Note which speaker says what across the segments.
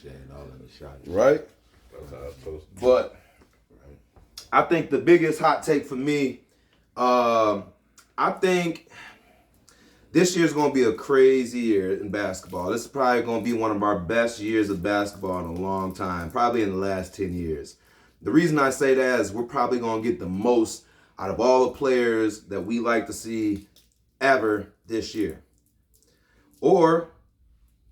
Speaker 1: and all in the shot.
Speaker 2: Right?
Speaker 3: That's how it's supposed to be.
Speaker 2: But I think the biggest hot take for me, I think this year's going to be a crazy year in basketball. This is probably going to be one of our best years of basketball in a long time, probably in the last 10 years. The reason I say that is we're probably going to get the most out of all the players that we like to see ever this year. Or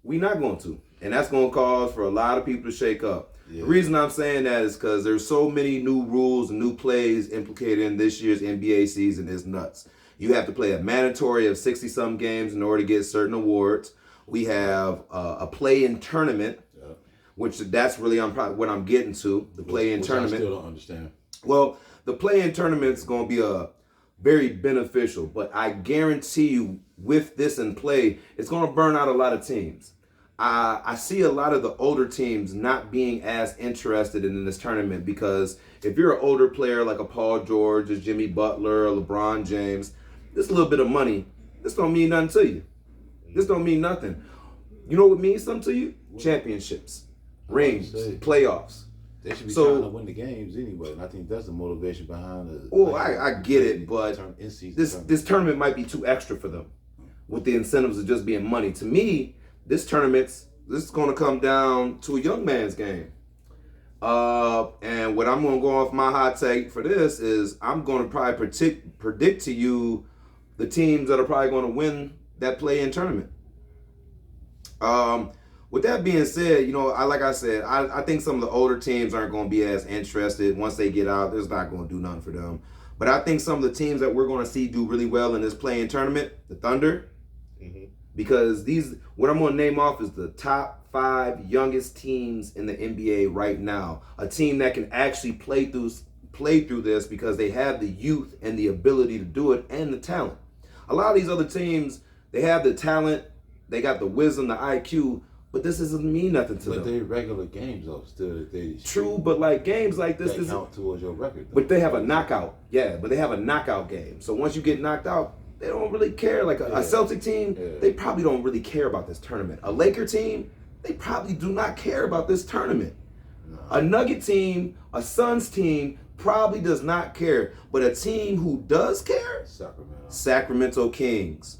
Speaker 2: we not going to. And that's going to cause for a lot of people to shake up. Yeah. The reason I'm saying that is because there's so many new rules and new plays implicated in this year's NBA season. It's nuts. You have to play a mandatory of 60-some games in order to get certain awards. We have a play-in tournament, which that's really what I'm getting to, the play-in tournament.
Speaker 1: I still don't understand.
Speaker 2: Well, the play-in tournament's going to be very beneficial, but I guarantee you with this in play, it's going to burn out a lot of teams. I see a lot of the older teams not being as interested in this tournament because if you're an older player like a Paul George, a Jimmy Butler, or LeBron James, this little bit of money, this don't mean nothing to you. This don't mean nothing. You know what means something to you? Championships, rings, playoffs.
Speaker 1: They should be trying to win the games anyway, and I think that's the motivation behind it.
Speaker 2: Well, I get it, but this tournament might be too extra for them with the incentives of just being money. To me, this is going to come down to a young man's game. And what I'm going to go off my hot take for this is I'm going to probably predict to you the teams that are probably going to win that play-in tournament. With that being said, like I said, I think some of the older teams aren't going to be as interested. Once they get out, it's not going to do nothing for them. But I think some of the teams that we're going to see do really well in this play-in tournament, the Thunder, because what I'm going to name off is the top 5 youngest teams in the NBA right now. A team that can actually play through this because they have the youth and the ability to do it and the talent. A lot of these other teams, they have the talent, they got the wisdom, the IQ, but this doesn't mean nothing to them.
Speaker 1: But they regular games though, still.
Speaker 2: True, but like games like this,
Speaker 1: that count towards your record. Though.
Speaker 2: But they have a knockout. Yeah, but they have a knockout game. So once you get knocked out, they don't really care. Like a Celtic team, they probably don't really care about this tournament. A Laker team, they probably do not care about this tournament. No. A Nugget team, a Suns team, probably does not care. But a team who does care, Sacramento Kings,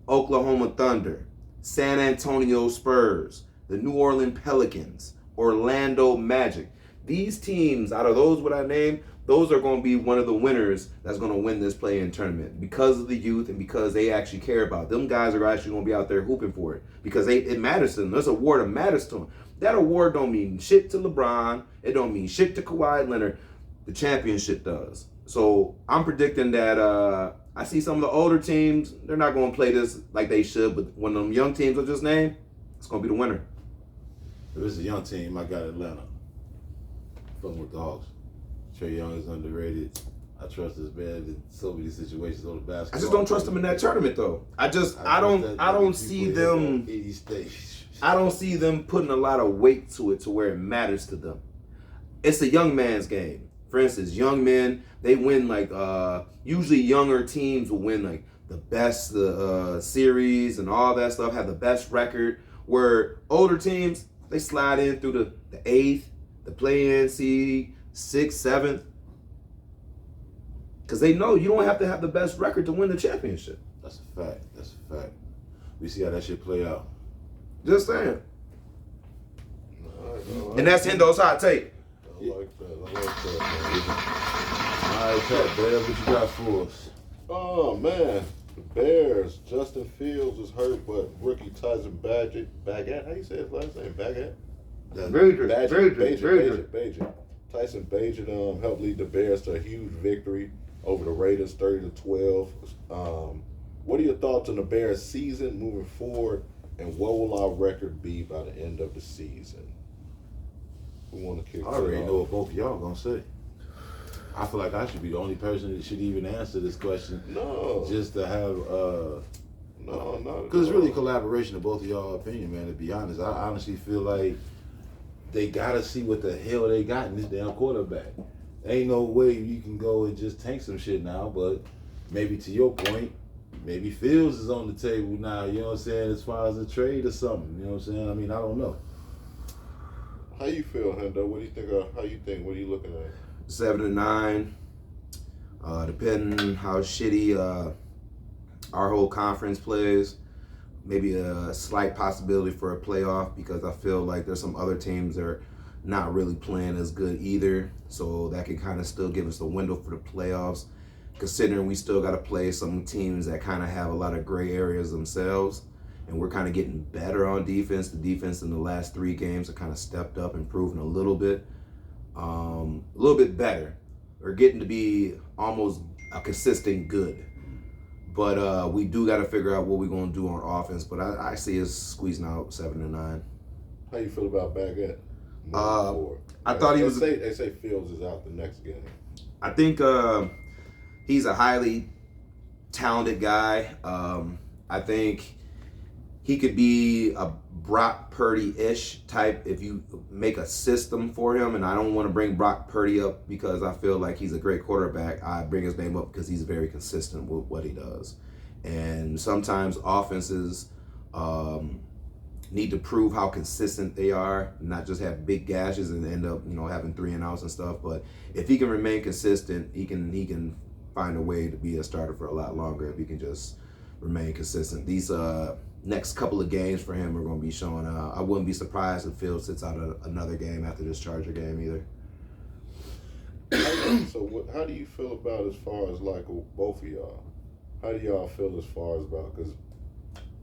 Speaker 2: Oklahoma Thunder, San Antonio Spurs, the New Orleans Pelicans, Orlando Magic. These teams, out of those what I named, those are going to be one of the winners that's going to win this play-in tournament because of the youth and because they actually care about it. Them guys are actually going to be out there hooping for it because it matters to them. This award that matters to them. That award don't mean shit to LeBron. It don't mean shit to Kawhi Leonard. The championship does. So I'm predicting that I see some of the older teams, they're not going to play this like they should, but one of them young teams I just named, it's going to be the winner.
Speaker 1: If it's a young team, I got Atlanta. Fucking with the Hawks. Trae Young is underrated. I trust this man in so many situations on the basketball.
Speaker 2: I just don't trust him in that tournament though. I don't see them putting a lot of weight to it to where it matters to them. It's a young man's game. For instance, young men, they win usually younger teams will win like the best series and all that stuff, have the best record, where older teams, they slide in through the 8th, the play-in seed, 6th, 7th. Because they know you don't have to have the best record to win the championship.
Speaker 1: That's a fact. We see how that shit play out.
Speaker 2: Just saying. And that's Hendo's hot take.
Speaker 3: I like that.
Speaker 1: All right, Pat, Bear, what you got for us?
Speaker 3: Oh, man. The Bears. Justin Fields is hurt, but rookie Tyson Baggett. How you say his last name? Baggett? Baggett. Tyson Baggett helped lead the Bears to a huge victory over the Raiders, 30-12. What are your thoughts on the Bears' season moving forward, and what will our record be by the end of the season? We want to kick.
Speaker 1: I already know what both of y'all gonna say. I feel like I should be the only person that should even answer this question.
Speaker 3: No.
Speaker 1: Just to have
Speaker 3: no, not
Speaker 1: because it's really collaboration of both of y'all opinion, man. To be honest, I honestly feel like they gotta see what the hell they got in this damn quarterback. Ain't no way you can go and just tank some shit now, but maybe to your point, maybe Fields is on the table now, you know what I'm saying, as far as a trade or something, you know what I'm saying? I mean, I don't know.
Speaker 3: How you feel, Hendo? What do you think? What are you looking at?
Speaker 2: 7-9. Depending how shitty our whole conference plays, maybe a slight possibility for a playoff, because I feel like there's some other teams that are not really playing as good either. So that can kind of still give us a window for the playoffs, considering we still got to play some teams that kind of have a lot of gray areas themselves. And we're kind of getting better on defense. The defense in the last 3 games have kind of stepped up, improving a little bit better. We're getting to be almost a consistent good. But we do got to figure out what we're going to do on offense. But I see us squeezing out 7-9.
Speaker 3: How you feel about Baguette?
Speaker 2: I thought he was.
Speaker 3: They say Fields is out the next game.
Speaker 2: I think he's a highly talented guy. I think he could be a Brock Purdy-ish type if you make a system for him. And I don't want to bring Brock Purdy up because I feel like he's a great quarterback. I bring his name up because he's very consistent with what he does. And sometimes offenses need to prove how consistent they are, not just have big gashes and end up, having 3 and outs and stuff. But if he can remain consistent, he can find a way to be a starter for a lot longer if he can just remain consistent. These next couple of games for him are going to be showing. I wouldn't be surprised if Fields sits out another game after this Charger game either.
Speaker 3: So how do you feel about as far as like both of y'all? How do y'all feel as far as about, because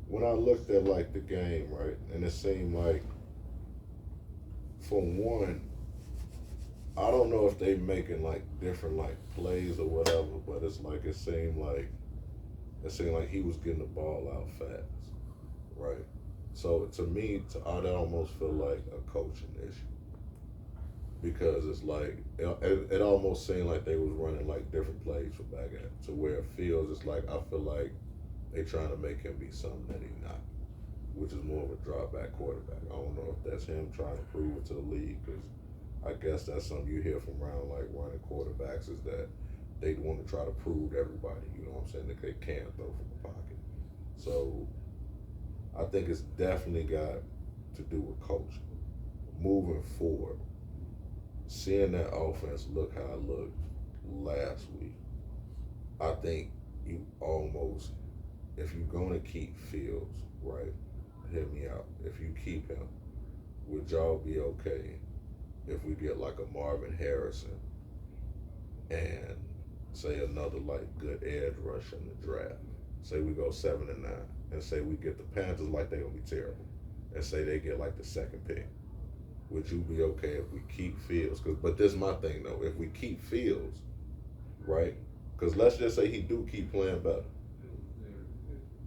Speaker 3: when I looked at like the game, right, and it seemed like, for one, I don't know if they making like different like plays or whatever, but it's like it seemed like he was getting the ball out fast, right? So to me, I'd almost feel like a coaching issue, because it's like it almost seemed like they was running like different plays for Baguette, to where it feels it's like I feel like they trying to make him be something that he's not, which is more of a drop back quarterback. I don't know if that's him trying to prove it to the league, because I guess that's something you hear from around like running quarterbacks, is that they want to try to prove to everybody, you know what I'm saying, that they can throw from the pocket. So I think it's definitely got to do with coaching. Moving forward, seeing that offense look how it looked last week, I think you almost, if you're going to keep Fields, right, hear me out. If you keep him, would y'all be okay if we get like a Marvin Harrison and say another like good edge rush in the draft? Say we go 7-9, and say we get the Panthers like they're gonna be terrible, and say they get like the 2nd pick. Would you be okay if we keep Fields? But this is my thing though. If we keep Fields, right? Because let's just say he do keep playing better.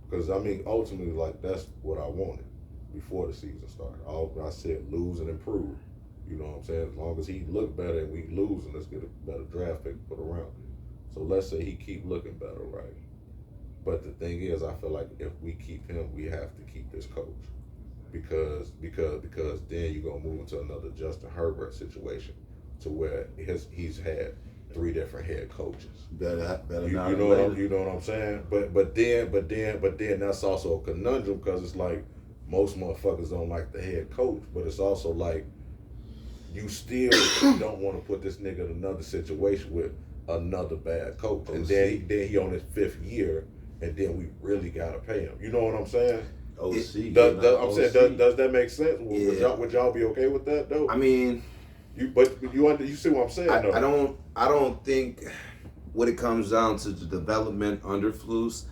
Speaker 3: Because I mean, ultimately, like that's what I wanted before the season started. I said lose and improve. You know what I'm saying? As long as he look better and we lose, and let's get a better draft pick to put around him. So let's say he keep looking better, right? But the thing is, I feel like if we keep him, we have to keep this coach, because then you're gonna move into another Justin Herbert situation, to where he's had 3 different head coaches.
Speaker 1: Better
Speaker 3: you
Speaker 1: not.
Speaker 3: know what I'm saying? But then that's also a conundrum, because it's like most motherfuckers don't like the head coach, but it's also like you still don't want to put this nigga in another situation with another bad coach, and then he on his 5th year, and then we really gotta pay him. You know what I'm saying?
Speaker 1: OC.
Speaker 3: Does that make sense? Yeah. Would y'all be okay with that though?
Speaker 2: I mean,
Speaker 3: you see what I'm saying?
Speaker 2: I don't think when it comes down to the development under Flus,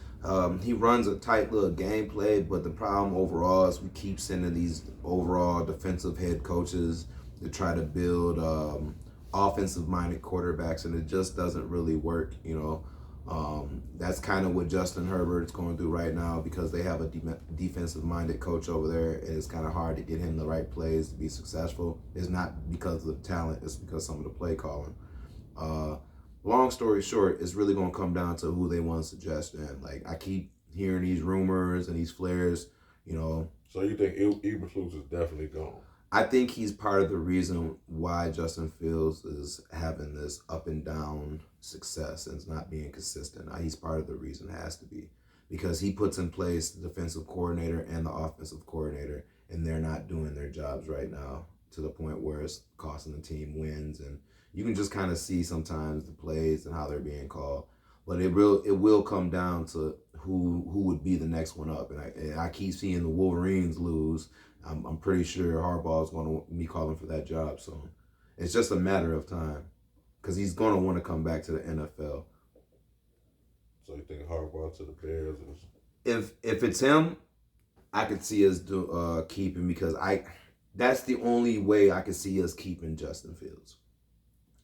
Speaker 2: he runs a tight little gameplay, but the problem overall is we keep sending these overall defensive head coaches to try to build offensive-minded quarterbacks, and it just doesn't really work, That's kind of what Justin Herbert is going through right now, because they have a defensive-minded coach over there, and it's kind of hard to get him the right plays to be successful. It's not because of the talent, it's because some of the play calling. Long story short, it's really going to come down to who they want to suggest. And like, I keep hearing these rumors and these flares,
Speaker 3: So you think Eberflus is definitely gone?
Speaker 2: I think he's part of the reason why Justin Fields is having this up and down success and is not being consistent. He's part of the reason, it has to be, because he puts in place the defensive coordinator and the offensive coordinator, and they're not doing their jobs right now. to the point where it's costing the team wins, and you can just kind of see sometimes the plays and how they're being called. But it will come down to who would be the next one up, and I keep seeing the Wolverines lose. I'm pretty sure Harbaugh is going to be calling for that job soon. It's just a matter of time because he's going to want to come back to the NFL.
Speaker 3: So you think Harbaugh to the Bears is?
Speaker 2: If it's him, I could see us keeping because that's the only way I could see us keeping Justin Fields,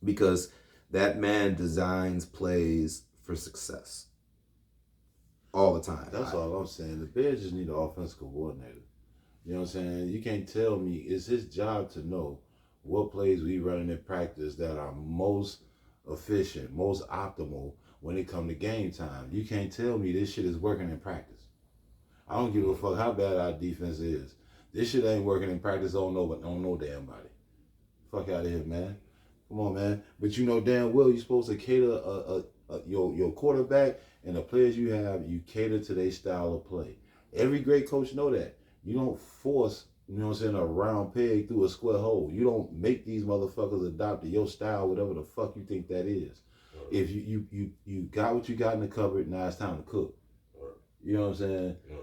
Speaker 2: because that man designs plays for success all the time.
Speaker 1: That's all I'm saying. The Bears just need an offensive coordinator. You know what I'm saying? You can't tell me it's his job to know what plays we running in practice that are most efficient, most optimal when it come to game time. You can't tell me this shit is working in practice. I don't give a fuck how bad our defense is. This shit ain't working in practice on no damn body. Fuck out of here, man. Come on, man. But you know damn well you're supposed to cater your quarterback and the players you have, you cater to their style of play. Every great coach know that. You don't force, you know what I'm saying, a round peg through a square hole. You don't make these motherfuckers adopt to your style, whatever the fuck you think that is. Right. If you got what you got in the cupboard, now it's time to cook. Right. You know what I'm saying? Right.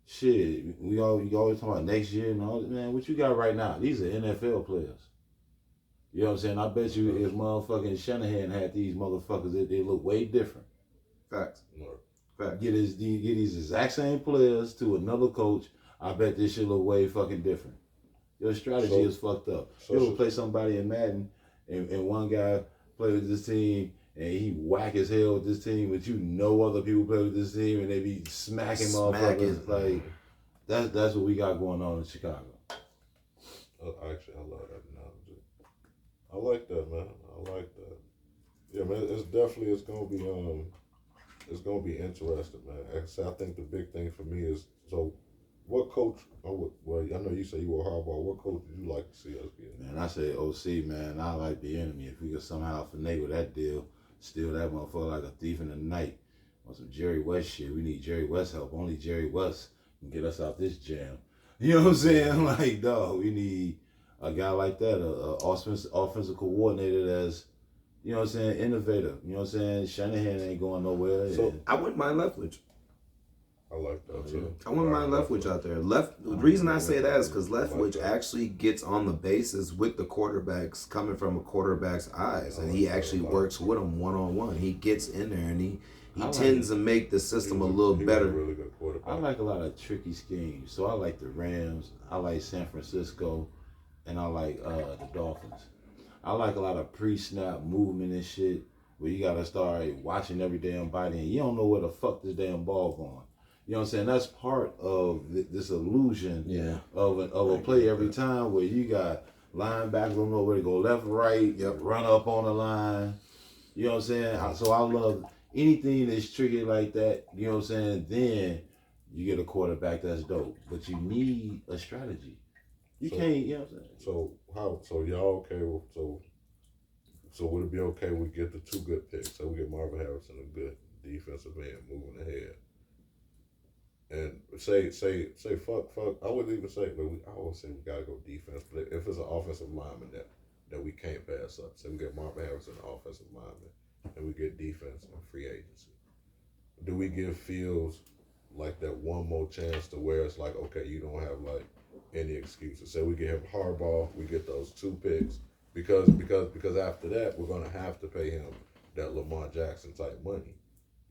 Speaker 1: Shit, you always talk about next year and all that. Man, what you got right now? These are NFL players. You know what I'm saying? I bet you if motherfucking Shanahan had these motherfuckers, they look way different.
Speaker 2: Facts. Facts.
Speaker 1: Get these exact same players to another coach. I bet this shit look way fucking different. Your strategy is fucked up. You ever play somebody in Madden and one guy play with this team and he whack as hell with this team, but you know other people play with this team and they be smacking motherfuckers. Like that's what we got going on in Chicago.
Speaker 3: Actually, I love that analogy. I like that, man. I like that. Yeah, man. It's gonna be interesting, man. Actually, I think the big thing for me is what coach? Well, I know you say you were Harbaugh. What coach would you like to see us get?
Speaker 1: Man, I say OC, man. I like the enemy. If we could somehow finagle that deal, steal that motherfucker like a thief in the night. On some Jerry West shit. We need Jerry West help. Only Jerry West can get us out this jam. You know what I'm saying? Like, dog, we need a guy like that, a offensive coordinator that's, you know what I'm saying, innovative. You know what I'm saying? Shanahan ain't going nowhere.
Speaker 2: So I wouldn't mind Leftwich.
Speaker 3: I like that too.
Speaker 2: I wouldn't mind Leftwich out there. The reason I say that is because Leftwich actually gets on the bases with the quarterbacks, coming from a quarterback's eyes, and he actually works with them one-on-one. He gets in there and he tends to make the system a little better.
Speaker 3: Really good quarterback.
Speaker 1: I like a lot of tricky schemes. So I like the Rams, I like San Francisco, and I like the Dolphins. I like a lot of pre-snap movement and shit where you got to start watching every damn body and you don't know where the fuck this damn ball going. You know what I'm saying? That's part of this illusion of a play every time where you got linebackers don't know where to go, left, right, run up on the line. You know what I'm saying? So I love anything that's tricky like that. You know what I'm saying? Then you get a quarterback that's dope. But you need a strategy. You can't, you know what I'm saying?
Speaker 3: So y'all okay with, so would it be okay we get the two good picks? So we get Marvin Harrison, a good defensive end moving ahead. And say fuck. I wouldn't even say, but I always say we gotta go defense. But if it's an offensive lineman that we can't pass up, so we get Marvin Harrison, an offensive lineman, and we get defense and free agency. Do we give Fields like that one more chance to where it's like, okay, you don't have like any excuses? Say we get him Harbaugh, we get those two picks because after that we're gonna have to pay him that Lamar Jackson type money.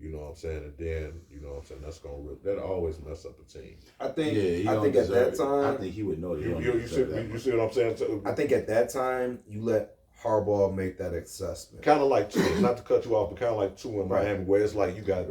Speaker 3: You know what I'm saying? And then, you know what I'm saying, that always mess up the team.
Speaker 2: I think at that time,
Speaker 1: I think he would know that.
Speaker 3: You see what I'm saying? So,
Speaker 2: I think at that time, you let Harbaugh make that assessment.
Speaker 3: Kind of like two, not to cut you off, but kind of like two in Miami, where it's like you got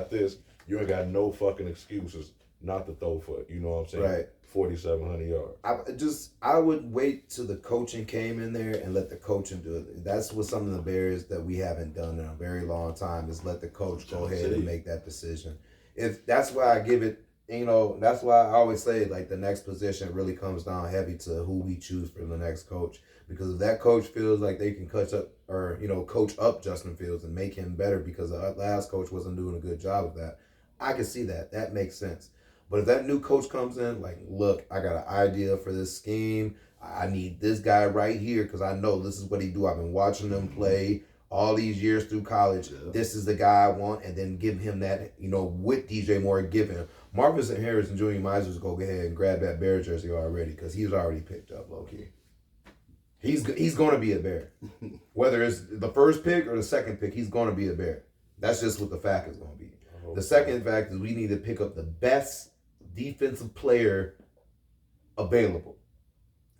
Speaker 3: this, you ain't got no fucking excuses not to throw for it. You know what I'm saying?
Speaker 2: Right.
Speaker 3: 4,700 yards.
Speaker 2: I would wait till the coaching came in there and let the coaching do it. That's what some of the Bears that we haven't done in a very long time is let the coach go ahead and make that decision. If that's why I give it, that's why I always say like the next position really comes down heavy to who we choose for the next coach. Because if that coach feels like they can coach up Justin Fields and make him better because the last coach wasn't doing a good job of that, I can see that. That makes sense. But if that new coach comes in, like, look, I got an idea for this scheme. I need this guy right here because I know this is what he do. I've been watching him play all these years through college. Yeah. This is the guy I want, and then give him that, with DJ Moore, give him. Marvin Harrison Jr. might as well go ahead and grab that Bear jersey already because he's already picked up low-key. He's going to be a Bear. Whether it's the first pick or the second pick, he's going to be a Bear. That's just what the fact is going to be. The second fact is we need to pick up the best defensive player available.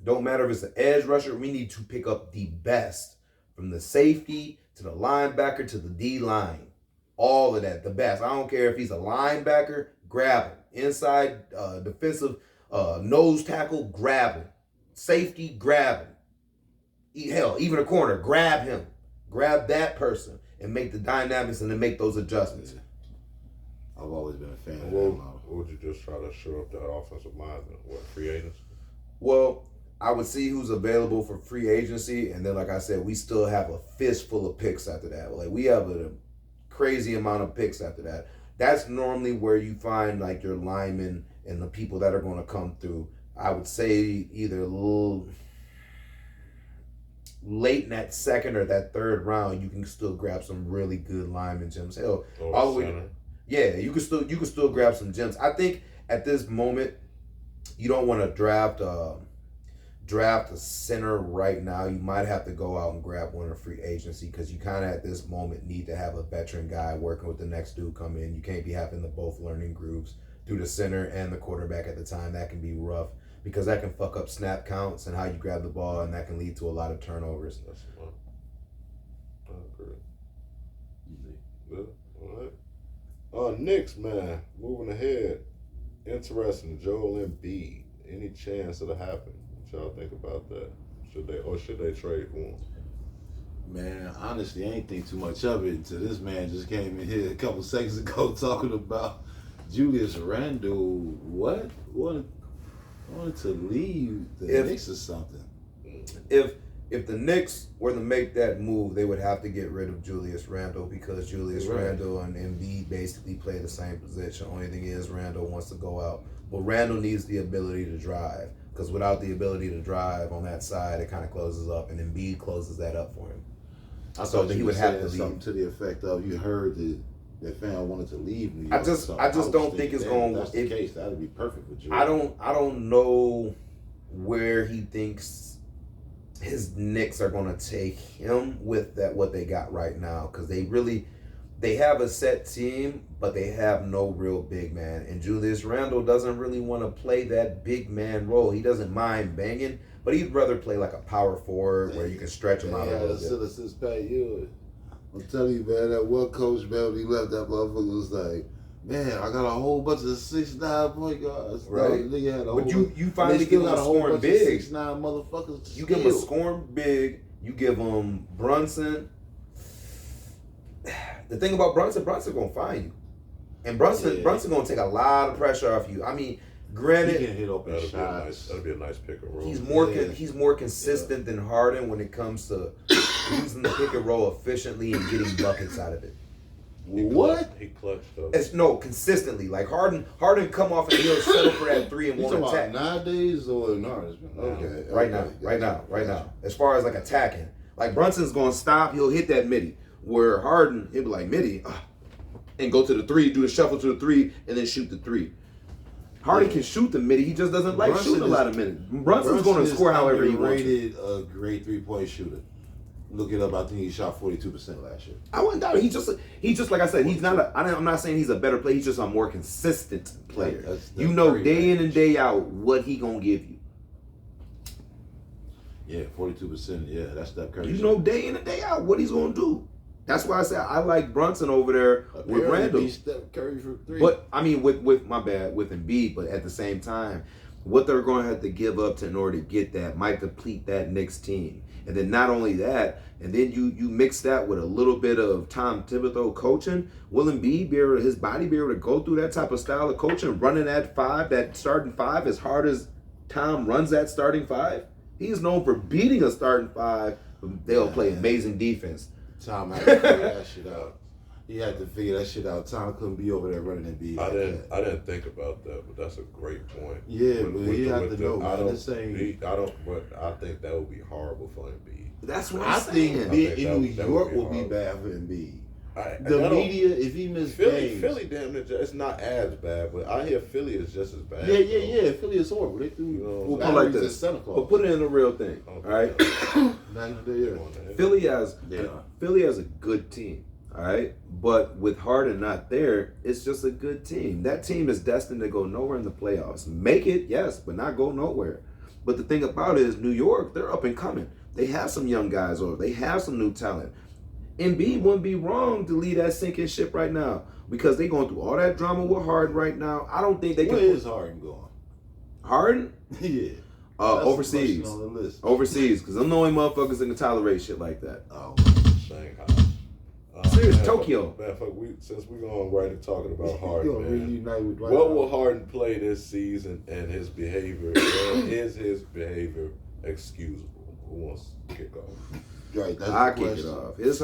Speaker 2: Don't matter if it's an edge rusher. We need to pick up the best. From the safety to the linebacker to the D-line. All of that, the best. I don't care if he's a linebacker, grab him. Inside defensive nose tackle, grab him. Safety, grab him. Hell, even a corner, grab him. Grab that person and make the dynamics and then make those adjustments.
Speaker 1: Yeah. I've always been a fan of that model.
Speaker 3: Would you just try to shore up that offensive line? What, free agents?
Speaker 2: Well, I would see who's available for free agency, and then, like I said, we still have a fistful of picks after that. Like, we have a crazy amount of picks after that. That's normally where you find, like, your linemen and the people that are going to come through. I would say either late in that second or that third round, you can still grab some really good linemen gems. Hell, all the way. Yeah, you can still grab some gems. I think at this moment, you don't want to draft a center right now. You might have to go out and grab one in free agency because you kind of at this moment need to have a veteran guy working with the next dude come in. You can't be having the both learning groups through the center and the quarterback at the time. That can be rough because that can fuck up snap counts and how you grab the ball, and that can lead to a lot of turnovers.
Speaker 3: That's fun. I agree. Yeah. All right. Knicks, man, moving ahead. Interesting, Joel Embiid. Any chance it'll happen? What y'all think about that? Should they trade for him?
Speaker 1: Man, honestly, I ain't think too much of it until this man just came in here a couple seconds ago talking about Julius Randle. What? Wanted to leave the Knicks or something.
Speaker 2: If the Knicks were to make that move, they would have to get rid of Julius Randle because Julius Randle and Embiid basically play the same position. Only thing is Randle wants to go out. But Randle needs the ability to drive because without the ability to drive on that side, it kind of closes up, and Embiid closes that up for him.
Speaker 1: I thought that he would have to leave. Something to the effect of you heard that fan wanted to leave New York.
Speaker 2: I just don't think it's going.
Speaker 1: If that's the case, that would be perfect with Julius.
Speaker 2: I don't know where he thinks his Knicks are going to take him with that what they got right now because they have a set team, but they have no real big man. And Julius Randle doesn't really want to play that big man role. He doesn't mind banging, but he'd rather play like a power forward where you can stretch him out a little bit.
Speaker 1: Since Pat Ewing. I'm telling you, man, that one coach, man, when he left, that motherfucker was like, man, I got a whole bunch of 6'9" point guards.
Speaker 2: Right.
Speaker 1: But
Speaker 2: you finally give him a scoring big.
Speaker 1: 6'9" motherfuckers.
Speaker 2: You give him a scoring big. You give him Brunson. The thing about Brunson gonna find you, and Brunson gonna take a lot of pressure off you. I mean, granted,
Speaker 1: he can hit open shots.
Speaker 3: That'll be a nice pick and roll.
Speaker 2: He's more consistent than Harden when it comes to using the pick and roll efficiently and getting buckets out of it.
Speaker 1: What?
Speaker 3: He clutched though.
Speaker 2: No, consistently. Like Harden come off and he'll settle for that 3 and 1 attack.
Speaker 1: Nowadays or in ours?
Speaker 2: Okay. Right now. As far as like attacking, like Brunson's gonna stop. He'll hit that midi. Where Harden, he'll be like midi, and go to the 3, do the shuffle to the 3, and then shoot the 3. Harden can shoot the midi. He just doesn't like shooting a lot of midi. Brunson's going to score however he wants.
Speaker 1: Rated a great 3-point shooter. Look it up. I think he shot 42% last year.
Speaker 2: I wouldn't doubt it. He's just like I said. He's not. I'm not saying he's a better player. He's just a more consistent player. That's you know, day in and day out what he gonna give you.
Speaker 1: Yeah, 42%. Yeah, that's Steph Curry.
Speaker 2: You know, day in and day out what he's gonna do. That's why I said I like Brunson over there with Randle.
Speaker 1: Steph Curry for 3.
Speaker 2: But I mean, with Embiid. But at the same time, what they're going to have to give up in order to get that might deplete that Knicks team. And then not only that, and then you mix that with a little bit of Tom Thibodeau coaching. Will Embiid his body be able to go through that type of style of coaching, running that starting 5 as hard as Tom runs that starting 5? He's known for beating a starting 5. But they'll play amazing defense.
Speaker 1: Tom had to figure that shit out. He had to figure that shit out. Tom couldn't be over there running and be.
Speaker 3: I didn't think about that, but that's a great point.
Speaker 1: Yeah, but he had to know.
Speaker 3: I
Speaker 1: don't.
Speaker 3: But I think that would be horrible for Embiid.
Speaker 2: That's what I'm saying.
Speaker 1: think being in New York will be bad for Embiid. The media, if he missed games.
Speaker 3: Philly, damn it, it's not as bad, but I hear Philly is just as bad.
Speaker 1: Yeah. Philly is horrible. They threw
Speaker 2: we'll put like this.
Speaker 1: Santa Claus.
Speaker 2: But put it in the real thing. Okay. All right.
Speaker 1: Back in the day, yeah.
Speaker 2: Philly has a good team. All right, but with Harden not there, it's just a good team. That team is destined to go nowhere in the playoffs. Make it, yes, but not go nowhere. But the thing about it is, New York, they're up and coming. They have some young guys over. They have some new talent. Embiid wouldn't be wrong to lead that sinking ship right now because they're going through all that drama with Harden right now. I don't think they can.
Speaker 1: Where is Harden going?
Speaker 2: Harden?
Speaker 1: Yeah.
Speaker 2: Overseas.
Speaker 1: On the list.
Speaker 2: Overseas, because I'm the only motherfuckers that can tolerate shit like that.
Speaker 1: Oh,
Speaker 3: Shanghai.
Speaker 2: Serious, Tokyo.
Speaker 3: Since we're going right and talking about Harden, man,
Speaker 1: reunite with
Speaker 3: what will Harden play this season and his behavior? And is his behavior excusable? Who wants to kick off?
Speaker 1: Right, that's
Speaker 2: I kick it off. His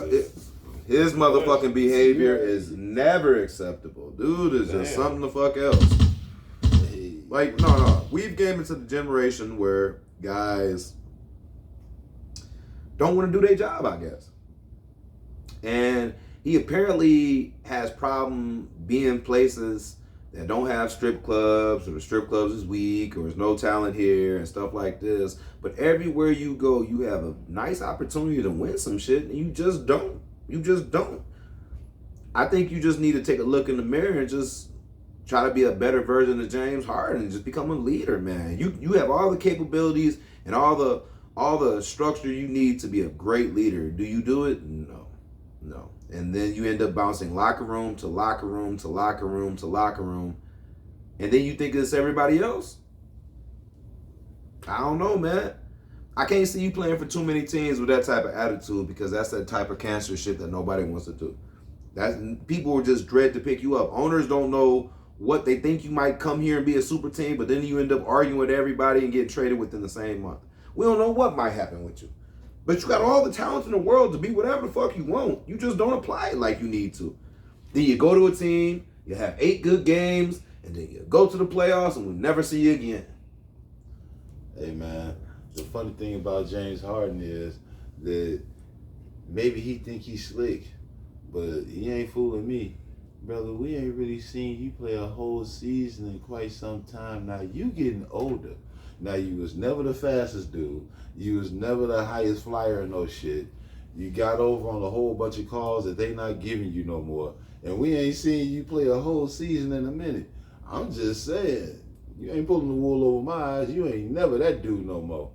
Speaker 2: motherfucking behavior is never acceptable. Dude is just something the fuck else. Like, no. We've came into the generation where guys don't want to do their job, I guess. And he apparently has problem being places that don't have strip clubs, or the strip clubs is weak, or there's no talent here and stuff like this. But everywhere you go, you have a nice opportunity to win some shit, and you just don't. You just don't. I think you just need to take a look in the mirror and just try to be a better version of James Harden and just become a leader, man. You have all the capabilities and all the structure you need to be a great leader. Do you do it? No. And then you end up bouncing locker room to locker room to locker room to locker room. And then you think it's everybody else? I don't know, man. I can't see you playing for too many teams with that type of attitude because that's that type of cancer shit that nobody wants to do. People will just dread to pick you up. Owners don't know what they think you might come here and be a super team, but then you end up arguing with everybody and get traded within the same month. We don't know what might happen with you. But you got all the talent in the world to be whatever the fuck you want. You just don't apply it like you need to. Then you go to a team, you have 8 good games, and then you go to the playoffs and we'll never see you again.
Speaker 1: Hey, man, the funny thing about James Harden is that maybe he think he's slick, but he ain't fooling me. Brother, we ain't really seen you play a whole season in quite some time. Now, you getting older. Now, you was never the fastest dude. You was never the highest flyer or no shit. You got over on a whole bunch of calls that they not giving you no more. And we ain't seen you play a whole season in a minute. I'm just saying, you ain't pulling the wool over my eyes. You ain't never that dude no more.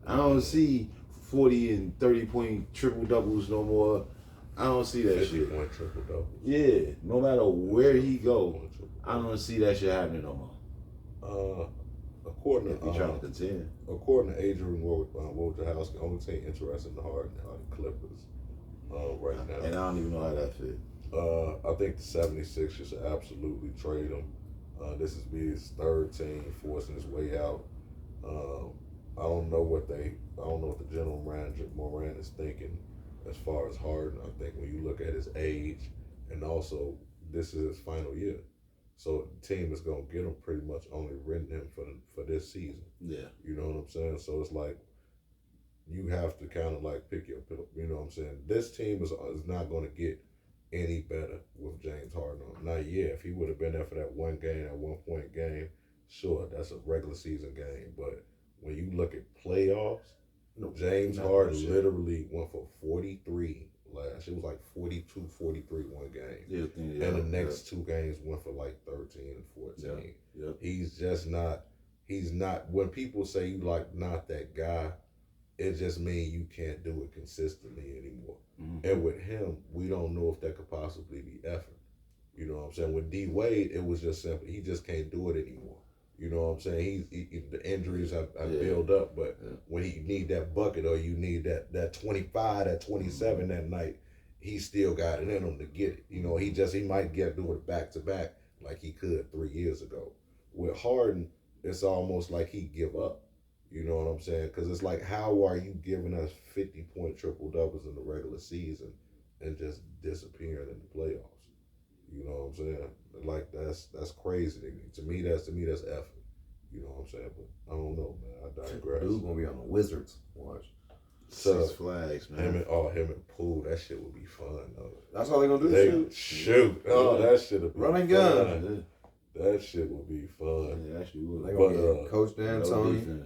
Speaker 1: I don't see 40 and 30-point triple-doubles no more. I don't see that shit.
Speaker 3: 50-point triple-doubles.
Speaker 1: Yeah, no matter where he go, I don't see that shit happening no more.
Speaker 3: According to
Speaker 1: trying to contend.
Speaker 3: According to Adrian Wojciechowski, the only team interested in the Harden are the Clippers right now.
Speaker 1: And I don't even know how that fit.
Speaker 3: I think the 76ers should absolutely trade him. This is be his 3rd team forcing his way out. I don't know what the general manager Moran is thinking as far as Harden. I think when you look at his age, and also this is his final year. So the team is gonna get him pretty much only renting him for this season.
Speaker 1: Yeah,
Speaker 3: you know what I'm saying. So it's like you have to kind of like pick your pill. You know what I'm saying. This team is not gonna get any better with James Harden on. Now, yeah, if he would have been there for that one game, that 1-point game, sure, that's a regular season game. But when you look at playoffs, James Harden literally went for 43 last. It was like 42, 43 one game. And the next 2 games went for like 13 and 14.
Speaker 1: Yeah.
Speaker 3: He's just not, when people say you like not that guy, it just means you can't do it consistently anymore. Mm-hmm. And with him, we don't know if that could possibly be effort. You know what I'm saying? With D Wade, it was just simple. He just can't do it anymore. You know what I'm saying? The injuries have built up, but when he need that bucket or you need that 25, that 27 that night, he still got it in him to get it. You know, he might do it back to back like he could 3 years ago. With Harden, it's almost like he give up. You know what I'm saying? Because it's like, how are you giving us 50-point triple doubles in the regular season, and just disappearing in the playoffs. You know what I'm saying? Like that's crazy to me. To me that's effort. You know what I'm saying? But I don't know, man. I digress.
Speaker 2: Dude's gonna be on the Wizards. Watch.
Speaker 1: Six Flags, man.
Speaker 3: Him and Poole, that shit would be fun though.
Speaker 2: That's all they're gonna do.
Speaker 3: They shoot. Oh, that shit would be
Speaker 2: running
Speaker 3: fun.
Speaker 2: gun.
Speaker 3: That shit would be fun.
Speaker 1: Yeah, actually would.
Speaker 2: They gonna get Coach D'Antoni.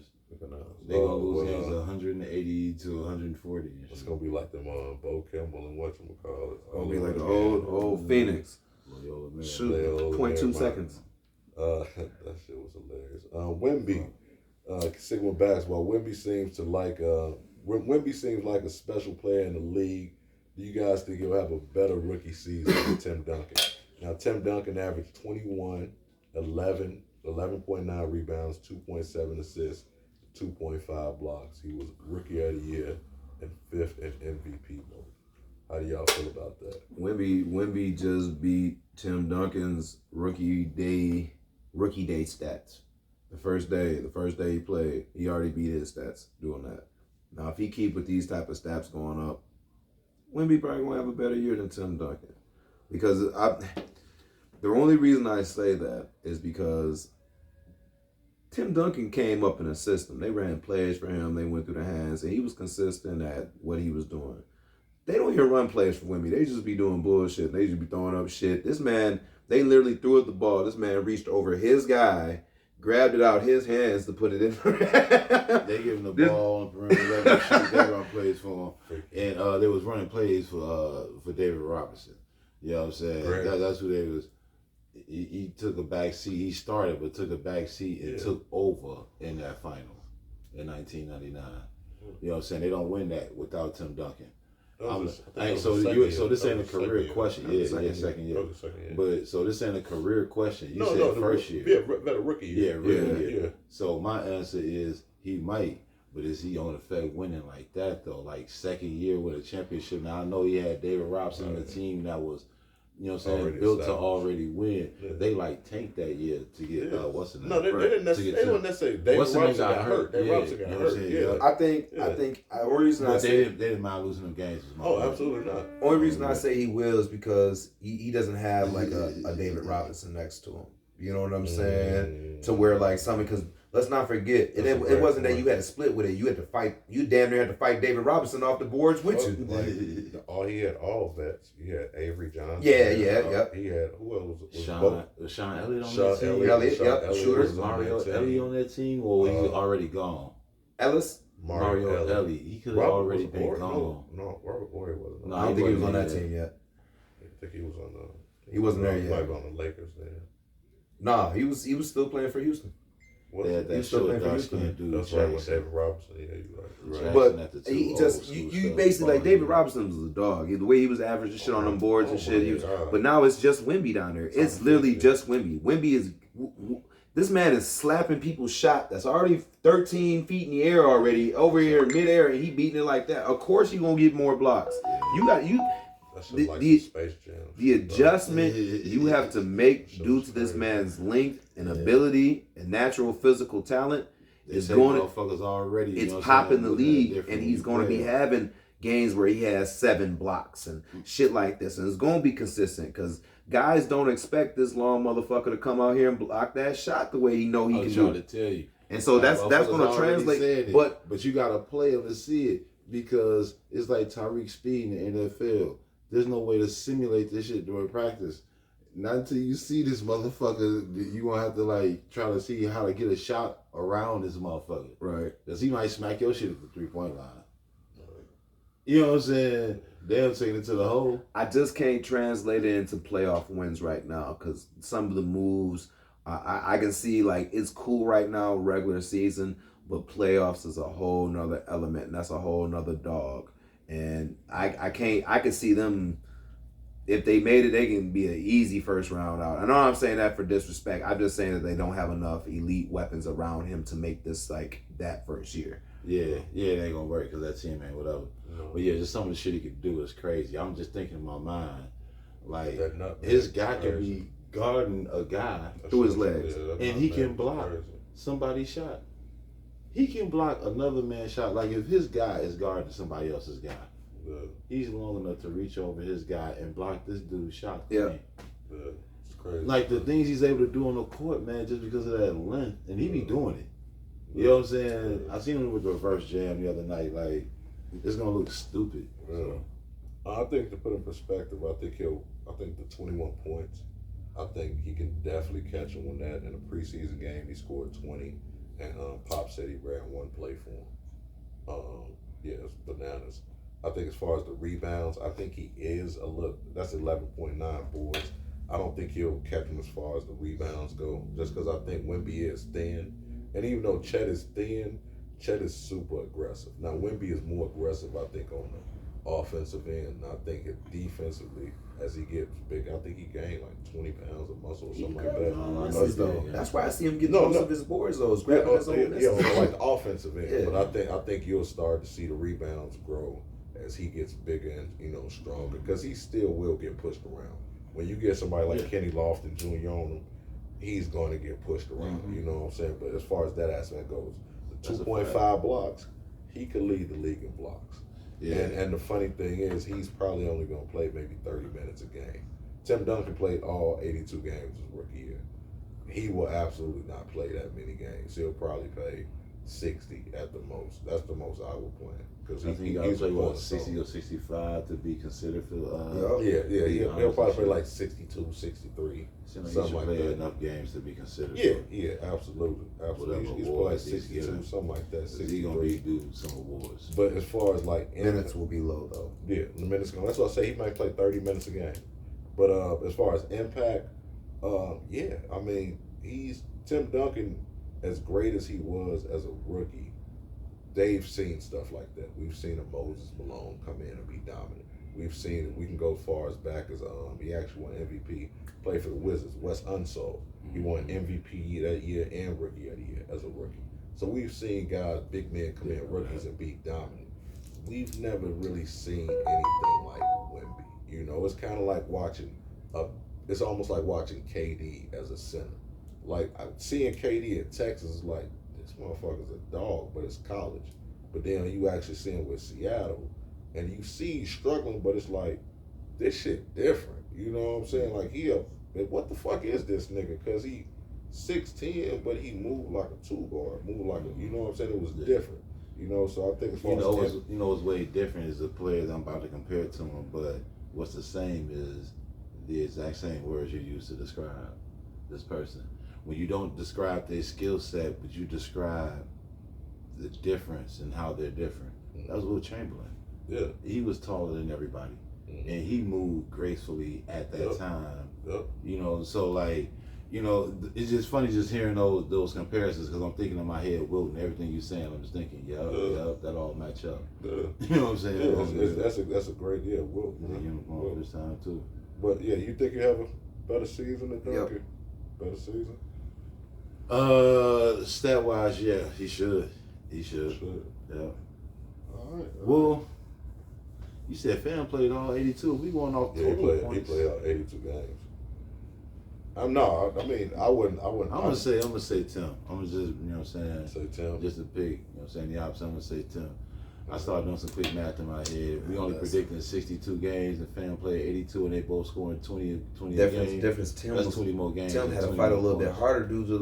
Speaker 1: They gonna lose games 180 to 140.
Speaker 3: It's gonna be like them Bo Kimball and whatchamacallit.
Speaker 2: It's gonna be like the old Phoenix. Shoot, 0.2 seconds.
Speaker 3: That shit was hilarious. Wemby, sticking with basketball. Wemby seems like a special player in the league. Do you guys think he'll have a better rookie season than Tim Duncan? Now, Tim Duncan averaged 21, 11, 11.9 rebounds, 2.7 assists, 2.5 blocks. He was Rookie of the Year and 5th in MVP mode. How do y'all feel about that?
Speaker 2: Wemby just beat Tim Duncan's rookie day stats. The first day he played, he already beat his stats doing that. Now, if he keep with these type of stats going up, Wemby probably gonna have a better year than Tim Duncan. Because the only reason I say that is because Tim Duncan came up in a system. They ran plays for him. They went through the hands, and he was consistent at what he was doing. They don't even run plays for Wemby. They just be doing bullshit. They just be throwing up shit. This man, they literally threw it the ball. This man reached over his guy, grabbed it out his hands to put it in.
Speaker 1: They give him the ball on the perimeter. They run plays for him, and they was running plays for David Robinson. You know what I'm saying? That's who they was. He took a back seat. He started, but took a back seat and took over in that final in 1999. You know what I'm saying? They don't win that without Tim Duncan. So this ain't a career question. Second year. But so this ain't a career question. You said first year.
Speaker 3: Yeah, better rookie year.
Speaker 1: Yeah. So my answer is he might, but is he on effect winning like that though? Like second year with a championship. Now I know he had David Robinson on the team that was, you know what I'm saying, built to already win. Yeah. They like tanked that year to get what's the name?
Speaker 3: No, they didn't necessarily. David Robinson got hurt. David Robinson got hurt. Yeah.
Speaker 2: I think the only reason I say
Speaker 1: they didn't mind losing them games.
Speaker 3: Absolutely not.
Speaker 2: Only reason I say he will is because he doesn't have like a David Robinson next to him. You know what I'm saying? To where like something, because let's not forget, it wasn't that you had to split with it. You had to fight. You damn near had to fight David Robinson off the boards with you.
Speaker 3: He had all vets. He had Avery Johnson.
Speaker 2: Yeah.
Speaker 3: He had who else was
Speaker 1: Sean Elliott on that team.
Speaker 2: Elliott, shooter.
Speaker 1: Was Mario Elliott on that team, or was he already gone?
Speaker 2: Ellis.
Speaker 1: Mario Elliott. He could have already been gone.
Speaker 3: No, Robert Horry wasn't.
Speaker 2: No, I don't think he was on that team yet.
Speaker 3: I think he was on the.
Speaker 2: He wasn't there
Speaker 3: yet.
Speaker 2: yet.
Speaker 3: He might be on the Lakers then.
Speaker 2: Nah, he was still playing for Houston.
Speaker 1: That short dark skinned dude.
Speaker 3: That's right with David Robinson. Yeah, you're right.
Speaker 2: But he just you basically like David Robinson was a dog. The way he was averaging shit on them boards and shit. But now it's just Wemby down there. It's literally just Wemby. Wemby is this man is slapping people's shot that's already 13 feet in the air already over here in midair, and he beating it like that. Of course, you gonna get more blocks. The adjustment you have to make due to this man's length and ability and natural physical talent is going to
Speaker 1: motherfuckers already.
Speaker 2: It's popping the league, and he's going to be having games where he has 7 blocks and shit like this, and it's going to be consistent because guys don't expect this long motherfucker to come out here and block that shot the way he know he can do it.
Speaker 1: To tell you,
Speaker 2: and so that's going to translate.
Speaker 1: But you got to play him to see it because it's like Tariq Speed in the NFL. There's no way to simulate this shit during practice. Not until you see this motherfucker, you gonna have to like try to see how to get a shot around this motherfucker.
Speaker 2: Right.
Speaker 1: Because he might smack your shit at the 3-point line. You know what I'm saying? They'll take it to the hole.
Speaker 2: I just can't translate it into playoff wins right now because some of the moves, I can see like it's cool right now, regular season, but playoffs is a whole nother element, and that's a whole nother dog. And I can see them, if they made it, they can be an easy first round out. I know I'm saying that for disrespect. I'm just saying that they don't have enough elite weapons around him to make this like that first year.
Speaker 1: Yeah, it ain't gonna work because that team ain't whatever. No. But yeah, just some of the shit he could do is crazy. I'm just thinking in my mind, like his guy could be guarding a guy
Speaker 2: through his legs,
Speaker 1: and he can block somebody's shot. He can block another man's shot. Like if his guy is guarding somebody else's guy, He's long enough to reach over his guy and block this dude's shot.
Speaker 2: Yeah.
Speaker 3: It's crazy.
Speaker 1: Like the things he's able to do on the court, man, just because of that length, and he be doing it. You know what I'm saying? I seen him with the reverse jam the other night. Like, it's gonna look stupid. So.
Speaker 3: I think to put in perspective, I think the 21 points, I think he can definitely catch him on that. In a preseason game, he scored 20, and Pop said he ran one play for him. Yeah, it's bananas. I think as far as the rebounds, I think he is a little. That's 11.9 boards. I don't think he'll catch him as far as the rebounds go, just because I think Wemby is thin, and even though Chet is thin, Chet is super aggressive. Now Wemby is more aggressive, I think, on the offensive end. And I think defensively, as he gets bigger, I think he gained like 20 pounds of muscle or something like that.
Speaker 2: That's why I see him get most of his boards though. Is grabbing his own
Speaker 3: like the offensive end. But I think you'll start to see the rebounds grow as he gets bigger and stronger, because he still will get pushed around. When you get somebody like Kenny Lofton Jr. on him, he's going to get pushed around. You know what I'm saying? But as far as that aspect goes, the 2.5 blocks, he could lead the league in blocks. Yeah. And the funny thing is, he's probably only going to play maybe 30 minutes a game. Tim Duncan played all 82 games his rookie year. He will absolutely not play that many games. He'll probably play 60 at the most. That's the most I would play. Because
Speaker 1: he got to play, 60 or 65 to be considered for...
Speaker 3: He'll probably play like 62, 63, something like that.
Speaker 1: Enough games to be considered.
Speaker 3: Yeah, absolutely. He's playing 62, something like that. 63.
Speaker 1: He's going to be due some awards.
Speaker 3: But as far as like...
Speaker 2: minutes will be low, though.
Speaker 3: Yeah, the minutes going. That's why I say he might play 30 minutes a game. But as far as impact, I mean, Tim Duncan, as great as he was as a rookie, they've seen stuff like that. We've seen a Moses Malone come in and be dominant. We've seen it. We can go as far as back as he actually won MVP, played for the Wizards, Wes Unseld. He won MVP that year and Rookie of the Year as a rookie. So we've seen guys, big men, come in rookies and be dominant. We've never really seen anything like Wemby. It's kind of like it's almost like watching KD as a center. Like seeing KD in Texas is like, this motherfucker's a dog, but it's college. But then you actually see him with Seattle, and you see he's struggling, but it's like, this shit different. You know what I'm saying? Like, what the fuck is this nigga? Because he 6'10", but he moved like a two guard, you know what I'm saying? It was different. So I think as far as...
Speaker 1: what's way different is the player that I'm about to compare to him, but what's the same is the exact same words you use to describe this person. When you don't describe their skill set, but you describe the difference and how they're different. That was Will Chamberlain.
Speaker 3: Yeah.
Speaker 1: He was taller than everybody. And he moved gracefully at that time. So like, it's just funny just hearing those comparisons, because I'm thinking in my head, Wilton, everything you're saying, I'm just thinking, that all match up. You know what I'm saying?
Speaker 3: That's a great Wilton.
Speaker 1: Uniform this time too.
Speaker 3: But yeah, you think you have a better season than Duncan? Yep. Better season?
Speaker 1: Stat wise, yeah, he should. Yeah. All right. Well, you said Fam played all 82. We going off total points.
Speaker 3: He played all 82 games. I mean, I wouldn't.
Speaker 1: I'm gonna say Tim. I'm gonna just,
Speaker 3: say Tim.
Speaker 1: Just to pick, the opposite. I'm gonna say Tim. I started doing some quick math in my head. We only predicted 62 games, and Fam played 82, and they both scoring 20 games.
Speaker 2: Difference.
Speaker 1: That's 20 more games.
Speaker 2: Tim had to fight a little bit harder due to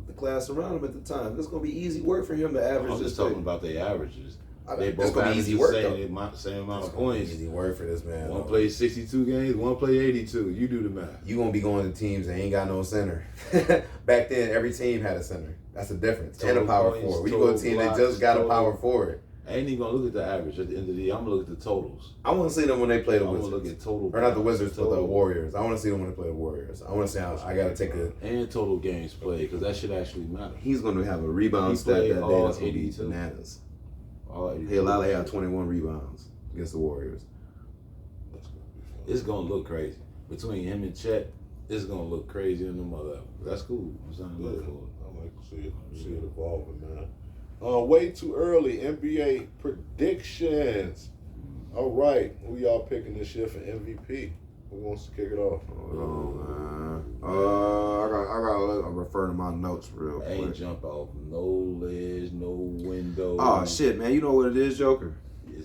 Speaker 2: the class around him at the time. It's going to be easy work for him to average.
Speaker 1: I'm just talking about their averages. They
Speaker 2: both
Speaker 1: going to
Speaker 2: be easy work,
Speaker 1: same amount of points.
Speaker 2: Easy work for this man.
Speaker 1: One played 62 games, one played 82. You do the math.
Speaker 2: You going to be going to teams that ain't got no center. Back then, every team had a center. That's the difference. And a power forward. When you go to a team that just got a power forward.
Speaker 1: I ain't even gonna look at the average at the end of the year. I'm gonna look at the totals.
Speaker 2: I want to see them when they play the Wizards.
Speaker 1: I want to look at total.
Speaker 2: Or not the Wizards, but the Warriors. I want to see them when they play the Warriors. I want to see how I got to take
Speaker 1: and total games played, because that should actually matter.
Speaker 2: He's going to have a rebound stat that day. That's going to be bananas. He'll allowed to have 21 rebounds against the Warriors.
Speaker 1: It's gonna look crazy between him and Chet. It's gonna look crazy in the mother. That's cool. I'm saying,
Speaker 3: I like to see it evolving, man. Way too early. NBA predictions. All right, who y'all picking this year for MVP? Who wants to kick it off?
Speaker 2: Hold on, man. I gotta refer to my notes real quick.
Speaker 1: Ain't jump off no ledge, no window.
Speaker 2: Oh shit, man! You know what it is, Joker?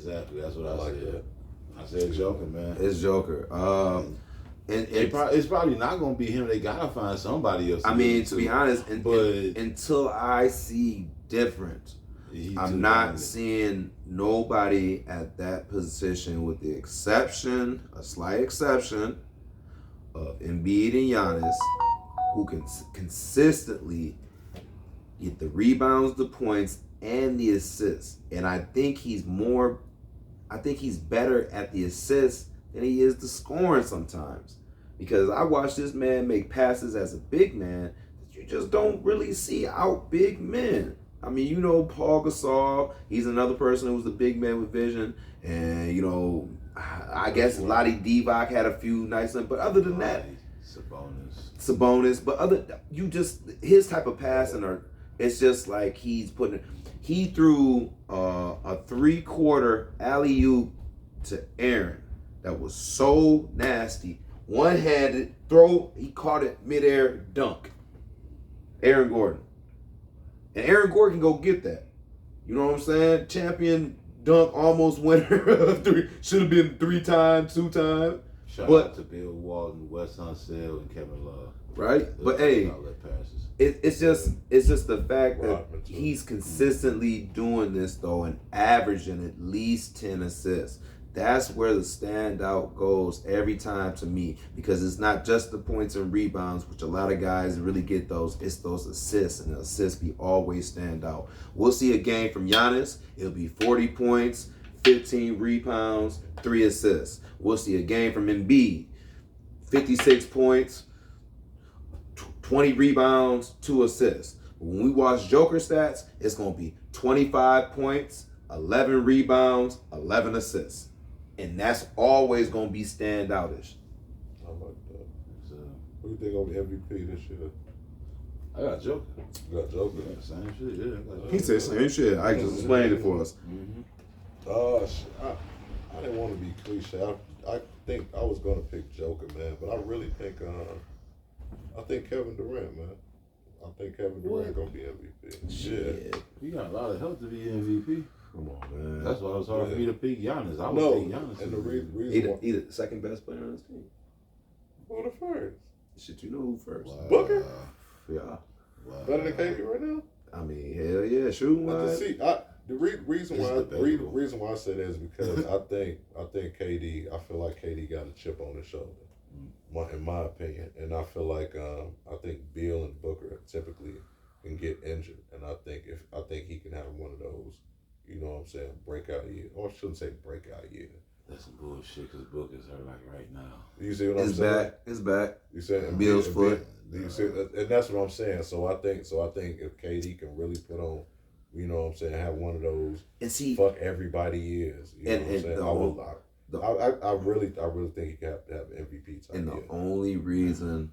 Speaker 1: Exactly. That's what I
Speaker 3: like
Speaker 1: said.
Speaker 3: that.
Speaker 1: I said Joker, man.
Speaker 2: It's Joker. And
Speaker 1: It's probably not gonna be him. They gotta find somebody else.
Speaker 2: I mean, to be honest,
Speaker 1: but
Speaker 2: until I see different, I'm not seeing nobody at that position with the exception, a slight exception, of Embiid and Giannis, who can consistently get the rebounds, the points, and the assists. And I think he's better at the assists than he is the scoring sometimes. Because I watch this man make passes as a big man that you just don't really see out big men. I mean, you know, Paul Gasol, he's another person who's the big man with vision. And, you know, I guess Lottie Divac had a few nice ones. But other than that, Sabonis. But his type of passing, it's just like he threw a 3-quarter alley-oop to Aaron that was so nasty. One-handed throw, he caught it midair, dunk. Aaron Gordon. And Aaron Gordon can go get that. You know what I'm saying? Champion dunk, almost winner. Should have been 3 times, 2 times.
Speaker 1: Shout out to Bill Walton, Wes Unseld, and Kevin Love.
Speaker 2: Right? But hey, it's just the fact that he's consistently doing this though and averaging at least 10 assists. That's where the standout goes every time to me, because it's not just the points and rebounds, which a lot of guys really get those. It's those assists, and the assists be always stand out. We'll see a game from Giannis. It'll be 40 points, 15 rebounds, 3 assists. We'll see a game from Embiid, 56 points, 20 rebounds, 2 assists. When we watch Joker stats, it's going to be 25 points, 11 rebounds, 11 assists. And that's always going to be standoutish.
Speaker 3: I like that. So, who do you think will be MVP this year?
Speaker 1: I got Joker.
Speaker 3: You got Joker?
Speaker 1: Yeah, same shit, yeah.
Speaker 2: He said same shit. I just explained it for us.
Speaker 3: I didn't want to be cliche. I think I was going to pick Joker, man. But I really think Kevin Durant, man. I think Kevin Durant going to be MVP.
Speaker 2: Shit.
Speaker 3: Yeah.
Speaker 1: You got a lot of help to be MVP.
Speaker 2: Come on, man.
Speaker 1: That's why it was hard for me to pick Giannis. I would pick Giannis.
Speaker 3: And the reason
Speaker 2: he the second best player on his team.
Speaker 3: Who the first?
Speaker 2: Shit, you know who first.
Speaker 1: Wow.
Speaker 3: Booker?
Speaker 2: Yeah.
Speaker 1: Wow.
Speaker 3: Better than KD right now?
Speaker 2: I mean, hell yeah, shooting wise.
Speaker 3: The reason why I say that is because I think KD, I feel like KD got a chip on his shoulder, in my opinion, and I feel like I think Beal and Booker typically can get injured, and I think he can have one of those, you know what I'm saying, breakout year. Or I shouldn't say breakout year.
Speaker 1: That's some bullshit because Booker's hurt like right now.
Speaker 3: You see what I'm saying?
Speaker 2: It's back.
Speaker 3: You said
Speaker 2: Beal's foot.
Speaker 3: You see, and that's what I'm saying. So I think if KD can really put on, you know what I'm saying, have one of those
Speaker 2: and see,
Speaker 3: fuck everybody years. You know what I'm saying? I really think he can have MVP type.
Speaker 2: And the only reason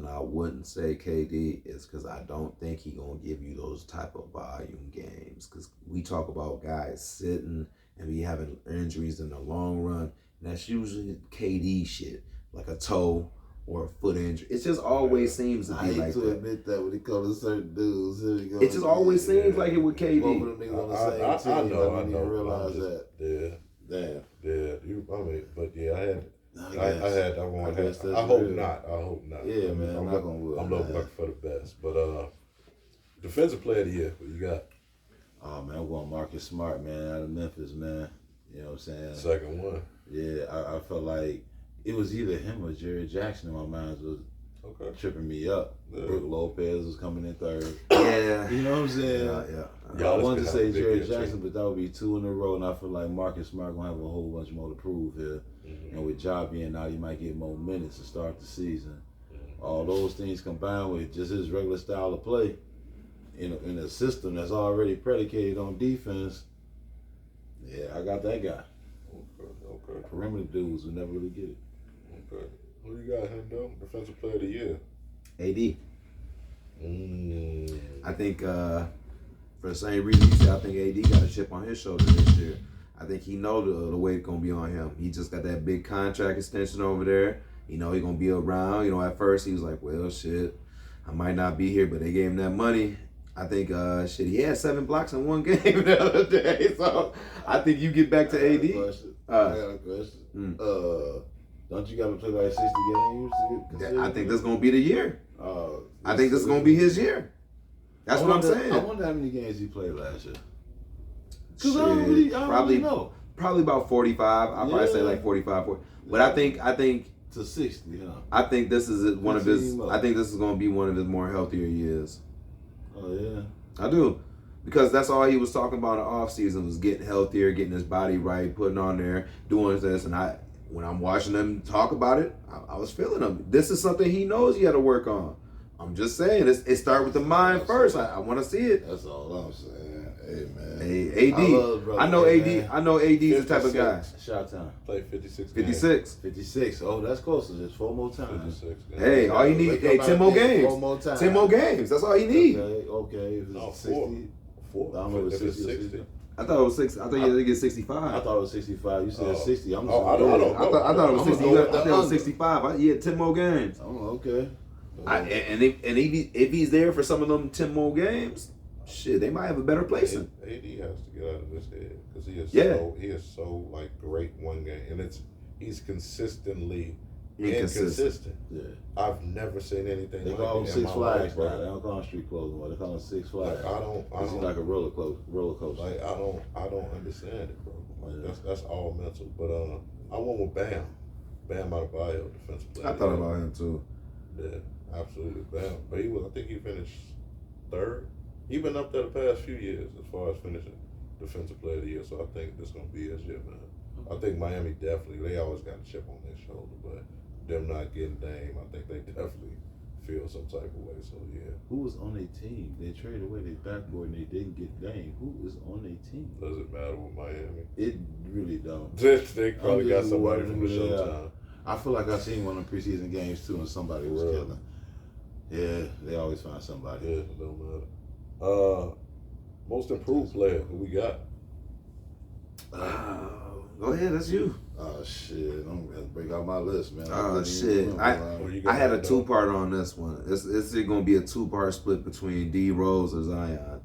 Speaker 2: I wouldn't say KD is because I don't think he gonna give you those type of volume games. Because we talk about guys sitting and be having injuries in the long run, and that's usually KD shit, like a toe or a foot injury. It just always seems to be like that. I hate to
Speaker 1: admit that when it comes to certain dudes.
Speaker 2: It just always seems like it with KD.
Speaker 1: Both of them niggas on the same team. I didn't even realize that.
Speaker 3: Yeah.
Speaker 1: Damn.
Speaker 3: Yeah. But yeah, I hope not.
Speaker 1: Yeah, man.
Speaker 3: I'm looking for the best. But defensive player of the year, what you got?
Speaker 1: Oh man, I'm going Marcus Smart, man, out of Memphis, man. You know what I'm saying?
Speaker 3: Second one.
Speaker 1: Yeah, I felt like it was either him or Jerry Jackson in my mind was tripping me up. Yeah. Brook Lopez was coming in third.
Speaker 2: Yeah.
Speaker 1: You know what I'm saying?
Speaker 2: Yeah.
Speaker 1: I wanted to say Jerry Jackson, but that would be 2 in a row, and I feel like Marcus Smart going to have a whole bunch more to prove here. Mm-hmm. And with Ja being out, he might get more minutes to start the season. Mm-hmm. All those things combined with just his regular style of play in a system that's already predicated on defense, yeah, I got that guy.
Speaker 3: Okay.
Speaker 1: Perimeter dudes who never really get it.
Speaker 3: Okay. Who you got, Hendo? Defensive player of the year?
Speaker 2: AD. I think for the same reason you said, I think AD got a chip on his shoulder this year. I think he know the weight going to be on him. He just got that big contract extension over there. You know, he going to be around. You know, at first he was like, well, shit, I might not be here, but they gave him that money. I think he had 7 blocks in one game the other day. So I think you get back to AD.
Speaker 1: I got a question. Don't you got to play like 60 games?
Speaker 2: I think that's gonna be the year. I think this is gonna be his year. That's what I'm saying.
Speaker 1: I wonder how many games he played last year.
Speaker 2: Shit,
Speaker 1: I don't really know.
Speaker 2: Probably about 45. I'll probably say like 45. 40. But I think
Speaker 1: to 60, huh?
Speaker 2: I think this is one of his. I think this is gonna be one of his more healthier years.
Speaker 1: Oh yeah.
Speaker 2: I do. Because that's all he was talking about in the offseason was getting healthier, getting his body right, putting on there, doing this. And when I'm watching him talk about it, I was feeling him. This is something he knows he had to work on. I'm just saying, it starts with the mind first. I want to see it.
Speaker 1: That's all I'm saying. Hey, man.
Speaker 2: Hey, AD. I know AD. Man. I know AD's the type of guy.
Speaker 1: Shot time.
Speaker 3: Played 56
Speaker 2: 56.
Speaker 1: 56. Oh, that's close. Just 4 more times.
Speaker 3: 56.
Speaker 2: Hey, all you need, 10 more games.
Speaker 1: 4 more times.
Speaker 2: 10 more games. That's all you need.
Speaker 1: Okay. If it's 60.
Speaker 3: 4.
Speaker 1: I don't know if it's 60.
Speaker 2: I thought it was 60. I thought you had to get 65.
Speaker 1: I thought it was 65. You said 60.
Speaker 3: I don't know.
Speaker 2: I thought it was 60. I thought it was 65. Yeah, 10 more games.
Speaker 1: Oh, okay.
Speaker 2: And if he's there for some of them 10 more games, shit, they might have a better placing.
Speaker 3: AD has to get out of his head because he is so like great one game, and he's consistently inconsistent.
Speaker 1: Yeah.
Speaker 3: I've never seen anything.
Speaker 1: They call him Six Flags now. They don't call him street clothes anymore. They call him Six Flags.
Speaker 3: Like, I don't
Speaker 1: like a roller coaster.
Speaker 3: Like I don't understand it, bro. Like that's all mental. But I went with Bam Adebayo, defensive player.
Speaker 2: I thought about him too.
Speaker 3: Yeah, absolutely, Bam. But I think he finished 3rd. He's been up there the past few years as far as finishing defensive player of the year. So I think this gonna be his year, man. I think Miami definitely. They always got a chip on their shoulder, but them not getting Dame, I think they definitely feel some type of way. So yeah.
Speaker 1: Who was on their team? They traded away their backboard and they didn't get Dame. Who is on their team?
Speaker 3: Does it matter with Miami?
Speaker 1: It really don't.
Speaker 3: They probably got somebody from the Showtime.
Speaker 1: I feel like I seen one of the preseason games too, and somebody was killing. Yeah, they always find somebody.
Speaker 3: Yeah, it don't matter. Most improved player who we got?
Speaker 2: Go ahead, that's you.
Speaker 1: Oh shit! I'm gonna break out my list, man.
Speaker 2: Oh shit! I had a 2-part on this one. It's gonna be a 2-part split between D Rose or Zion.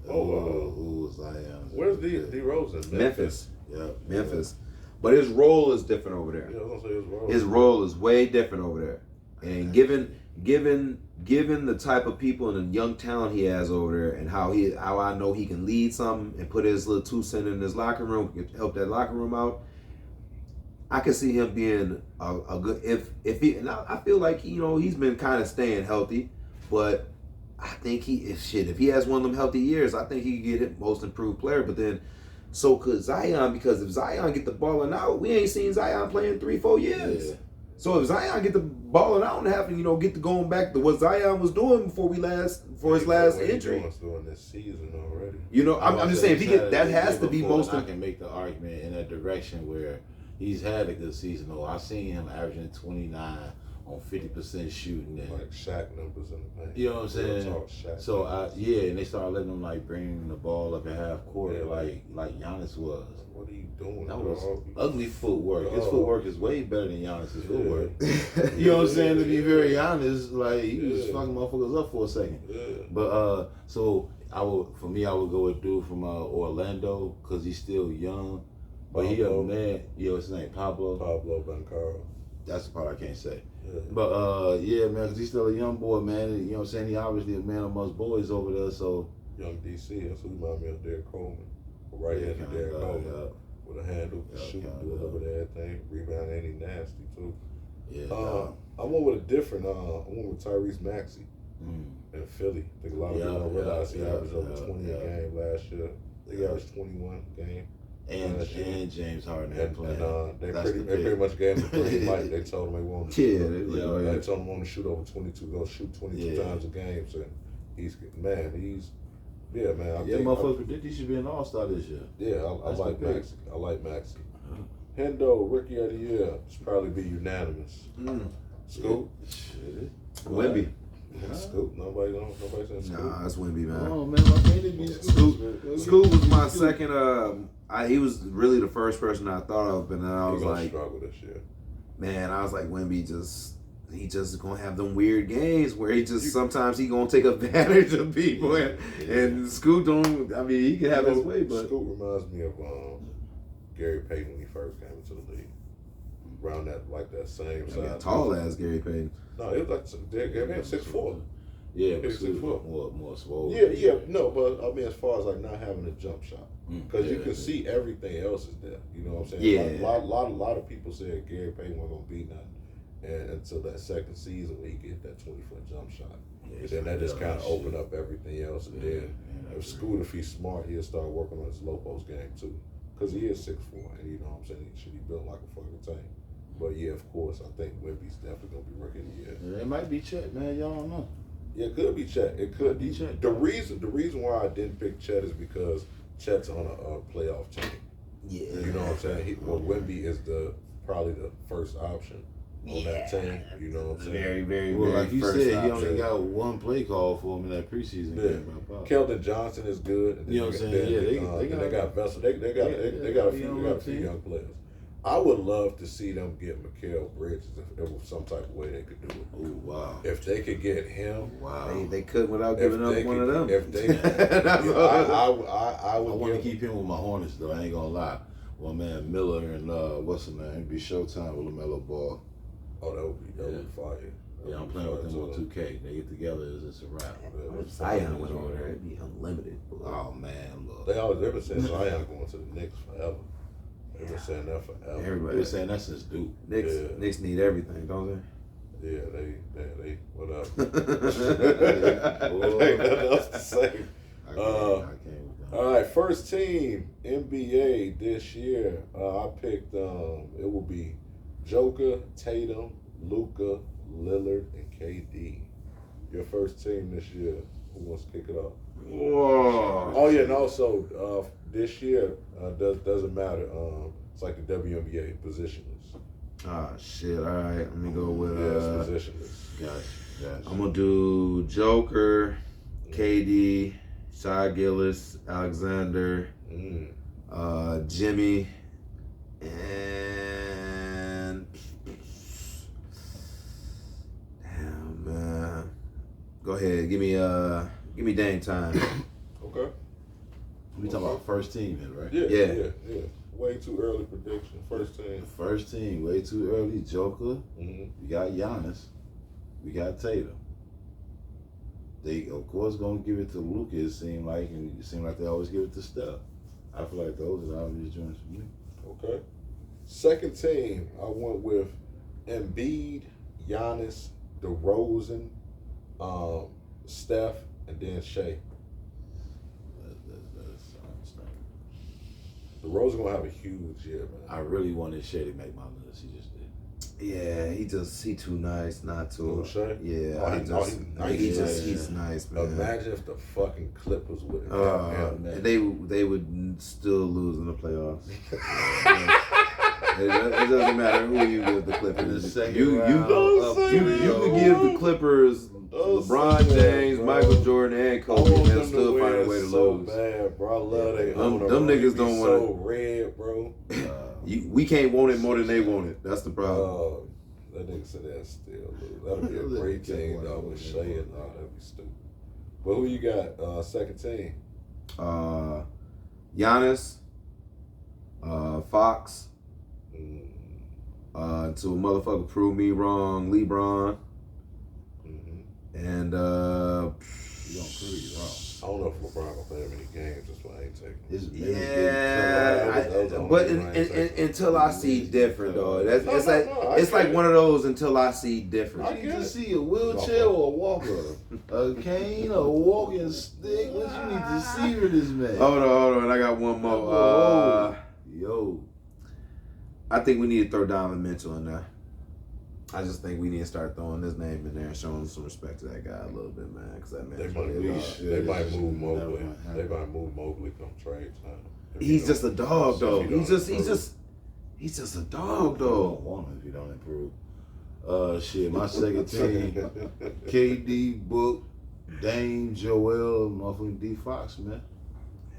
Speaker 1: Who was Zion?
Speaker 3: Where's D Rose in?
Speaker 2: Memphis.
Speaker 1: Yeah,
Speaker 2: Memphis. But his role is different over there.
Speaker 3: Yeah, I was gonna say his role.
Speaker 2: His role is way different over there. And given the type of people and the young talent he has over there, and how I know he can lead something and put his little 2 cents in his locker room, help that locker room out. I can see him being a good if he. And I feel like he's been kind of staying healthy, but I think if he has one of them healthy years, I think he could get it most improved player. But then, so could Zion, because if Zion get the balling out, we ain't seen Zion playing 3-4 years. Yeah. So if Zion get the balling out and have to, get to going back to what Zion was doing before his last injury.
Speaker 3: He's doing this season already.
Speaker 2: I'm just saying, if he that has to be most.
Speaker 1: I can make the argument in that direction where he's had a good season. Though I seen him averaging 29 on 50% shooting, and
Speaker 3: like Shaq numbers in the paint.
Speaker 1: You know what I'm saying? So and they started letting him bring the ball up at half court, like Giannis was.
Speaker 3: What are you doing?
Speaker 1: That was ugly footwork. His footwork is way better than Giannis's footwork. You know what I'm saying? To be very honest, he was just fucking motherfuckers up for a second.
Speaker 3: Yeah.
Speaker 1: But so I would go with dude from Orlando because he's still young. But he a man. What's his name? Pablo
Speaker 3: Bancaro.
Speaker 1: That's the part I can't say.
Speaker 3: Yeah.
Speaker 1: But man, because he's still a young boy, man. You know what I'm saying? He obviously a man amongst boys over there. So
Speaker 3: young DC. That's what remind me of Derek Coleman. Right-handed Derek Coleman with a handle, shooting, do a little bit of everything, rebound, and he nasty too.
Speaker 1: Yeah.
Speaker 3: I went with a different. I went with Tyrese Maxey in Philly. I think a lot of people don't realize he averaged over 20 a game last year. He averaged 21 a game.
Speaker 1: And James Harden had playing.
Speaker 3: They pretty much gave him the green light. They told him they wanted to shoot. They told him to shoot over 22. Go shoot 22 times a game. So he's. Yeah, man. I think
Speaker 1: motherfuckers predict he should be an all-star this year.
Speaker 3: Yeah, I like Maxey. I like Maxey. Hendo, Rookie of the Year, should probably be unanimous. Scoop?
Speaker 1: Shit.
Speaker 2: Wemby.
Speaker 3: Scoop? Nobody saying Scoop?
Speaker 2: Nah, that's Wemby, man.
Speaker 1: Oh, man, why can't it be Scoop?
Speaker 2: Scoop was my second. He was really the first person I thought of, but then I was like,
Speaker 3: struggle this year.
Speaker 2: Man, I was like, Wemby just he just gonna have them weird games where he just sometimes he gonna take advantage of people and Scoot don't. I mean, he can have his way, but
Speaker 3: Scoot reminds me of Gary Payton when he first came into the league. Around that same size.
Speaker 2: Tall ass Gary Payton.
Speaker 3: No, it was like Gary Payton 6'4".
Speaker 1: Yeah, but
Speaker 3: He's 6'4".
Speaker 1: more swole.
Speaker 3: Yeah, no, but I mean, as far as like not having a jump shot, because you can
Speaker 1: yeah.
Speaker 3: see everything else is there. You know what I'm saying?
Speaker 2: Yeah.
Speaker 3: A lot of people said Gary Payton wasn't gonna be nothing, and until that second season where he get that 20-foot jump shot, and then that just kind of opened up everything else. And then if Scoot, if he's smart, he'll start working on his low post game too, because he is 6'4", and you know what I'm saying, he should be built like a fucking tank. But yeah, of course, I think Wemby's definitely gonna be rookie of the year.
Speaker 1: It might be Chet, man. Y'all don't know.
Speaker 3: Yeah, it could be Chet. It could be
Speaker 1: Chet.
Speaker 3: The reason why I didn't pick Chet is because Chet's on a playoff team.
Speaker 2: Yeah,
Speaker 3: You know what I'm saying? Wemby is probably the first option on that team. You know what I'm saying?
Speaker 2: very, very,
Speaker 1: Well,
Speaker 2: very
Speaker 1: like you
Speaker 2: first
Speaker 1: said, he
Speaker 2: option.
Speaker 1: only got one play call for him in that preseason game.
Speaker 3: Keldon Johnson is good. And
Speaker 1: You know what I'm saying? Yeah,
Speaker 3: they got Vessel. They got a few young players. I would love to see them get Mikal Bridges if there was some type of way they could do it.
Speaker 1: Oh wow!
Speaker 3: If they could get him,
Speaker 1: Wow.
Speaker 2: They couldn't without giving up one of them.
Speaker 3: If they, I would
Speaker 1: want to
Speaker 3: give.
Speaker 1: keep him with my Hornets though. I ain't gonna lie. Well, man, Miller and what's the name? It'd be Showtime with LaMelo Ball.
Speaker 3: Oh, that would be fire.
Speaker 1: Yeah, I'm playing with them on 2K. They get together, it's a wrap.
Speaker 2: Zion went over there, it'd be unlimited.
Speaker 1: Oh man, look.
Speaker 3: They've been saying Zion going to the Knicks forever. They've been saying that forever.
Speaker 2: Everybody.
Speaker 1: They were saying that since Duke.
Speaker 2: Knicks need everything, don't they?
Speaker 3: Yeah, they what up? Ain't nothing else to say.
Speaker 1: I can't with them.
Speaker 3: All right, first team NBA this year. I picked. It will be Joker, Tatum, Luka, Lillard, and KD. Your first team this year. Who wants to kick it off?
Speaker 2: Whoa.
Speaker 3: Oh yeah, and also this year doesn't matter. It's like the WNBA positionless.
Speaker 2: Ah shit! All right, let me go with
Speaker 3: It's positionless.
Speaker 1: Gotcha.
Speaker 2: I'm gonna do Joker, KD, Shai Gillis, Alexander, Jimmy, and damn man, go ahead, give me Dame time.
Speaker 3: Okay.
Speaker 1: We talking about first team, then, right?
Speaker 3: Yeah. Way too early prediction. First team.
Speaker 1: First team, way too early. Joker.
Speaker 3: Mm-hmm.
Speaker 1: We got Giannis. We got Tatum. They of course gonna give it to Luka. It seemed like, and it seemed like they always give it to Steph. I feel like those are the obvious joints for me.
Speaker 3: Okay. Second team, I went with Embiid, Giannis, DeRozan, Steph, and then Shea.
Speaker 1: That's understandable.
Speaker 3: DeRozan gonna have a huge year, man.
Speaker 1: I really wanted Shea to make my list. He just did.
Speaker 2: Yeah, he too nice not to.
Speaker 3: Oh, Shea?
Speaker 2: Yeah, he's nice, man.
Speaker 3: Imagine if the fucking Clippers would have
Speaker 2: and they would still lose in the playoffs. It doesn't matter who you give the Clippers. You could give the Clippers LeBron James, Michael Jordan, and Kobe, and they'll still find a way to
Speaker 3: so
Speaker 2: lose.
Speaker 3: Bad, bro. I love they owner.
Speaker 2: Them niggas don't want
Speaker 3: so red, bro.
Speaker 2: We can't want it more than they want it. That's the problem.
Speaker 3: That nigga said that still lose. That'd be a great team, though, with Shea and all. That'd be stupid. But who you got? Second team.
Speaker 2: Giannis, Fox, until a motherfucker prove me wrong, LeBron, and
Speaker 1: You gonna prove you wrong.
Speaker 3: I don't know if LeBron gonna play that many games. That's why I ain't taking him.
Speaker 2: Until I see different, dog. It's like one of those until I see different.
Speaker 1: I need to see a wheelchair or a walker, a cane, a walking stick. What you need to see for this man?
Speaker 2: Hold on. I got one more.
Speaker 1: Yo,
Speaker 2: I think we need to throw Donovan Mitchell in there. I just think we need to start throwing his name in there and showing some respect to that guy a little bit, man. Because that man,
Speaker 3: They might move Mobley. They might move Mobley come trade time.
Speaker 2: He's just a dog, though. He's just a dog,
Speaker 1: don't
Speaker 2: though.
Speaker 1: want him if you don't improve. Shit, my second team, KD, Book, Dame, Joel, motherfucking D Fox, man.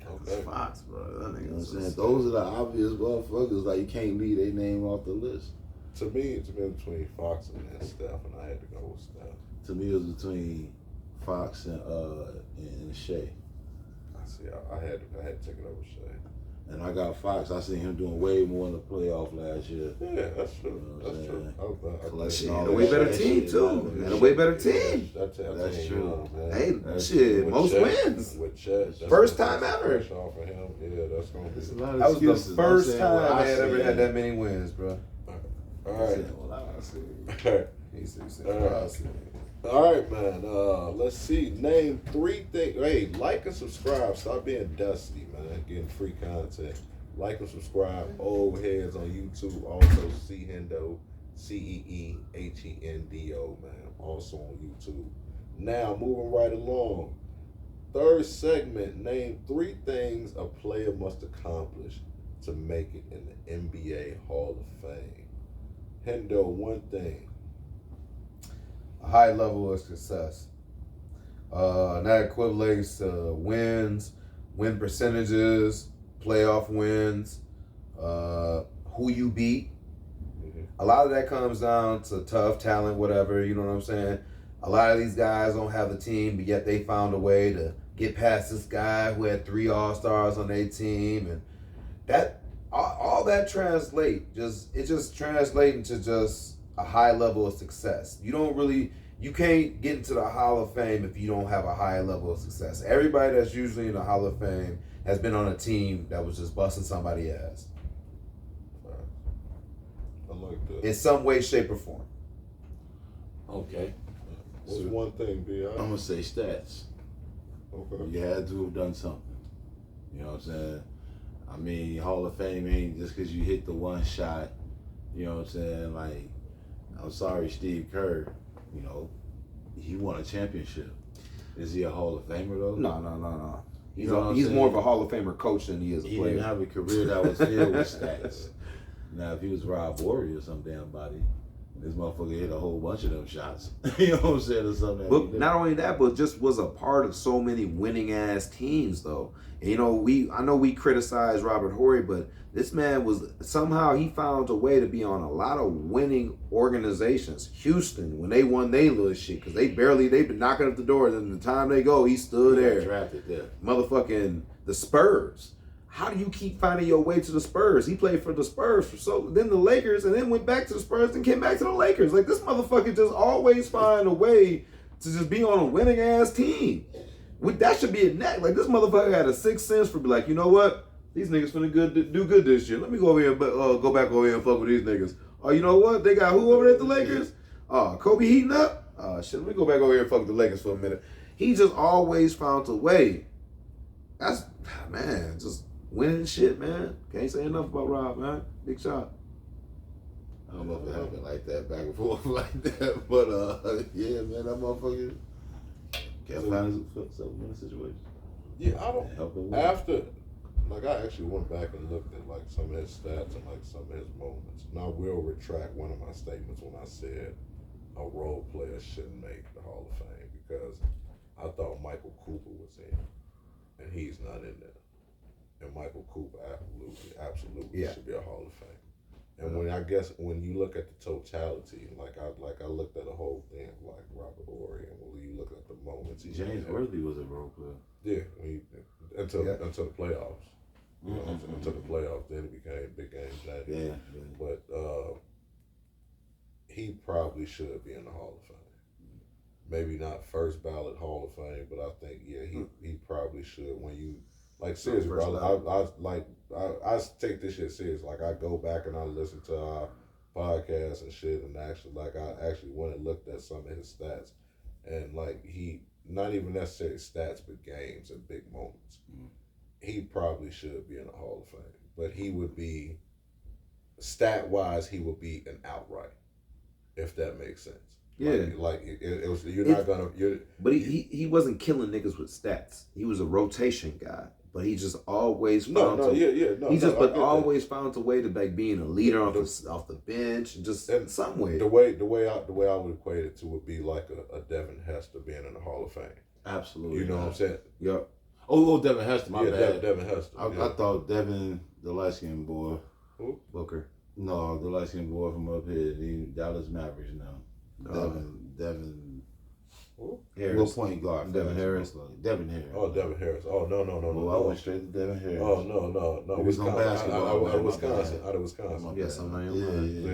Speaker 3: Okay.
Speaker 2: Fox, bro. That
Speaker 1: You know what I'm
Speaker 2: nigga's
Speaker 1: saying? Those are the obvious motherfuckers. Like, you can't leave their name off the list.
Speaker 3: To me, it's been between Fox and Steph, and I had to go with Steph.
Speaker 1: To me, it was between Fox and Shea.
Speaker 3: I see. I had to take it over Shea.
Speaker 1: And I got Fox. I seen him doing way more in the playoff last year.
Speaker 3: Yeah, that's true. That's true.
Speaker 2: Shit, had a way better team too. Had a way better team.
Speaker 3: That's
Speaker 1: true.
Speaker 2: Hey, shit, most wins.
Speaker 3: With Chet,
Speaker 2: First time ever.
Speaker 3: Off of him. Yeah, that's gonna be.
Speaker 2: That was the first time they had ever had that many wins, bro.
Speaker 3: All right. All right, man. Let's see. Name 3 things. Hey, like and subscribe. Stop being dusty, man. Getting free content. Like and subscribe. Old Heads on YouTube. Also, Hendo, CEEHENDO, man. Also on YouTube. Now, moving right along. Third segment. Name 3 things a player must accomplish to make it in the NBA Hall of Fame. Hendo, one thing.
Speaker 2: A high level of success. That equates to wins, win percentages, playoff wins, who you beat.
Speaker 3: Mm-hmm.
Speaker 2: A lot of that comes down to tough talent, whatever, you know what I'm saying? A lot of these guys don't have the team, but yet they found a way to get past this guy who had 3 All-Stars on their team. And that all that translates into just a high level of success. You can't get into the Hall of Fame if you don't have a high level of success. Everybody that's usually in the Hall of Fame has been on a team that was just busting somebody's ass.
Speaker 3: I like that.
Speaker 2: In some way, shape, or form.
Speaker 1: Okay.
Speaker 3: What's one thing, B.I.?
Speaker 1: I'm gonna say stats.
Speaker 3: Okay.
Speaker 1: You had to have done something. You know what I'm saying? I mean, Hall of Fame ain't just because you hit the one shot. You know what I'm saying? Like, I'm sorry, Steve Kerr. You know, he won a championship. Is he a Hall of Famer though?
Speaker 2: No.
Speaker 1: He's
Speaker 2: More of a Hall of Famer coach than he is a
Speaker 1: He
Speaker 2: player.
Speaker 1: didn't have a career that was filled with stats. Now, if he was Rob Horry or some damn body, this motherfucker hit a whole bunch of them shots. You know what I'm saying? Or something.
Speaker 2: But not only that, but just was a part of so many winning ass teams though. And, you know, I know we criticize Robert Horry, but this man he found a way to be on a lot of winning organizations. Houston, when they won they little shit, because they've been knocking at the door, and the time they go, he stood there.
Speaker 1: Drafted there.
Speaker 2: Motherfucking the Spurs. How do you keep finding your way to the Spurs? He played for the Spurs then the Lakers, and then went back to the Spurs and came back to the Lakers. Like, this motherfucker just always find a way to just be on a winning ass team. That should be a neck. Like, this motherfucker had a sixth sense for be like, you know what? These niggas finna do good this year. Let me go over here and go back over here and fuck with these niggas. Oh, you know what? They got who over there at the Lakers? Kobe heating up? Shit, let me go back over here and fuck with the Lakers for a minute. He just always found a way. That's, man, just winning shit, man. Can't say enough about Rob, man. Big shot.
Speaker 1: I don't know if it happened like that, back and forth like that, but yeah, man, that motherfucker can't find himself in a situation.
Speaker 3: Yeah, I don't. After, like, I actually went back and looked at like some of his stats and like some of his moments, and I will retract one of my statements when I said a role player shouldn't make the Hall of Fame, because I thought Michael Cooper was in, and he's not in there. And Michael Cooper absolutely should be a Hall of Fame. And when you look at the totality, like I looked at the whole thing, like Robert Horry, and when you look at the moments,
Speaker 1: James Worthy was a role player.
Speaker 3: Yeah, until the playoffs. You know, until the playoffs, then it became big game James.
Speaker 1: Yeah.
Speaker 3: But he probably should be in the Hall of Fame. Maybe not first ballot Hall of Fame, but I think he probably should. When you like, seriously, bro, I take this shit serious. Like, I go back and I listen to our podcasts and shit, and I actually went and looked at some of his stats, and like, he not even necessarily stats, but games and big moments. He probably should be in the Hall of Fame, but he would be, stat wise, he would be an outright, if that makes sense.
Speaker 2: Yeah,
Speaker 3: it was.
Speaker 2: But he wasn't killing niggas with stats. He was a rotation guy. But he just always found always found a way to, like, being a leader off the bench, and just in some way.
Speaker 3: The way I would equate it to would be like a Devin Hester being in the Hall of Fame.
Speaker 1: Absolutely.
Speaker 3: You know what I'm saying?
Speaker 2: Yep.
Speaker 1: Oh, Devin Hester, my bad.
Speaker 3: Devin Hester.
Speaker 1: I thought Devin, the light skinned boy.
Speaker 3: Who?
Speaker 2: Booker.
Speaker 1: No, the light skinned boy from up here, the Dallas Mavericks now. Devin
Speaker 2: Harris.
Speaker 1: What point guard?
Speaker 2: Devin Harris.
Speaker 1: Devin Harris.
Speaker 3: Oh, Devin Harris. Oh, no.
Speaker 1: Well, I went straight to Devin Harris.
Speaker 3: Oh, no.
Speaker 1: He was on basketball.
Speaker 3: Out of Wisconsin.
Speaker 2: Yeah, something on your mind.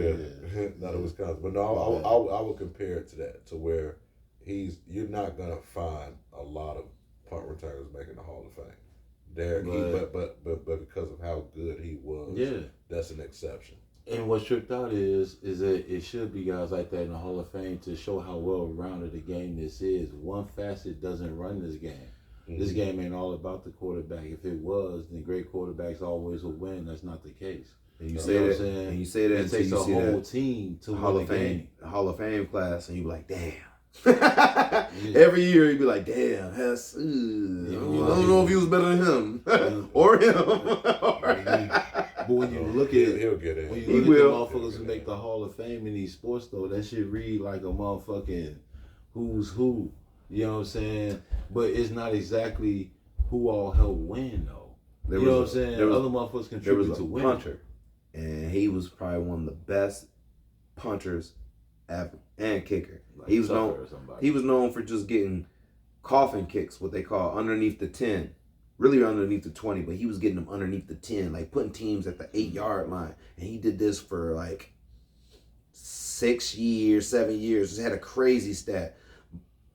Speaker 3: Yeah. Not of Wisconsin. But no, I would compare it to that, to where you're not going to find a lot of punt returners making the Hall of Fame. But because of how good he was, that's an exception.
Speaker 1: And what's tripped out is that it should be guys like that in the Hall of Fame to show how well-rounded the game this is. One facet doesn't run this game. Mm-hmm. This game ain't all about the quarterback. If it was, then great quarterbacks always will win. That's not the case.
Speaker 2: And you say that, and you say that,
Speaker 1: it takes a whole team to
Speaker 2: Hall
Speaker 1: win
Speaker 2: of
Speaker 1: a
Speaker 2: Fame,
Speaker 1: game.
Speaker 2: Hall of Fame class, and you be like, damn. Every year you'd be like, damn, Headz. I don't know if he was better than him or him.
Speaker 1: But when you look at it,
Speaker 3: he'll get in.
Speaker 1: When you look at the motherfuckers who make the Hall of Fame in these sports, though, that shit read like a motherfucking who's who. You know what I'm saying? But it's not exactly who all helped win, though. You know what I'm saying? Other motherfuckers contribute to win.
Speaker 2: Puncher, and he was probably one of the best punters ever, and kicker.
Speaker 1: Like
Speaker 2: he was known for just getting coffin kicks, what they call underneath the 10. Really underneath the 20, but he was getting them underneath the 10, like putting teams at the 8-yard line. And he did this for like 6 years, 7 years. Just had a crazy stat.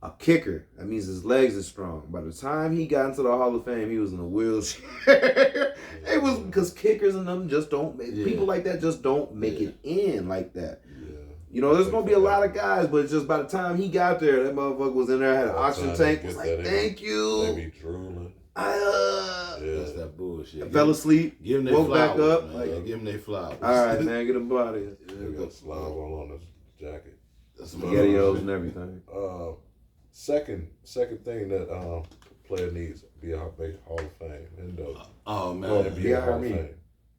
Speaker 2: A kicker, that means his legs are strong. By the time he got into the Hall of Fame, he was in a wheelchair. It was because kickers and them just don't make, people like that just don't make it in like that. Yeah. You know, there's going to be a lot of guys, but it's just by the time he got there, that motherfucker was in there, had an oxygen tank, was like, thank you.
Speaker 3: They be drooling.
Speaker 1: That's that bullshit.
Speaker 2: I fell asleep.
Speaker 1: Give them their
Speaker 2: woke
Speaker 1: flowers,
Speaker 2: back up.
Speaker 1: man. Like, give them their flowers.
Speaker 2: All right, man, get a body.
Speaker 3: They got slime all on this jacket.
Speaker 2: SpaghettiOs and everything.
Speaker 3: Second thing that player needs to be a Hall of Fame.
Speaker 1: Oh man,
Speaker 3: to be a Hall of Fame.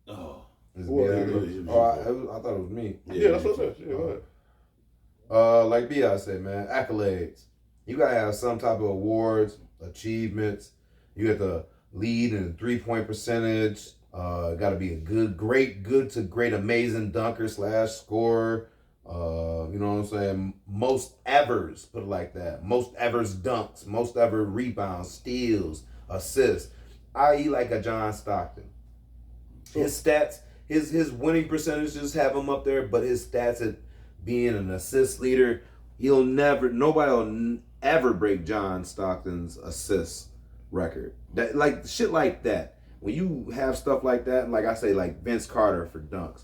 Speaker 1: Oh,
Speaker 2: I thought it was me.
Speaker 3: Yeah, that's what I said. Yeah, go ahead.
Speaker 2: Like B.I. said, man, accolades. You gotta have some type of awards, achievements. You have to lead in 3-point percentage. Got to be a good to great, amazing dunker / scorer. You know what I'm saying? Most evers, put it like that. Most evers dunks, most ever rebounds, steals, assists. I.e. like a John Stockton. His stats, his winning percentages have him up there, but his stats at being an assist leader, nobody will ever break John Stockton's assists record. That, like shit like that. When you have stuff like that, and like I say, like Vince Carter for dunks,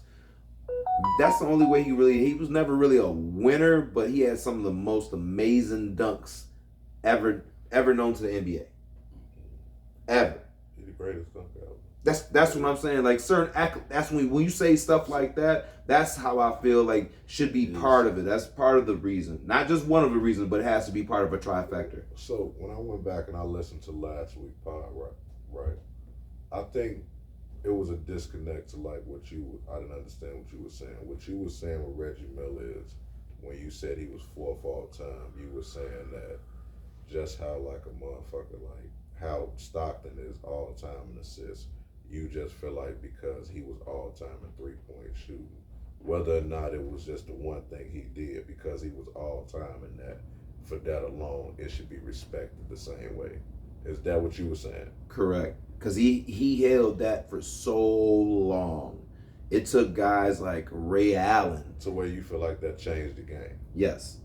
Speaker 2: that's the only way he was never really a winner, but he had some of the most amazing dunks ever known to the NBA. Ever.
Speaker 3: He's the greatest dunk ever.
Speaker 2: That's what I'm saying. Like that's when you say stuff like that, that's how I feel like should be part of it. That's part of the reason. Not just one of the reasons, but it has to be part of a trifecta.
Speaker 3: So when I went back and I listened to last week's pod, right, I think it was a disconnect to like I didn't understand what you were saying. What you were saying with Reggie Miller is when you said he was 4th all time, you were saying that just how like a motherfucker, like how Stockton is all time in assists. You just feel like because he was all time in 3-point shooting, whether or not it was just the one thing he did, because he was all time in that, for that alone, it should be respected the same way. Is that what you were saying?
Speaker 2: Correct. Because he held that for so long. It took guys like Ray Allen.
Speaker 3: To where you feel like that changed the game.
Speaker 2: Yes.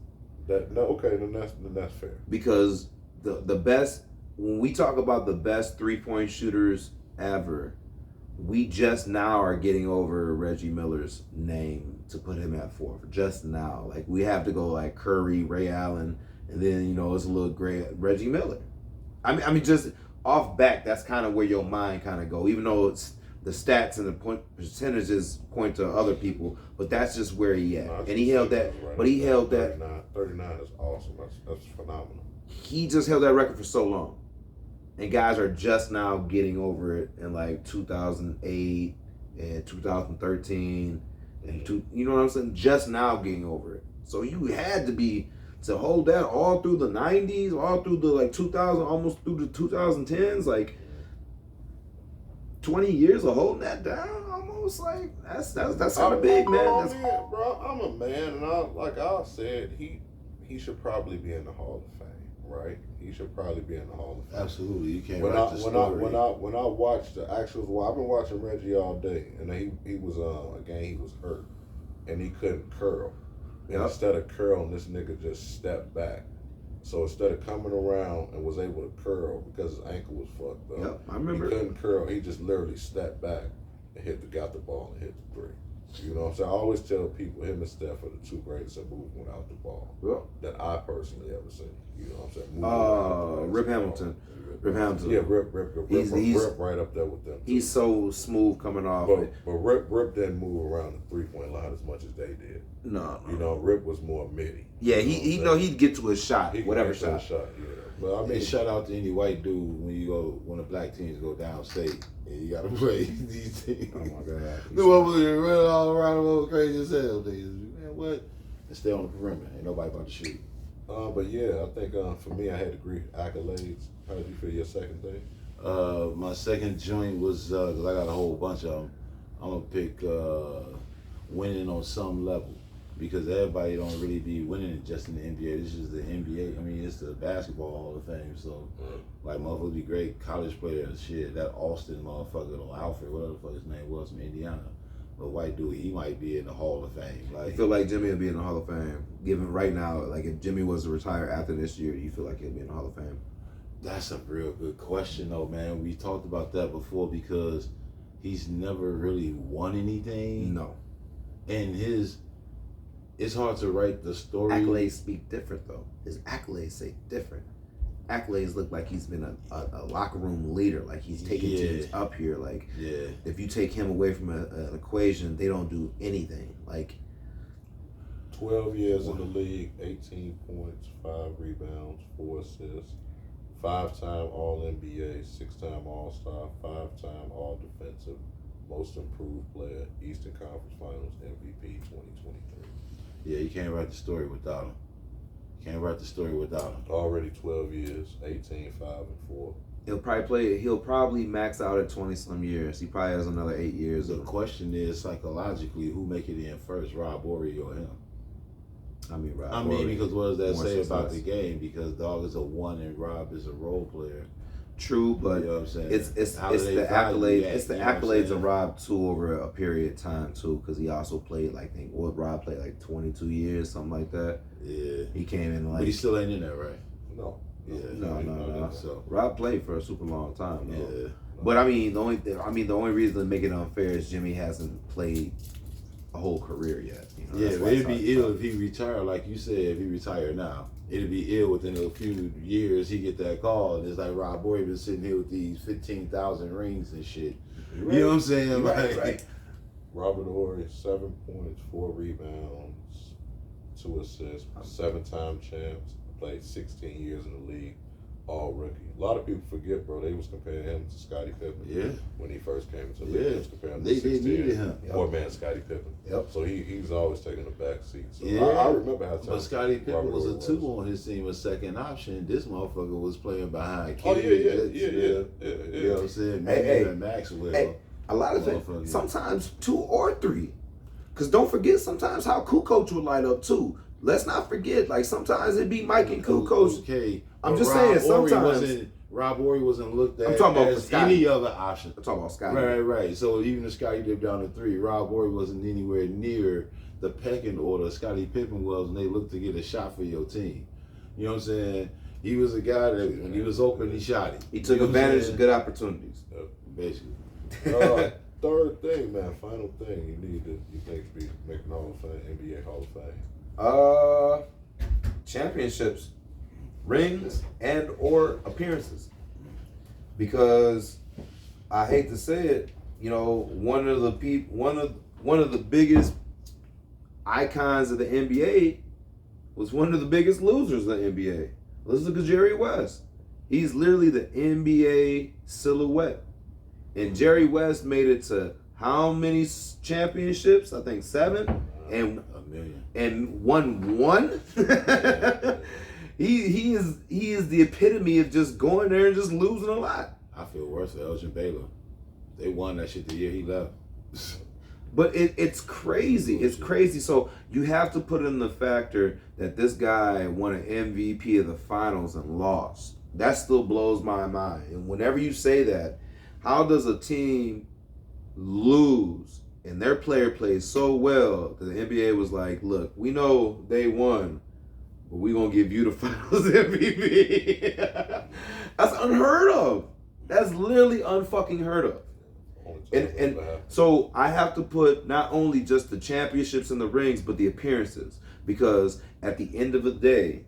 Speaker 3: Then that's fair.
Speaker 2: Because the best, when we talk about the best 3-point shooters ever, we just now are getting over Reggie Miller's name to put him at 4th. Just now. Like we have to go like Curry, Ray Allen, and then it's a little gray Reggie Miller. I mean just off back, that's kind of where your mind kind of go, even though it's the stats and the percentages point to other people, but that's just where he at. And he held that, right, but he held
Speaker 3: 39 is awesome. That's phenomenal.
Speaker 2: He just held that record for so long. And guys are just now getting over it in like 2008 and 2013 and you know what I'm saying? Just now getting over it. So you had to hold that all through the 90s, all through the like 2000, almost through the 2010s, like 20 years of holding that down almost. it's like that's kind of big, man. That's,
Speaker 3: bro, I'm a man, and I said, he should probably be in the Hall of Fame, right? He should probably be in the Hall of Fame.
Speaker 1: Absolutely, you can't write the story.
Speaker 3: When I watched the actual, well, I've been watching Reggie all day, and he was again, he was hurt, and he couldn't curl. And instead of curling, this nigga just stepped back. So instead of coming around and was able to curl because his ankle was fucked up,
Speaker 2: I remember.
Speaker 3: He couldn't curl. He just literally stepped back and got the ball and hit the three. You know what I'm saying? I always tell people him and Steph are the two greatest at moving without the ball that I personally ever seen. You know what I'm saying?
Speaker 2: Rip Hamilton. Rip Hamilton.
Speaker 3: Yeah, Rip right up there with them.
Speaker 2: He's so smooth coming off.
Speaker 3: But Rip didn't move around the 3-point line as much as they did.
Speaker 2: No.
Speaker 3: You know, Rip was more midi.
Speaker 2: Yeah, he'd get to his shot, whatever shot.
Speaker 3: Yeah. But I mean,
Speaker 1: shout out to any white dude when the black teams go downstate and you gotta play these teams.
Speaker 2: Oh my God.
Speaker 1: The motherfuckers run all around the world crazy as hell. Niggas, man, what? And stay on the perimeter. Ain't nobody about to shoot.
Speaker 3: But yeah, I think for me, I had to agree. Accolades. How did you feel your second thing?
Speaker 1: My second joint was because I got a whole bunch of them. I'm gonna pick winning on some level. Because everybody don't really be winning just in the NBA. This is the NBA. I mean, it's the Basketball Hall of Fame. So, like, motherfuckers be great college players. Shit, that Austin motherfucker, or Alfred, whatever the fuck his name was from Indiana. But white dude, he might be in the Hall of Fame. Like,
Speaker 2: I feel like Jimmy will be in the Hall of Fame. Given right now, like if Jimmy was to retire after this year, you feel like he'll be in the Hall of Fame?
Speaker 1: That's a real good question, though, man. We talked about that before because he's never really won anything.
Speaker 2: No.
Speaker 1: And it's hard to write the story.
Speaker 2: Accolades speak different, though. His accolades say different. Accolades look like he's been a locker room leader, like he's taking teams up here. Like, if you take him away from an equation, they don't do anything. Like,
Speaker 3: 12 years in the league, 18 points, 5 rebounds, 4 assists, 5-time All-NBA, 6-time All-Star, 5-time All-Defensive, Most Improved Player, Eastern Conference Finals MVP 2023.
Speaker 1: Yeah, you can't write the story without him.
Speaker 3: Already 12 years, 18, 5, and 4.
Speaker 2: He'll probably max out at 20-some years. He probably has another 8 years.
Speaker 1: The question is, psychologically, who make it in first, Rob Horry or him? Because what does that say about the game? Because Dog is a one and Rob is a role player.
Speaker 2: True, but
Speaker 1: you know what I'm saying?
Speaker 2: it's the accolades of Rob too over a period of time too, because he also played Rob played like 22 years, something like that.
Speaker 1: Yeah,
Speaker 2: he came in
Speaker 1: but he still ain't in there, right?
Speaker 3: No.
Speaker 1: Yeah,
Speaker 2: no.
Speaker 1: So
Speaker 2: Rob played for a super long time.
Speaker 1: Yeah,
Speaker 2: but the only reason to make it unfair is Jimmy hasn't played a whole career yet.
Speaker 1: But it'd be ill if he retired, like you said. If he retired now, it'd be ill within a few years. He get that call, and it's like Rob Boyd been sitting here with these 15,000 rings and shit. Right. You know what I'm saying?
Speaker 2: Right.
Speaker 3: Robert Horry, 7 points, 4 rebounds, 2 assists, 7-time champs. Played 16 years in the league, all rookie. A lot of people forget, bro. They was comparing him to Scottie Pippen.
Speaker 1: Yeah.
Speaker 3: When he first came into the league, they was comparing him
Speaker 1: they
Speaker 3: to 16
Speaker 1: needed him.
Speaker 3: Four-man Scottie Pippen.
Speaker 1: Yep.
Speaker 3: So he's always taking the back seat. So
Speaker 1: yeah.
Speaker 3: I remember how.
Speaker 1: But Scottie Pippen was a 2 on his team, a second option. This motherfucker was playing behind.
Speaker 3: Yeah.
Speaker 1: You know what I'm saying? Maybe Maxwell.
Speaker 2: Hey, a lot of things. Sometimes 2 or 3. Because don't forget sometimes how Kukoc would light up too. Let's not forget, like sometimes it'd be Mike and Kukoc.
Speaker 1: Okay.
Speaker 2: I'm just saying sometimes.
Speaker 1: Rob Horry wasn't looked at
Speaker 2: I'm talking about
Speaker 1: as any other option.
Speaker 2: I'm talking about Scottie.
Speaker 1: Right. So even if Scottie dipped down to 3, Rob Horry wasn't anywhere near the pecking order Scottie Pippen was, and they looked to get a shot for your team. You know what I'm saying? He was a guy that when he was open, he shot it.
Speaker 2: He took advantage of good opportunities.
Speaker 1: Basically.
Speaker 3: Third thing, man. Final thing you think to be making Hall of Fame, NBA Hall of Fame.
Speaker 2: Championships, rings, and or appearances. Because I hate to say it, one of the biggest icons of the NBA was one of the biggest losers of the NBA. Let's look at Jerry West. He's literally the NBA silhouette. And Jerry West made it to how many championships? I think 7. And won 1. He is the epitome of just going there and just losing a lot.
Speaker 1: I feel worse for Elgin Baylor. They won that shit the year he left.
Speaker 2: But it's crazy. It's crazy. So you have to put in the factor that this guy won an MVP of the finals and lost. That still blows my mind. And whenever you say that, how does a team lose and their player plays so well that the NBA was like, look, we know they won, but we're going to give you the finals MVP. That's unheard of. That's literally unfucking heard of. And so I have to put not only just the championships and the rings, but the appearances. Because at the end of the day,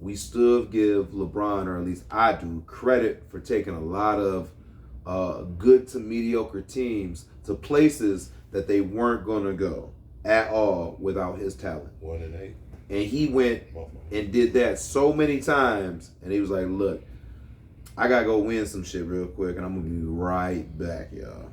Speaker 2: we still give LeBron, or at least I do, credit for taking a lot of good to mediocre teams to places that they weren't going to go at all without his talent.
Speaker 3: 1-8.
Speaker 2: And he went and did that so many times, and he was like, look, I got to go win some shit real quick, and I'm going to be right back, y'all.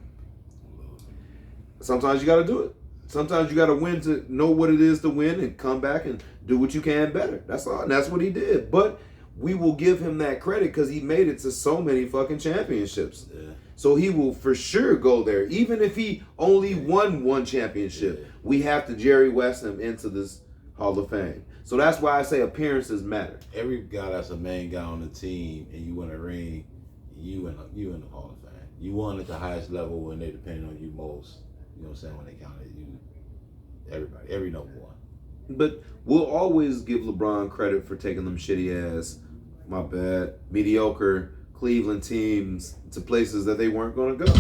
Speaker 2: Sometimes you got to do it. Sometimes you got to win to know what it is to win and come back and do what you can better. That's all. And that's what he did. But we will give him that credit because he made it to so many fucking championships. Yeah. So he will for sure go there. Even if he only won one championship, we have to Jerry West him into this Hall of Fame. So that's why I say appearances matter.
Speaker 1: Every guy that's a main guy on the team and you win a ring, you in the Hall of Fame. You won at the highest level when they depended on you most. You know what I'm saying? When they counted you, everybody, every number one.
Speaker 2: But we'll always give LeBron credit for taking them shitty ass, my bad, mediocre Cleveland teams to places that they weren't going to go.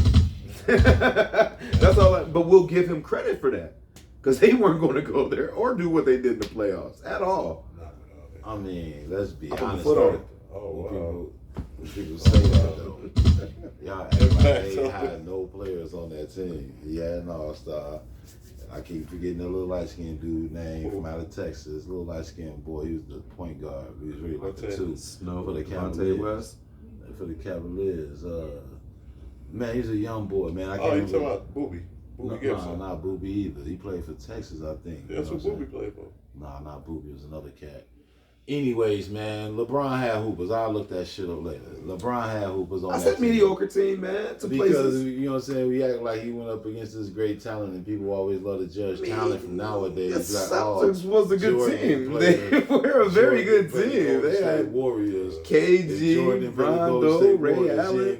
Speaker 2: That's all. But we'll give him credit for that because they weren't going to go there or do what they did in the playoffs at all.
Speaker 1: I mean, let's be honest.
Speaker 3: When
Speaker 1: people say that though. Y'all act like they had no players on that team. He had an all-star. I keep forgetting the little light-skinned dude name from out of Texas. Little light-skinned boy. He was the point guard. He was really like the two. For the Cavaliers. For the Cavaliers. Man, he's a young boy, man.
Speaker 3: You talking about Boobie?
Speaker 1: Gibson? No, not Boobie either. He played for Texas, I think.
Speaker 3: That's what Boobie played for.
Speaker 1: Nah, not Boobie. It was another cat. Anyways, man, LeBron had hoopers. I'll look that shit up later. LeBron had hoopers on that
Speaker 2: team. I said mediocre team, man.
Speaker 1: Because, places. You know what I'm saying, we act like he went up against this great talent, and people always love to judge talent from nowadays.
Speaker 2: The Celtics was a good team. They were a very good team. They had
Speaker 1: Warriors.
Speaker 2: KG, Rondo, Ray Allen,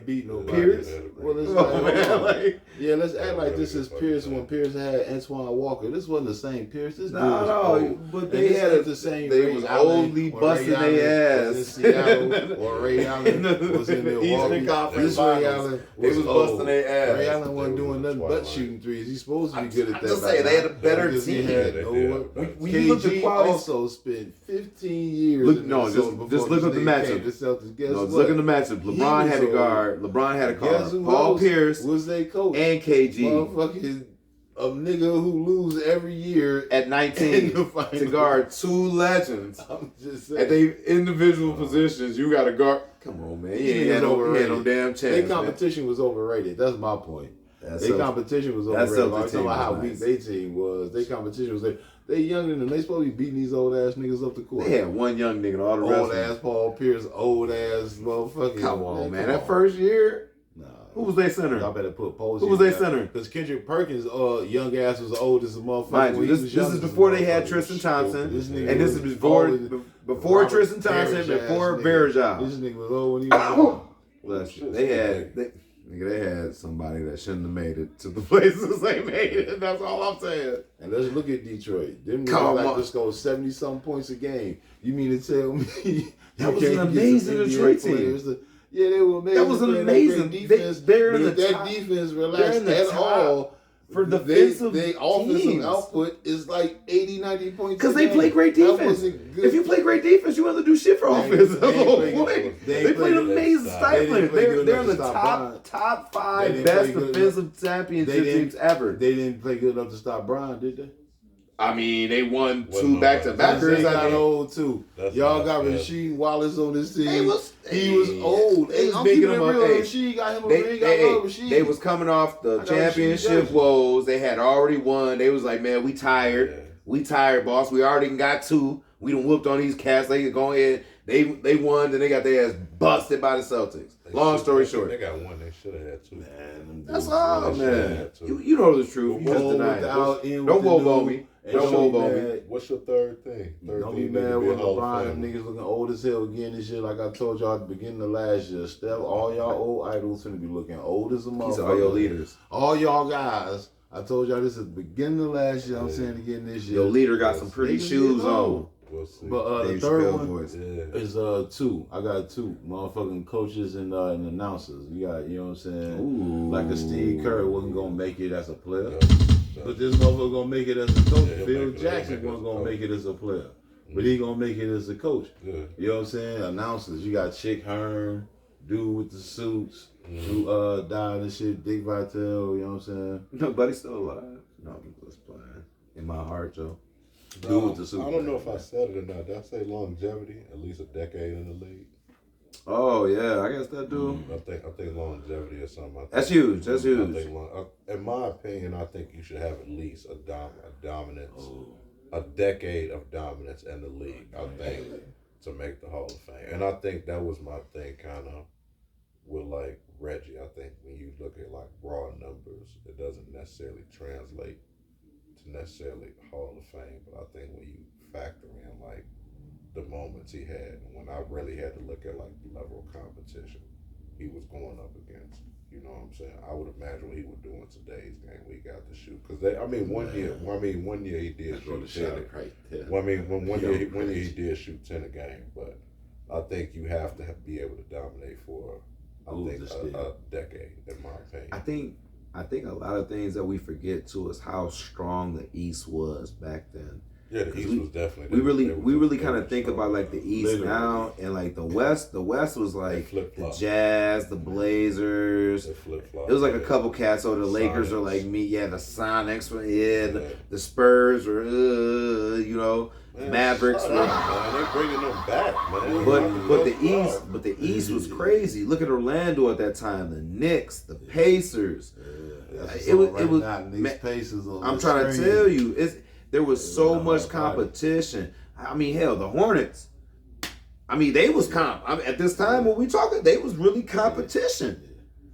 Speaker 2: Pierce.
Speaker 1: Well, let's act like this is Pierce when Pierce had Antoine Walker. This wasn't the same Pierce. This dude was old.
Speaker 2: But they had the same. They was oldly busting their ass.
Speaker 1: In Seattle, or Ray Allen was in Milwaukee.
Speaker 3: Eastern Conference
Speaker 1: Ray Allen
Speaker 2: was busting their ass.
Speaker 1: Ray Allen wasn't doing nothing but shooting threes. He's supposed to be good at that.
Speaker 2: Just say they had a better team.
Speaker 1: KG also spent 15 years.
Speaker 2: Just look at the matchup. Just look at the matchup. LeBron had a guard. LeBron had a guard. Paul Pierce
Speaker 1: was their coach
Speaker 2: and KG.
Speaker 1: Motherfucking a nigga who lose every year
Speaker 2: at 19 to guard two legends.
Speaker 1: I'm just saying.
Speaker 2: At their individual positions, you got to guard. Come on, man. He ain't had no damn chance.
Speaker 1: Their competition was overrated. That's my point. Their competition was overrated. I'm talking about how weak their team was. Their competition was there. They younger than them. They supposed to be beating these old ass niggas up the court.
Speaker 2: They had one young nigga, all the rest.
Speaker 1: Old ass Paul Pierce, old ass motherfucker.
Speaker 2: Come on, man. That first year. Who was their center?
Speaker 1: Y'all better put Posey.
Speaker 2: Who was their center?
Speaker 1: Because Kendrick Perkins, young ass, was old as a motherfucker.
Speaker 2: Mind you, this is before they had Tristan Thompson, and this is before Tristan Thompson, before Verjao.
Speaker 1: This nigga was old when he was
Speaker 2: young. They had somebody that shouldn't have made it to the places they made it. That's all I'm saying.
Speaker 1: And let's look at Detroit. Them niggas like to score 70-something points a game. You mean to tell me
Speaker 2: that was an amazing Detroit team?
Speaker 1: Yeah, they were amazing.
Speaker 2: That was an amazing defense. They're in the top,
Speaker 1: defense relaxed at all.
Speaker 2: For defensive
Speaker 1: their offensive output is like 80, 90 points.
Speaker 2: Because they play great defense. If you play great defense, you have to do shit for offense. They played amazing stifling. They're in the top five best defensive championship teams ever.
Speaker 1: They didn't play good enough to stop Bron, did they?
Speaker 2: I mean, they won two back-to-backers.
Speaker 1: They got old too. Y'all got Rasheed Wallace on this team. He was old. I'm keeping it real. Rasheed got him a ring. I love Rasheed.
Speaker 2: They was coming off the championship woes. They had already won. They was like, man, we tired. We tired, boss. We already got two. We done whooped on these cats. They go ahead. They won, then they got their ass busted by the Celtics. Long story short.
Speaker 3: They got one. They should have had two.
Speaker 1: Man,
Speaker 2: That's all, man.
Speaker 3: Two.
Speaker 2: You know the truth. You just deny it. Don't woe me. Don't woe me.
Speaker 3: What's your third thing?
Speaker 1: Don't be mad with LeBron. Them niggas looking old as hell again this year. Like I told y'all at the beginning of last year, Steph, all y'all old idols finna be looking old as a motherfucker.
Speaker 2: All your leaders.
Speaker 1: All y'all guys. I told y'all this at the beginning of last year. I'm saying again this year.
Speaker 2: Your leader got some pretty shoes on.
Speaker 3: We'll see.
Speaker 1: But the third one
Speaker 3: is
Speaker 1: 2. I got 2 motherfucking coaches and announcers. You got, you know what I'm saying?
Speaker 2: Ooh.
Speaker 1: Like a Steve Kerr wasn't gonna make it as a player,
Speaker 3: Yeah.
Speaker 1: but this motherfucker gonna make it as a coach.
Speaker 3: Yeah,
Speaker 1: Phil Jackson wasn't gonna make it as a player, but he gonna make it as a coach.
Speaker 3: Yeah.
Speaker 1: You know what I'm saying? Announcers. You got Chick Hearn, dude with the suits, who died and shit. Dick Vitale. You know what I'm saying?
Speaker 2: Nobody's still alive. No, I'm just playing. In my heart, Joe.
Speaker 1: Dude with the suits.
Speaker 3: I don't know if I said it or not. Did I say longevity? At least a decade in the league.
Speaker 2: Oh yeah, I guess that do.
Speaker 3: I think longevity is something.
Speaker 2: That's huge. That's huge.
Speaker 3: In my opinion, I think you should have at least a dominance, a decade of dominance in the league. I think to make the Hall of Fame, and I think that was my thing, kind of with like Reggie. I think when you look at like raw numbers, it doesn't necessarily translate to necessarily Hall of Fame. But I think when you factor in like the moments he had, when I really had to look at like the level of competition he was going up against, you know what I'm saying? I would imagine what he would do in today's game when he got to shoot. Because one year he did shoot 10.
Speaker 1: Right there.
Speaker 3: Well, one year he did shoot 10 a game, but I think you have to be able to dominate for a decade, in my opinion.
Speaker 2: I think a lot of things that we forget too is how strong the East was back then.
Speaker 3: Yeah, the East was definitely.
Speaker 2: We really kind of think about like the East now, and like the West. The West was like the Jazz, the Blazers. It was like a couple cats. So the Lakers are like me. Yeah, the Sonics. Yeah, the Spurs or Mavericks.
Speaker 3: Man, they bringing them back, man.
Speaker 2: But the East was crazy. Look at Orlando at that time. The Knicks, the Pacers.
Speaker 1: It was. These Pacers.
Speaker 2: I'm trying to tell you, there was so much competition. I mean, hell, the Hornets. I mean, they was at this time when we talking, they was really competition.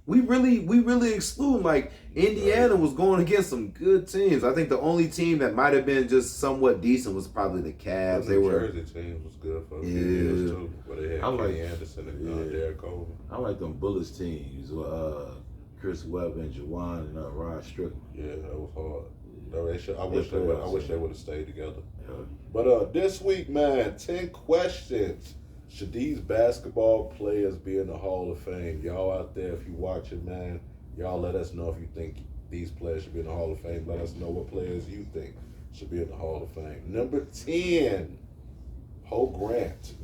Speaker 2: We really exclude, like Indiana was going against some good teams. I think the only team that might have been just somewhat decent was probably the Cavs.
Speaker 3: The Jersey team was good for a few years too, where they had Kenny Anderson and Derek Coleman.
Speaker 1: I like them Bullets teams with Chris Webber and Juwan and Rod Strickland.
Speaker 3: Yeah, that was hard. I wish they would have stayed together.
Speaker 1: Yeah.
Speaker 3: But this week, man, 10 questions. Should these basketball players be in the Hall of Fame? Y'all out there, if you watching, man, y'all let us know if you think these players should be in the Hall of Fame. Let us know what players you think should be in the Hall of Fame. Number 10, Horace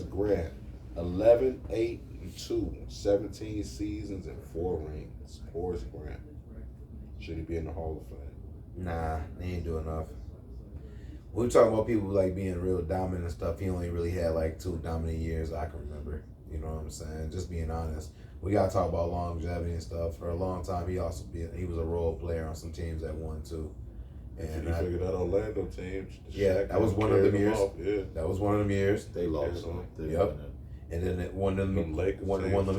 Speaker 3: Grant, 11, 8, and 2, 17 seasons and 4 rings. Horace Grant. Should he be in the Hall of Fame?
Speaker 2: Nah, he ain't do enough. When we talk about people like being real dominant and stuff, he only really had like 2 dominant years I can remember. You know what I'm saying? Just being honest. We gotta talk about longevity and stuff. For a long time, he was a role player on some teams that won too.
Speaker 3: And you figure that Orlando team.
Speaker 2: That was one of them years.
Speaker 3: Yeah.
Speaker 2: That was one of them years.
Speaker 1: They lost him.
Speaker 2: Yep. And then one of them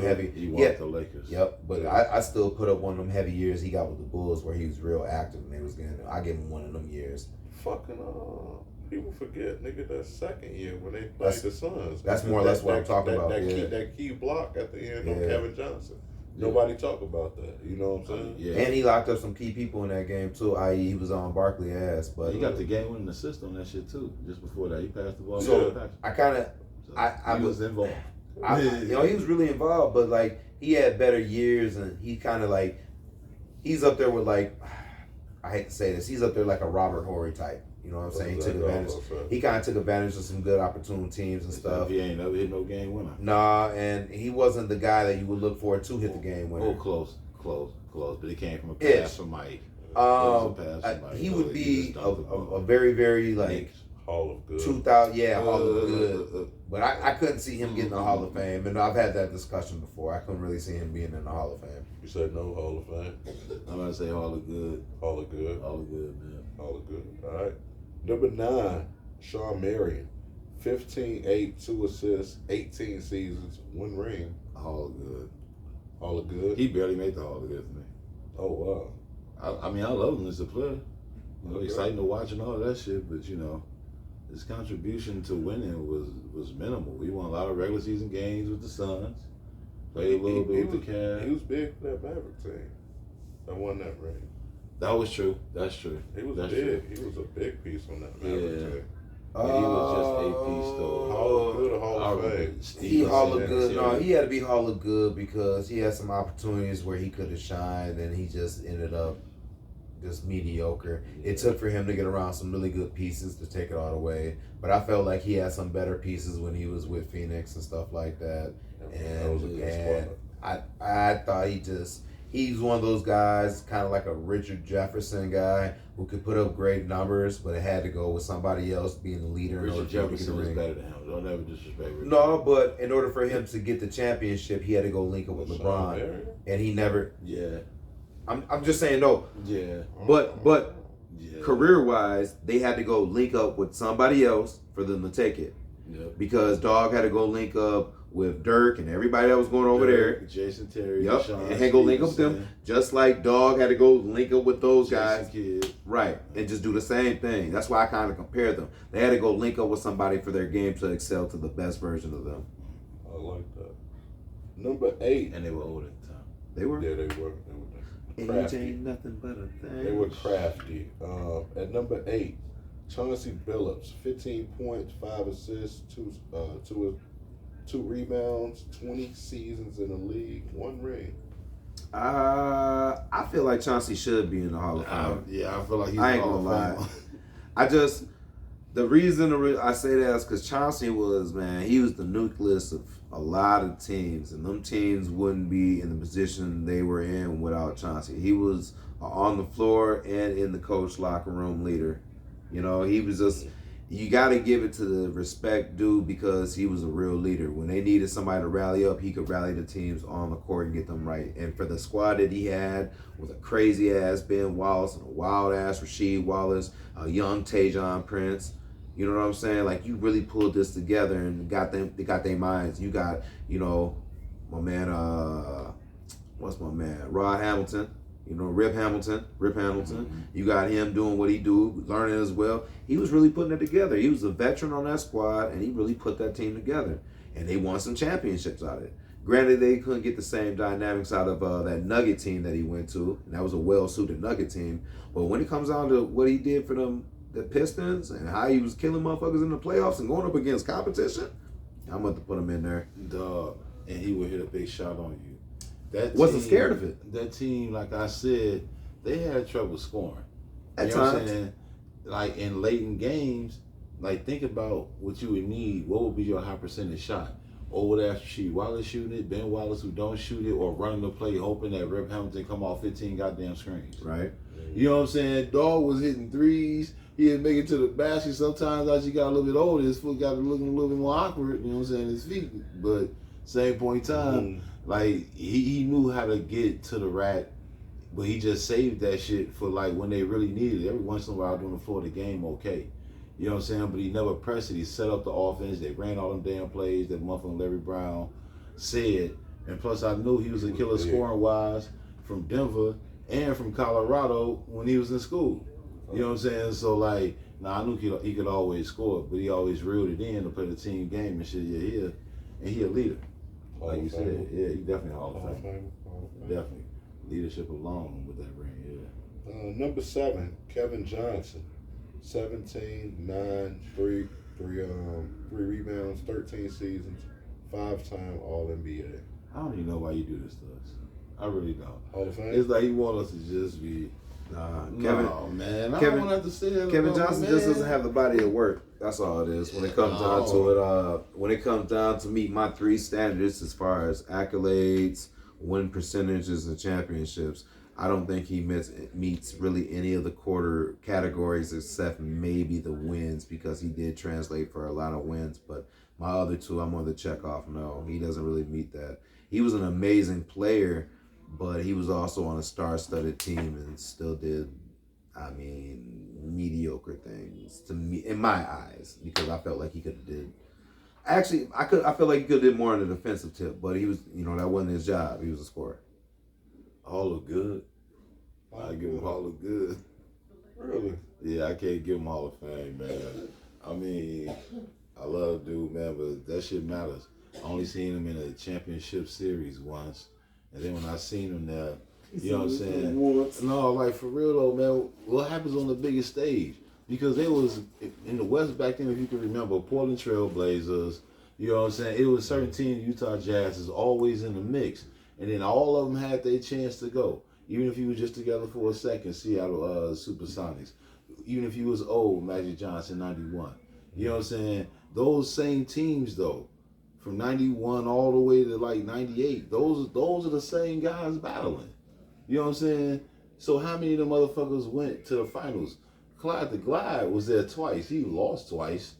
Speaker 2: heavy.
Speaker 1: He won the Lakers.
Speaker 2: Yep. But I still put up one of them heavy years he got with the Bulls where he was real active and they was getting. I give him one of them years.
Speaker 3: Fucking people forget, nigga, that second year when they played the Suns.
Speaker 2: That's more or less what I'm talking about.
Speaker 3: That key block at the end on Kevin Johnson. Nobody talk about that. You know what I'm saying?
Speaker 1: Yeah.
Speaker 2: And he locked up some key people in that game too. I.e., he was on Barkley ass, but
Speaker 1: he got the game-winning assist on that shit too. Just before that, he passed the ball.
Speaker 2: So I
Speaker 1: was involved.
Speaker 2: He was really involved, but like he had better years, and he kind of like he's up there with like I hate to say this, he's up there like a Robert Horry type. You know what I'm saying? He took advantage. He kind of took advantage of some good opportune teams and stuff.
Speaker 1: He ain't never hit no game winner.
Speaker 2: Nah, and he wasn't the guy that you would look for to hit the game winner.
Speaker 1: Oh, close. But he came from a pass from Mike.
Speaker 2: He would be a very, very like
Speaker 3: Hall of Good.
Speaker 2: 2000, Hall of Good. But I couldn't see him getting the Hall of Fame, and I've had that discussion before. I couldn't really see him being in the Hall of Fame.
Speaker 3: You said no Hall of Fame?
Speaker 1: I'm going to say Hall of Good.
Speaker 3: Hall of Good?
Speaker 1: Hall of Good, man.
Speaker 3: Hall of Good. All right. Number 9, Shawn Marion. 15, 8, 2 assists, 18 seasons, 1 ring.
Speaker 1: All good.
Speaker 3: All are good.
Speaker 1: He barely made the All good for me.
Speaker 3: Oh wow.
Speaker 1: I mean, I love him as a player.
Speaker 3: Okay.
Speaker 1: Exciting to watch and all that shit, but his contribution to winning was minimal. We won a lot of regular season games with the Suns. Played a little bit with the Cavs.
Speaker 3: He was big for that Maverick team. That won that ring.
Speaker 1: That was true. That's true.
Speaker 3: He was
Speaker 1: That's
Speaker 3: big.
Speaker 1: True.
Speaker 3: He was a big piece on that Maverick team.
Speaker 1: Yeah, he was just a piece though.
Speaker 3: Hall of Good or Hall of Fame?
Speaker 2: He Hall of Good. No, he had to be Hall of Good because he had some opportunities where he could have shined, and he just ended up just mediocre. It took for him to get around some really good pieces to take it all away. But I felt like he had some better pieces when he was with Phoenix and stuff like that.
Speaker 3: That was a good squad.
Speaker 2: I thought he's one of those guys, kind of like a Richard Jefferson guy who could put up great numbers, but it had to go with somebody else being the leader.
Speaker 1: Richard Jefferson was better than him. Don't ever disrespect Richard.
Speaker 2: No, but in order for him to get the championship, he had to go link up with LeBron, and he never.
Speaker 1: Yeah.
Speaker 2: I'm just saying no.
Speaker 1: Yeah.
Speaker 2: But
Speaker 1: Yeah.
Speaker 2: career wise, they had to go link up with somebody else for them to take it.
Speaker 1: Yep.
Speaker 2: Because Dog had to go link up with Dirk and everybody that was going over there.
Speaker 1: Jason Terry.
Speaker 2: Yep.
Speaker 1: Deshaun
Speaker 2: And had to go link up with them. Just like Dog had to go link up with those guys.
Speaker 1: Kidd.
Speaker 2: Right. And just do the same thing. That's why I kind of compare them. They had to go link up with somebody for their game to excel to the best version of them.
Speaker 3: I like that. Number 8.
Speaker 1: And they were old at the time.
Speaker 2: They were.
Speaker 3: Yeah, they were.
Speaker 2: Age
Speaker 3: Crafty.
Speaker 2: ain't nothing but a thing.
Speaker 3: They were crafty. At number 8, Chauncey Billups, 15 points, 5 assists, two rebounds, 20 seasons in the league, 1 ring.
Speaker 2: I feel like Chauncey should be in the Hall of Fame.
Speaker 1: Yeah, I feel like he's
Speaker 2: I ain't
Speaker 1: Hall
Speaker 2: gonna
Speaker 1: of
Speaker 2: lie.
Speaker 1: Fame.
Speaker 2: The reason I say that is because Chauncey was the nucleus of a lot of teams, and them teams wouldn't be in the position they were in without Chauncey. He was on the floor and in the coach locker room leader. You know, he was just, you got to give it to the respect due because he was a real leader. When they needed somebody to rally up, he could rally the teams on the court and get them right. And for the squad that he had with a crazy-ass Ben Wallace and a wild-ass Rasheed Wallace, a young Tajon Prince, you know what I'm saying? Like, you really pulled this together and they got their minds. You got, my man, what's my man? Rod Hamilton. Rip Hamilton. Mm-hmm. You got him doing what he do, learning as well. He was really putting it together. He was a veteran on that squad, and he really put that team together. And they won some championships out of it. Granted, they couldn't get the same dynamics out of that Nugget team that he went to, and that was a well-suited Nugget team. But when it comes down to what he did for them, the Pistons, and how he was killing motherfuckers in the playoffs and going up against competition, I'm going to put him in there.
Speaker 1: Dog, and he would hit a big shot on you.
Speaker 2: Wasn't scared of it.
Speaker 1: That team, like I said, they had trouble scoring.
Speaker 2: At
Speaker 1: you know
Speaker 2: times.
Speaker 1: what I'm saying? Like in late in games, like think about what you would need. What would be your high percentage shot? Old ass Rasheed Wallace shooting it, Ben Wallace who don't shoot it, or running the play hoping that Rip Hamilton come off 15 goddamn screens.
Speaker 2: Right.
Speaker 1: You know what I'm saying? Dog was hitting threes. He didn't make it to the basket. Sometimes as he got a little bit older, his foot got looking a little bit more awkward. You know what I'm saying? His feet. But same point in time, like he knew how to get to the rack, but he just saved that shit for like when they really needed it. Every once in a while during the floor of the game, okay. You know what I'm saying? But he never pressed it. He set up the offense. They ran all them damn plays that motherfucking Larry Brown said. And plus I knew he was a killer scoring wise from Denver and from Colorado when he was in school. You know what I'm saying? So like, I knew he could always score, but he always reeled it in to play the team game and shit. Yeah, he a leader. Like you said, yeah, he definitely a Hall of Fame. Definitely. Leadership alone with that ring, yeah.
Speaker 3: Number 7, Kevin Johnson. 17, 9, 3 rebounds, 13 seasons, 5-time All-NBA.
Speaker 1: I don't even know why you do this to us. I really don't.
Speaker 3: Hall of Fame?
Speaker 1: It's like you want us to just be...
Speaker 2: Kevin,
Speaker 1: no, man. I don't want to have to say that.
Speaker 2: Kevin Johnson just doesn't
Speaker 1: man.
Speaker 2: have the body of work. That's all it is. When it comes down to it, when it comes down to meet my 3 standards as far as accolades, win percentages, and championships, I don't think he meets really any of the quarter categories except maybe the wins, because he did translate for a lot of wins. But my other 2, I'm going to check off. No, he doesn't really meet that. He was an amazing player, but he was also on a star-studded team and still did, mediocre things to me in my eyes because I felt like he could have did. Actually, I felt like he could have did more on the defensive tip, but he was, that wasn't his job. He was a scorer.
Speaker 1: Hall of Good. I give him Hall of Good.
Speaker 3: Really?
Speaker 1: Yeah, I can't give him Hall of Fame, man. I mean, I love dude, man, but that shit matters. I only seen him in a championship series once, and then when I seen him there, you know what I'm saying? No, like for real though, man. What happens on the biggest stage? Because they was in the West back then, if you can remember, Portland Trail Blazers. You know what I'm saying? It was certain teams, Utah Jazz is always in the mix, and then all of them had their chance to go. Even if you were just together for a second, Seattle Supersonics. Even if you was old, Magic Johnson, 91. You know what I'm saying? Those same teams though, from 91 all the way to like 98, those are the same guys battling. You know what I'm saying? So how many of them motherfuckers went to the finals? Clyde the Glide was there twice. He lost twice.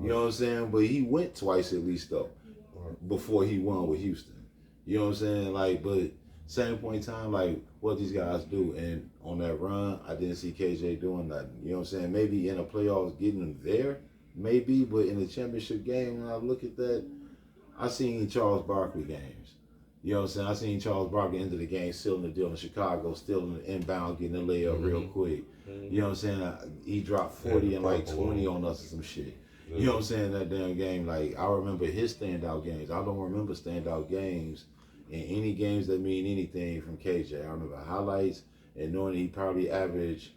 Speaker 1: You know what I'm saying? But he went twice at least though, before he won with Houston. You know what I'm saying? Like, but same point in time, like what these guys do. And on that run, I didn't see KJ doing nothing. You know what I'm saying? Maybe in the playoffs getting them there, maybe, but in the championship game, when I look at that, I seen Charles Barkley games. You know what I'm saying? I seen Charles Barkley into the game, sealing the deal in Chicago, stealing the inbound, getting the layup real quick. You know what I'm saying? He dropped 40 and like 20 on us or some shit. You know what I'm saying? That damn game, like, I remember his standout games. I don't remember standout games in any games that mean anything from KJ. I remember highlights and knowing he probably averaged,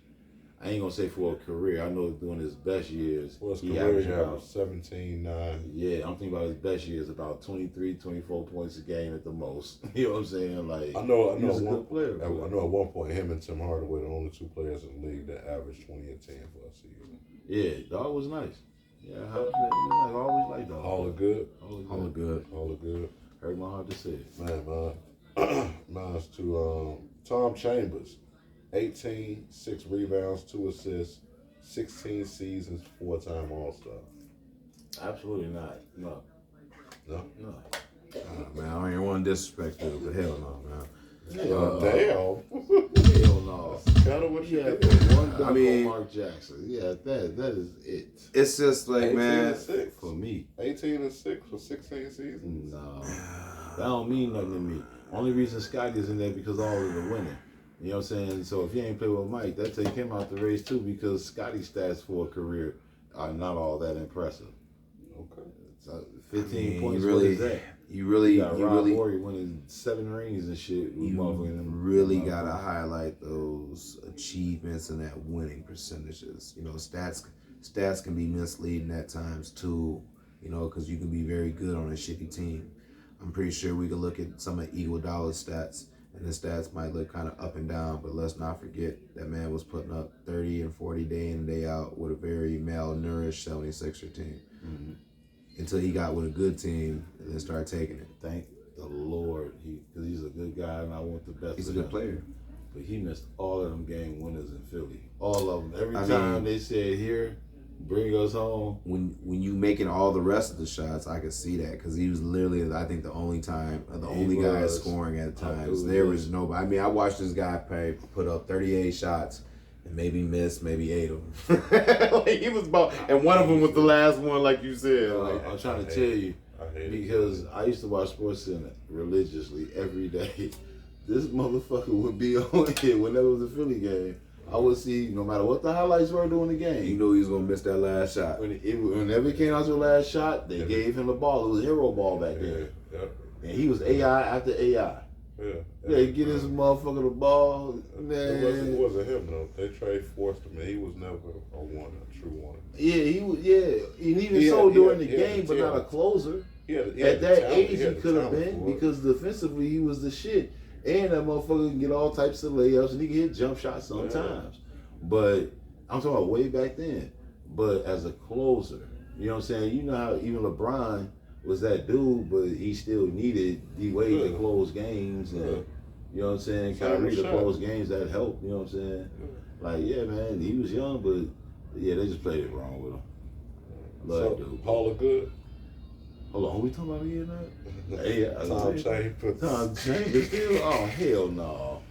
Speaker 1: I ain't gonna say for a career. I know during his best years,
Speaker 3: well, his
Speaker 1: he
Speaker 3: career
Speaker 1: averaged
Speaker 3: he
Speaker 1: about
Speaker 3: averaged 17, 9.
Speaker 1: Yeah, I'm thinking about his best years, about 23, 24 points a game at the most. You know what I'm saying? Like,
Speaker 3: I know.
Speaker 1: he was a good player.
Speaker 3: I know at one point him and Tim Hardaway, the only two players in the league that averaged 20 and 10 for a season.
Speaker 1: Yeah, dog was nice. Yeah, he was nice. I always liked dog.
Speaker 3: All are good.
Speaker 2: All good.
Speaker 3: All are good.
Speaker 1: Hurt my heart to say it.
Speaker 3: Man, mine's to Tom Chambers, 18, 6 rebounds, 2 assists, 16 seasons, 4-time All-Star.
Speaker 1: Absolutely not. No.
Speaker 3: No?
Speaker 1: No.
Speaker 2: Man, I don't even want to disrespect you, but hell no, man.
Speaker 3: Damn.
Speaker 1: Hell no.
Speaker 3: Kind of what you
Speaker 1: Yeah,
Speaker 3: did.
Speaker 1: one dunk
Speaker 2: I mean,
Speaker 1: on Mark Jackson. Yeah, that is it.
Speaker 2: It's just like,
Speaker 3: 18
Speaker 2: man,
Speaker 3: and 6.
Speaker 1: For me.
Speaker 3: 18 and 6 for 16 seasons.
Speaker 1: No. That don't mean nothing to me. Only reason Scotty's in there because all of the winning. You know what I'm saying? So if you ain't play with Mike, that take him out the race too because Scotty's stats for a career are not all that impressive.
Speaker 3: Okay.
Speaker 1: So 15 points,
Speaker 2: you
Speaker 1: what is that?
Speaker 2: You really
Speaker 1: Rory winning 7 rings and shit.
Speaker 2: really gotta highlight those achievements and that winning percentages. You know, stats can be misleading at times too. You know, because you can be very good on a shitty team. I'm pretty sure we could look at some of Iguodala's stats, and his stats might look kind of up and down. But let's not forget that man was putting up 30 and 40 day in and day out with a very malnourished 76er team.
Speaker 1: Mm-hmm.
Speaker 2: Until he got with a good team and then started taking it.
Speaker 1: Thank the Lord, because he's a good guy and I want the best.
Speaker 2: He's a
Speaker 1: for
Speaker 2: good player.
Speaker 1: But he missed all of them game winners in Philly. All of them. Every time they said, here, bring us home.
Speaker 2: When you making all the rest of the shots, I could see that because he was literally, I think, the only guy scoring at times. There was nobody. I mean, I watched this guy put up 38 shots and maybe missed maybe 8 of them. Like he was about, and one of them was the last one, like you said. Like,
Speaker 1: I'm trying to tell you, because I used to watch SportsCenter religiously every day. This motherfucker would be on here when there was a Philly game. I would see, no matter what the highlights were during the game.
Speaker 2: You knew he was going to miss that last shot.
Speaker 1: Whenever it came out to the last shot, they gave him the ball. It was a hero ball back then.
Speaker 3: Yeah.
Speaker 1: And he was AI after AI. Yeah, get this motherfucker the ball. Man.
Speaker 3: It wasn't him, though. They trade forced him, and he was never a true one.
Speaker 1: Yeah, he was, and even during the game, but not a closer. At that age, he could have been, because defensively, he was the shit. And that motherfucker can get all types of layups, and he can hit jump shots sometimes. But I'm talking about way back then. But as a closer, you know what I'm saying? You know how even LeBron was that dude, but he still needed D-Wade to close games. And, you know what I'm saying? Kyrie to close games, that helped. You know what I'm saying? Like, yeah, man, he was young, but, yeah, they just played it wrong with him. Love that dude.
Speaker 3: Paula Good.
Speaker 1: Hold on, who we talking about again now? Hey,
Speaker 3: Tom Chambers.
Speaker 1: Tom Chambers still? Oh, hell no.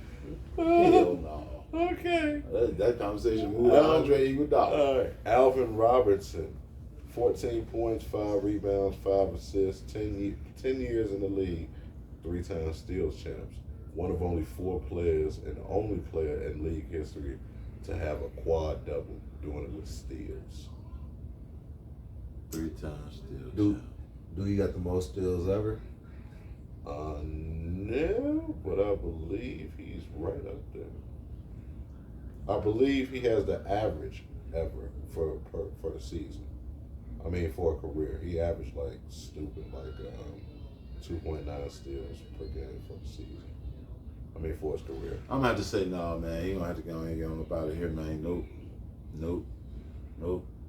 Speaker 1: Hell no.
Speaker 3: Okay.
Speaker 1: That conversation moved to Andre Iguodala.
Speaker 3: All right. Alvin Robertson, 14 points, 5 rebounds, 5 assists, 10 years in the league, 3-time steals champs. One of only 4 players and the only player in league history to have a quad double, doing it with steals.
Speaker 1: 3-time steals.
Speaker 4: Do he got the most steals ever?
Speaker 3: No, but I believe he's right up there. I believe he has the average ever for the season. I mean, for a career, he averaged like stupid, like 2.9 steals per game for the season. I mean, for his career.
Speaker 1: I'm gonna have to say no, man. He gonna have to go and get on up out of here, man. Nope.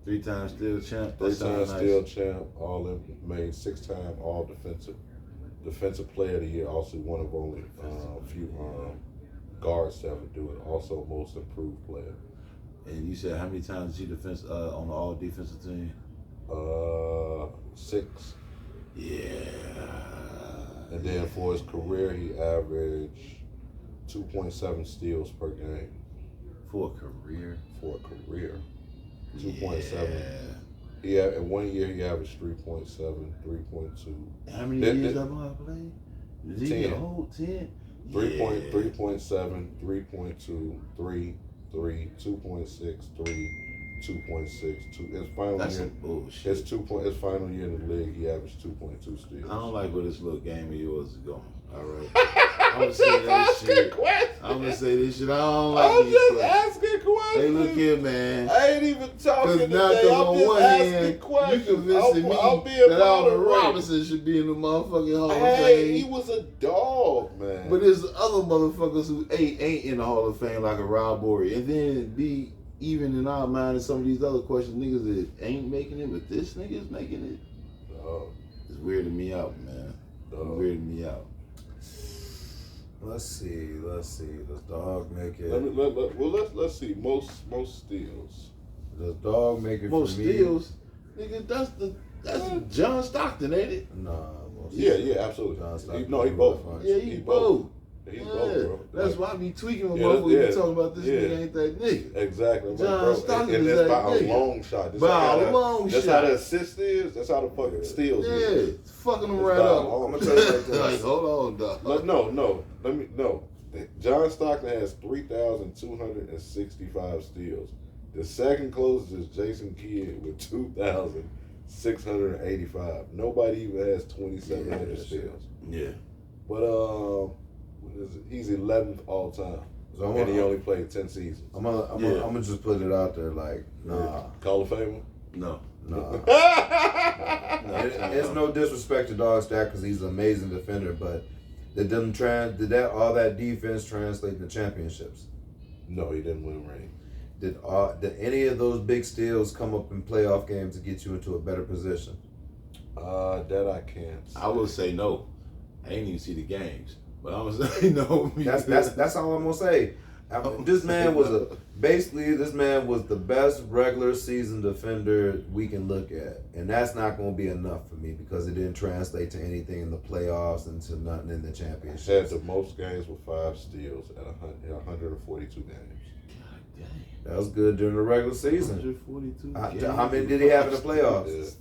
Speaker 1: 3-time steal champ.
Speaker 3: 3-time steal champ. Made 6-time all defensive player of the year. Also one of only few guards to ever do it. Also most improved player.
Speaker 1: And you said how many times did he defense on the all defensive team?
Speaker 3: 6.
Speaker 1: Yeah.
Speaker 3: And then for his career, he averaged 2.7 steals per game.
Speaker 1: For a career.
Speaker 3: 2.7. Yeah, in 1 year he averaged 3.7, 3.2.
Speaker 1: How many years that boy played? Did he
Speaker 3: 10.
Speaker 1: get a whole 10?
Speaker 3: 3.7, 3.2, 3, 2.6, 3, 2.6, 2. His final
Speaker 1: That's
Speaker 3: year.
Speaker 1: some bullshit.
Speaker 3: His final year in the league, he averaged 2.2 steals.
Speaker 1: I don't like where this little game of yours is going. All right. I'm gonna say that shit. I'm gonna say this shit. I don't like
Speaker 3: I'm
Speaker 1: these
Speaker 3: just
Speaker 1: questions.
Speaker 3: asking questions.
Speaker 1: Hey, look here, man.
Speaker 3: I ain't even talking
Speaker 1: Because now,
Speaker 3: today. I'm
Speaker 1: on
Speaker 3: just
Speaker 1: one
Speaker 3: asking
Speaker 1: hand, you
Speaker 3: questions.
Speaker 1: convincing me
Speaker 3: I'm being
Speaker 1: that Alvin
Speaker 3: moderated.
Speaker 1: Robinson should be in the motherfucking Hall of
Speaker 3: Hey, he
Speaker 1: Fame.
Speaker 3: was a dog, man.
Speaker 1: But there's other motherfuckers who ain't in the Hall of Fame like a Rob Borey. And then be even in our mind in some of these other questions, niggas that ain't making it, but this nigga is making it.
Speaker 3: Dog.
Speaker 1: It's weirding me out, man. It's weirding me out.
Speaker 4: Let's see. Does Dog make it?
Speaker 3: Let's see. Most steals.
Speaker 4: Does Dog make it
Speaker 1: Most
Speaker 4: for me?
Speaker 1: steals, nigga. That's John Stockton, ain't it?
Speaker 4: Nah. Most
Speaker 3: Yeah, absolutely.
Speaker 4: John Stockton.
Speaker 3: No, he both.
Speaker 1: Yeah, he both.
Speaker 3: He's
Speaker 1: Yeah,
Speaker 3: both, bro.
Speaker 1: that's
Speaker 3: Like,
Speaker 1: why I be tweaking with
Speaker 3: Yeah,
Speaker 1: motherfuckers
Speaker 3: yeah,
Speaker 1: be talking about this
Speaker 3: yeah.
Speaker 1: nigga ain't that nigga.
Speaker 3: Exactly. I'm like,
Speaker 1: John
Speaker 3: bro,
Speaker 1: Stockton
Speaker 3: and
Speaker 1: is
Speaker 3: that's
Speaker 1: that
Speaker 3: by a
Speaker 1: nigga.
Speaker 3: long shot.
Speaker 1: That's
Speaker 3: how the assist is. That's how the fucking steals
Speaker 1: Yeah,
Speaker 3: is.
Speaker 1: it's fucking them
Speaker 3: It's
Speaker 1: right
Speaker 3: by a
Speaker 1: up.
Speaker 3: long
Speaker 4: I'm gonna tell you like this.
Speaker 1: Like, hold on, dog.
Speaker 3: No. John Stockton has 3,265 steals. The second closest is Jason Kidd with 2,685. Nobody even has 2,700 steals.
Speaker 1: Yeah.
Speaker 3: But what is it? He's 11th all time.
Speaker 4: So
Speaker 3: And he only played 10 seasons.
Speaker 4: I'm gonna just put it out there like, nah.
Speaker 3: Call of Famer?
Speaker 1: No.
Speaker 4: It's no disrespect to Dog Stack because he's an amazing defender, but did all that defense translate to championships?
Speaker 3: No, he didn't win a ring.
Speaker 4: Did any of those big steals come up in playoff games to get you into a better position?
Speaker 3: That I can't say.
Speaker 1: I will say no. I ain't even see the games, but I'm gonna say no.
Speaker 4: That's all I'm gonna say. This man was the best regular season defender we can look at, and that's not gonna be enough for me because it didn't translate to anything in the playoffs and to nothing in the
Speaker 3: Had
Speaker 4: championship.
Speaker 3: the most games with 5 steals at 142 games.
Speaker 1: God damn.
Speaker 4: That was good during the regular season.
Speaker 1: 142.
Speaker 4: How many did he have in the playoffs?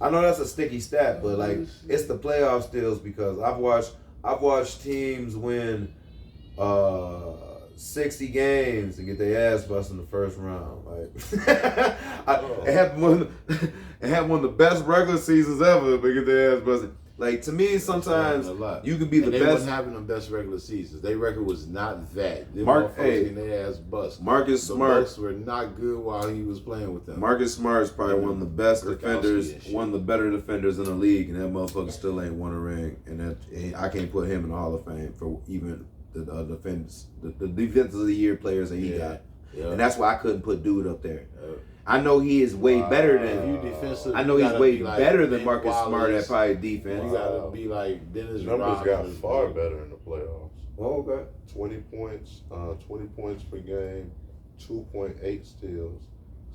Speaker 4: I know that's a sticky stat, but like it's the playoff steals because I've watched teams win 60 games and get their ass busted in the first round. Like it had one of the best regular seasons ever, but get their ass busted. Like to me, sometimes you could be the
Speaker 1: they
Speaker 4: best.
Speaker 1: wasn't having the best regular seasons. Their record was not that. They
Speaker 4: getting
Speaker 1: their ass bust.
Speaker 4: Marcus Smart.
Speaker 1: The Bucks were not good while he was playing with them.
Speaker 4: Marcus Smart is probably one of the best
Speaker 1: Gronkowski
Speaker 4: defenders,
Speaker 1: and shit.
Speaker 4: one of the better defenders in the league, and that motherfucker still ain't won a ring. And I can't put him in the Hall of Fame for even the defense of the year players that he got.
Speaker 1: Yeah.
Speaker 4: And that's why I couldn't put dude up there. I know he is way better than. I know he's way better than Marcus Smart at probably defense.
Speaker 1: You gotta be like Dennis
Speaker 3: Numbers got
Speaker 1: Rodman.
Speaker 3: far better in the playoffs.
Speaker 4: Oh, okay.
Speaker 3: 20 points per game, 2.8 steals,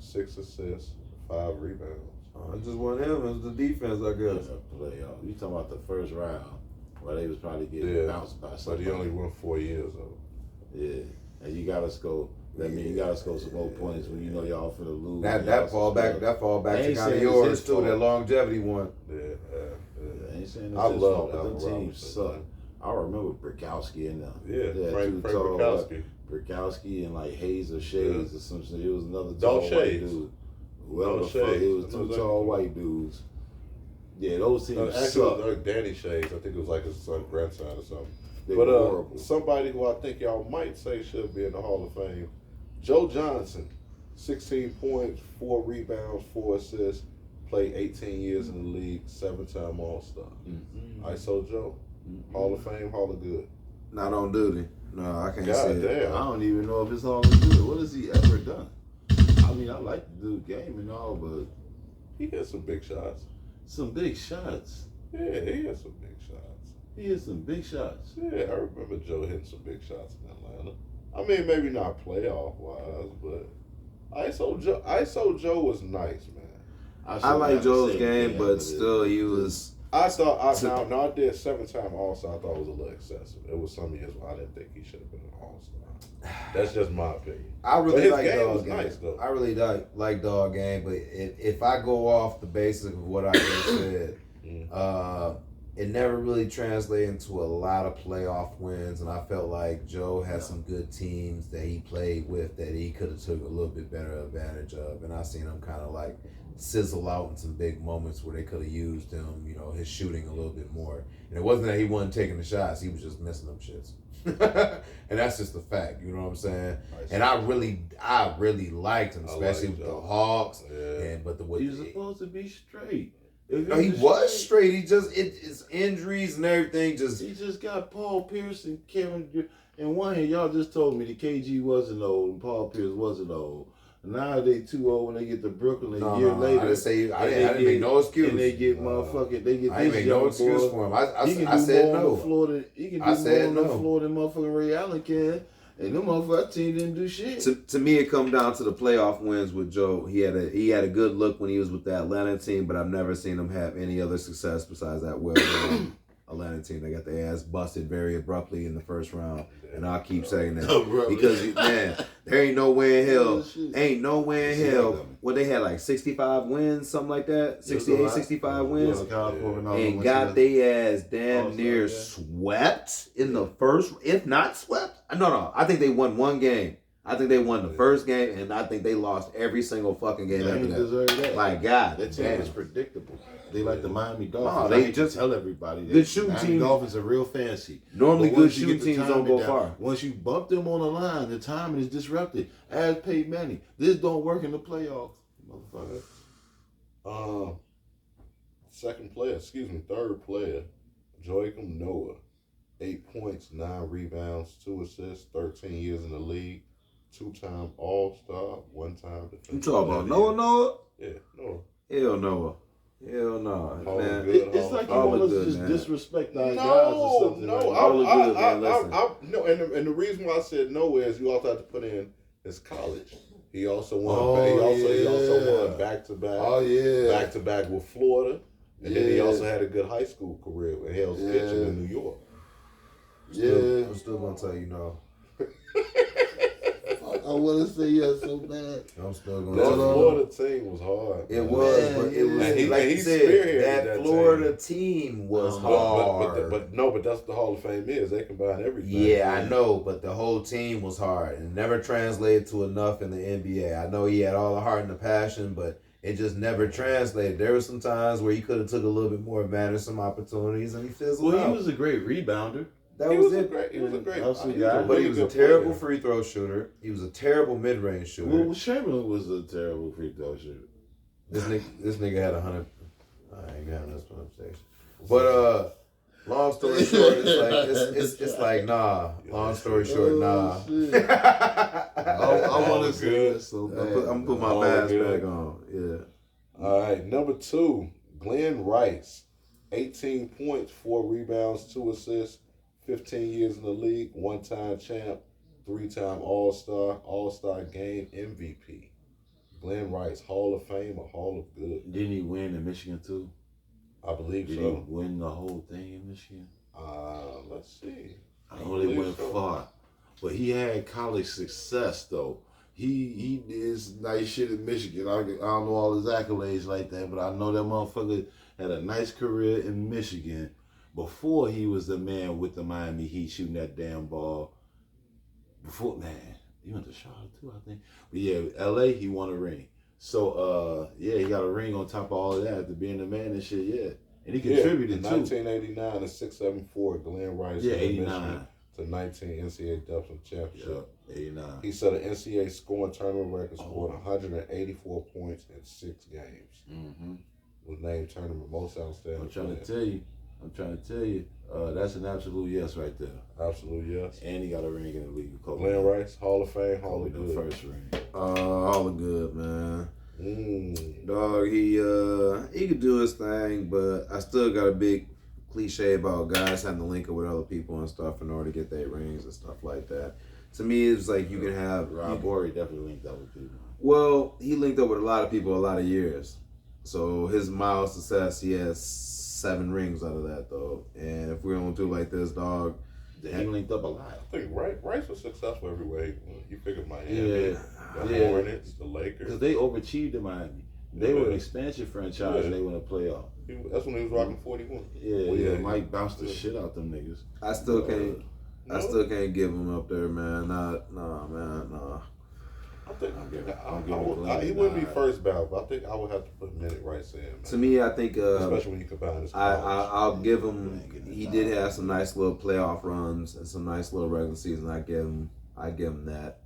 Speaker 3: 6 assists, 5 rebounds.
Speaker 4: I just want him as the defense, I guess.
Speaker 1: Playoff. You talking about the first round where they was probably getting bounced by
Speaker 3: But
Speaker 1: somebody.
Speaker 3: he only won 4 years though.
Speaker 1: Yeah. and you gotta score. That means you gotta score some more points when you know y'all finna lose.
Speaker 4: That fall back to kind of yours too. That longevity one.
Speaker 3: Yeah.
Speaker 1: I ain't saying
Speaker 3: I
Speaker 1: it's his
Speaker 3: love
Speaker 1: fault, but them
Speaker 3: Allen
Speaker 1: teams suck.
Speaker 3: Robinson.
Speaker 1: I remember Brikowski and them.
Speaker 3: Yeah, Frank
Speaker 1: two tall white-
Speaker 3: Brikowski.
Speaker 1: Brikowski and like Hayes or Shades or something. It was another
Speaker 3: Don't
Speaker 1: tall white
Speaker 3: Shades.
Speaker 1: dude. Well,
Speaker 3: Don't
Speaker 1: the fuck,
Speaker 3: Shades.
Speaker 1: it was two
Speaker 3: Another-
Speaker 1: tall white dudes. Yeah, those teams
Speaker 3: Actually,
Speaker 1: suck.
Speaker 3: it was Danny Shades. I think it was like his son, grandson or something.
Speaker 1: They
Speaker 3: But
Speaker 1: were horrible.
Speaker 3: somebody who I think y'all might say should be in the Hall of Fame, Joe Johnson, 16 points, 4 rebounds, 4 assists, played 18 years in the league, 7-time All-Star.
Speaker 1: Mm-hmm.
Speaker 3: ISO Joe, Hall of Fame, Hall of Good.
Speaker 4: Not on duty. No, I can't
Speaker 3: God
Speaker 4: say it.
Speaker 3: damn.
Speaker 1: I don't even know if it's all good. What has he ever done? I mean, I like the dude game and all, but
Speaker 3: He hit some big shots.
Speaker 1: some big shots.
Speaker 3: Yeah, he hit some big shots.
Speaker 1: He hit some big shots.
Speaker 3: Yeah, I remember Joe hitting some big shots in Atlanta. I mean, maybe not playoff wise, but ISO Joe was nice, man.
Speaker 4: I like Joe's game, but still, he was.
Speaker 3: I thought I did 7-time All-Star. I thought it was a little excessive. It was some years where I didn't think he should have been an All-Star. That's just my opinion.
Speaker 4: I
Speaker 3: But
Speaker 4: really
Speaker 3: his
Speaker 4: like
Speaker 3: game
Speaker 4: dog
Speaker 3: was
Speaker 4: game.
Speaker 3: nice, though.
Speaker 4: I really like dog game, but if I go off the basis of what I just said, it never really translated into a lot of playoff wins, and I felt like Joe had some good teams that he played with that he could have took a little bit better advantage of, and I seen him kind of like sizzle out in some big moments where they could have used him, you know, his shooting a little bit more. And it wasn't that he wasn't taking the shots; he was just missing them shits. And that's just the fact, you know what I'm saying? And I really liked him, especially with the Hawks.
Speaker 3: Yeah.
Speaker 4: But the way
Speaker 1: He was supposed to be straight.
Speaker 4: no, he was straight. He just it's injuries and everything.
Speaker 1: He just got Paul Pierce and Kevin. And one hand, y'all just told me the KG wasn't old and Paul Pierce wasn't old. Now they too old when they get to Brooklyn a year later.
Speaker 4: I didn't say I didn't make no excuse.
Speaker 1: And they get motherfucking. They get
Speaker 4: I didn't
Speaker 1: this
Speaker 4: make no
Speaker 1: young
Speaker 4: excuse
Speaker 1: boy.
Speaker 4: for him.
Speaker 1: I
Speaker 4: said
Speaker 1: more on
Speaker 4: no.
Speaker 1: the floor than he can do
Speaker 4: I said
Speaker 1: more on the
Speaker 4: no.
Speaker 1: floor than motherfucking Ray Allen can. And them motherfucking team didn't do shit.
Speaker 4: To me, it come down to the playoff wins with Joe. He had a good look when he was with the Atlanta team, but I've never seen him have any other success besides that well-run Atlanta team. They got their ass busted very abruptly in the first round, and I'll keep saying that because man, there ain't no way in hell. Well, they had like 65 wins, something like that, 68, 65 wins, and got their ass damn near swept in the first, if not swept. No, I think they won one game. I think they won the first game, and I think they lost every single fucking game after that. Like, God,
Speaker 1: that team is predictable. They like the Miami
Speaker 4: No,
Speaker 1: Dolphins.
Speaker 4: they
Speaker 1: I hate
Speaker 4: just
Speaker 1: to tell everybody that
Speaker 4: good shooting
Speaker 1: Miami
Speaker 4: teams.
Speaker 1: Dolphins are real fancy.
Speaker 4: Normally,
Speaker 1: But
Speaker 4: good
Speaker 1: once you
Speaker 4: shooting
Speaker 1: get the
Speaker 4: teams don't
Speaker 1: timing
Speaker 4: go far.
Speaker 1: Once you bump them on the line, the timing is disrupted. As Peyton Manning, this don't work in the playoffs, motherfucker.
Speaker 3: Third player, Joakim Noah, 8 points, 9 rebounds, 2 assists, 13 years in the league, 2-time All-Star, 1-time defensive.
Speaker 4: You talking about Noah?
Speaker 3: Yeah, Noah.
Speaker 4: Hell no. Hell no,
Speaker 3: All
Speaker 4: man.
Speaker 3: good.
Speaker 1: It's like you
Speaker 4: all
Speaker 1: want us to
Speaker 4: good,
Speaker 1: just
Speaker 4: man.
Speaker 1: disrespect our guys or something.
Speaker 3: No,
Speaker 1: like
Speaker 4: all good, man. Listen.
Speaker 3: no, and the reason why I said no is you also have to put in his college. He also won. He also won back to back with Florida, and then he also had a good high school career with Hell's Kitchen in New York.
Speaker 4: I'm still gonna tell you no.
Speaker 1: I want to say yes so bad.
Speaker 4: I'm still gonna
Speaker 3: That
Speaker 4: tell you no.
Speaker 3: Florida team was hard.
Speaker 4: It was, but it was
Speaker 3: And he
Speaker 4: like you
Speaker 3: spearheaded
Speaker 4: said. That Florida team was hard.
Speaker 3: But that's the Hall of Fame is. They combine everything.
Speaker 4: Yeah, I know, but the whole team was hard and never translated to enough in the NBA. I know he had all the heart and the passion, but it just never translated. There were some times where he could have took a little bit more advantage of some opportunities, and he fizzled out.
Speaker 1: He was a great rebounder.
Speaker 3: He was a great
Speaker 1: guy.
Speaker 4: But he was a terrible free throw shooter. He was a terrible mid range shooter.
Speaker 1: Well, Chamberlain was a terrible free throw shooter.
Speaker 4: This nigga had 100. I ain't having this conversation. But long story short, it's like nah. Long story short, nah.
Speaker 1: I want to say that so bad.
Speaker 4: I'm gonna put my mask back on. Yeah.
Speaker 3: All right, number 2, Glenn Rice, 18 points, 4 rebounds, 2 assists, 15 years in the league, 1-time champ, 3-time All-Star game MVP. Glenn Rice, Hall of Fame or Hall of Good?
Speaker 1: Didn't he win in Michigan too?
Speaker 3: I believe
Speaker 1: Did
Speaker 3: so.
Speaker 1: he win the whole thing in Michigan?
Speaker 3: Let's see.
Speaker 1: I know they went far. but he had college success though. He did nice shit in Michigan. I don't know all his accolades like that, but I know that motherfucker had a nice career in Michigan before he was the man with the Miami Heat shooting that damn ball. Before, man, he went to Charlotte too, I think. But yeah, LA, he won a ring. So, yeah, he got a ring on top of all of that after being the man and shit, yeah. And he contributed
Speaker 3: too. 1989 and 674, Glenn Rice.
Speaker 1: Yeah, 89.
Speaker 3: To 19 NCAA Dubson Championship.
Speaker 1: Yeah, 89.
Speaker 3: He set an NCAA scoring tournament record, scored 184 points in 6 games.
Speaker 1: Mm-hmm.
Speaker 3: Was named tournament most outstanding.
Speaker 1: I'm trying to tell you, that's an absolute yes right there.
Speaker 3: Absolute yes.
Speaker 1: And he got a ring in the league.
Speaker 3: Glenn Rice, Hall of Fame, Hall of Good.
Speaker 1: First ring.
Speaker 4: All of good, man. Dog, he could do his thing, but I still got a big cliche about guys having to link up with other people and stuff in order to get their rings and stuff like that. To me, it's like you can have...
Speaker 1: Rob Horry definitely linked up with people.
Speaker 4: Well, he linked up with a lot of people a lot of years. So his mild success, he has 7 rings out of that, though. And if we're going to do like this, dog...
Speaker 1: He linked up a lot.
Speaker 3: I think Rice was successful everywhere. You figured Miami, the Hornets, the Lakers.
Speaker 1: Because they overachieved in Miami. They were an expansion franchise and they went to playoff.
Speaker 3: That's when he was rocking 41.
Speaker 1: Yeah, Mike bounced the shit out them niggas.
Speaker 4: I still can't give him up there, man. Nah.
Speaker 3: I think he wouldn't be first ballot, but I think I would have to put Minute Rice in. Man.
Speaker 4: To me, I think
Speaker 3: especially when you combine his
Speaker 4: I'll give him. He did have some nice little playoff runs and some nice little regular season. I give him that.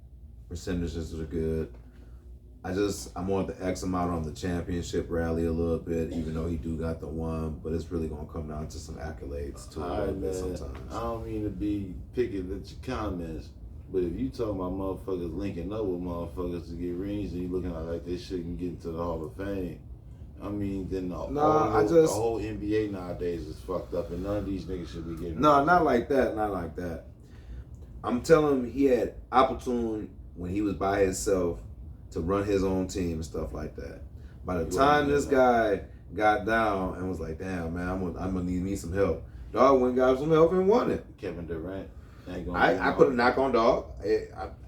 Speaker 4: Percentages are good. I'm on the X amount on the championship rally a little bit, even though he do got the one, but it's really gonna come down to some accolades too.
Speaker 1: All right, man.
Speaker 4: Sometimes.
Speaker 1: I don't mean to be picky at your comments, but if you talking about motherfuckers linking up with motherfuckers to get rings and you looking at like they shouldn't get into the Hall of Fame, I mean, then the whole NBA nowadays is fucked up, and none of these niggas should be getting.
Speaker 4: No, not like that. I'm telling him he had opportunity when he was by himself to run his own team and stuff like that. By the time this guy got down and was like, "Damn, man, I'm gonna need me some help," dog went and got some help and won it.
Speaker 1: Kevin Durant.
Speaker 4: I put a knock on dog.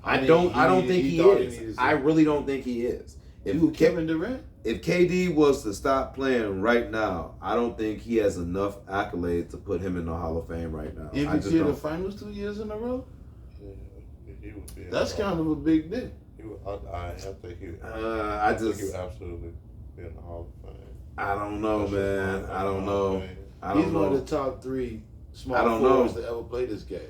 Speaker 4: I don't think he is. I really don't think he is.
Speaker 1: Kevin Durant?
Speaker 4: If KD was to stop playing right now, I don't think he has enough accolades to put him in the Hall of Fame right now.
Speaker 1: MVP of the finals 2 years in a row? That's kind of a big deal.
Speaker 3: I think he would absolutely be in the Hall of Fame.
Speaker 4: I don't know, man. I don't know.
Speaker 1: He's one of the top 3 small forwards to ever play this game.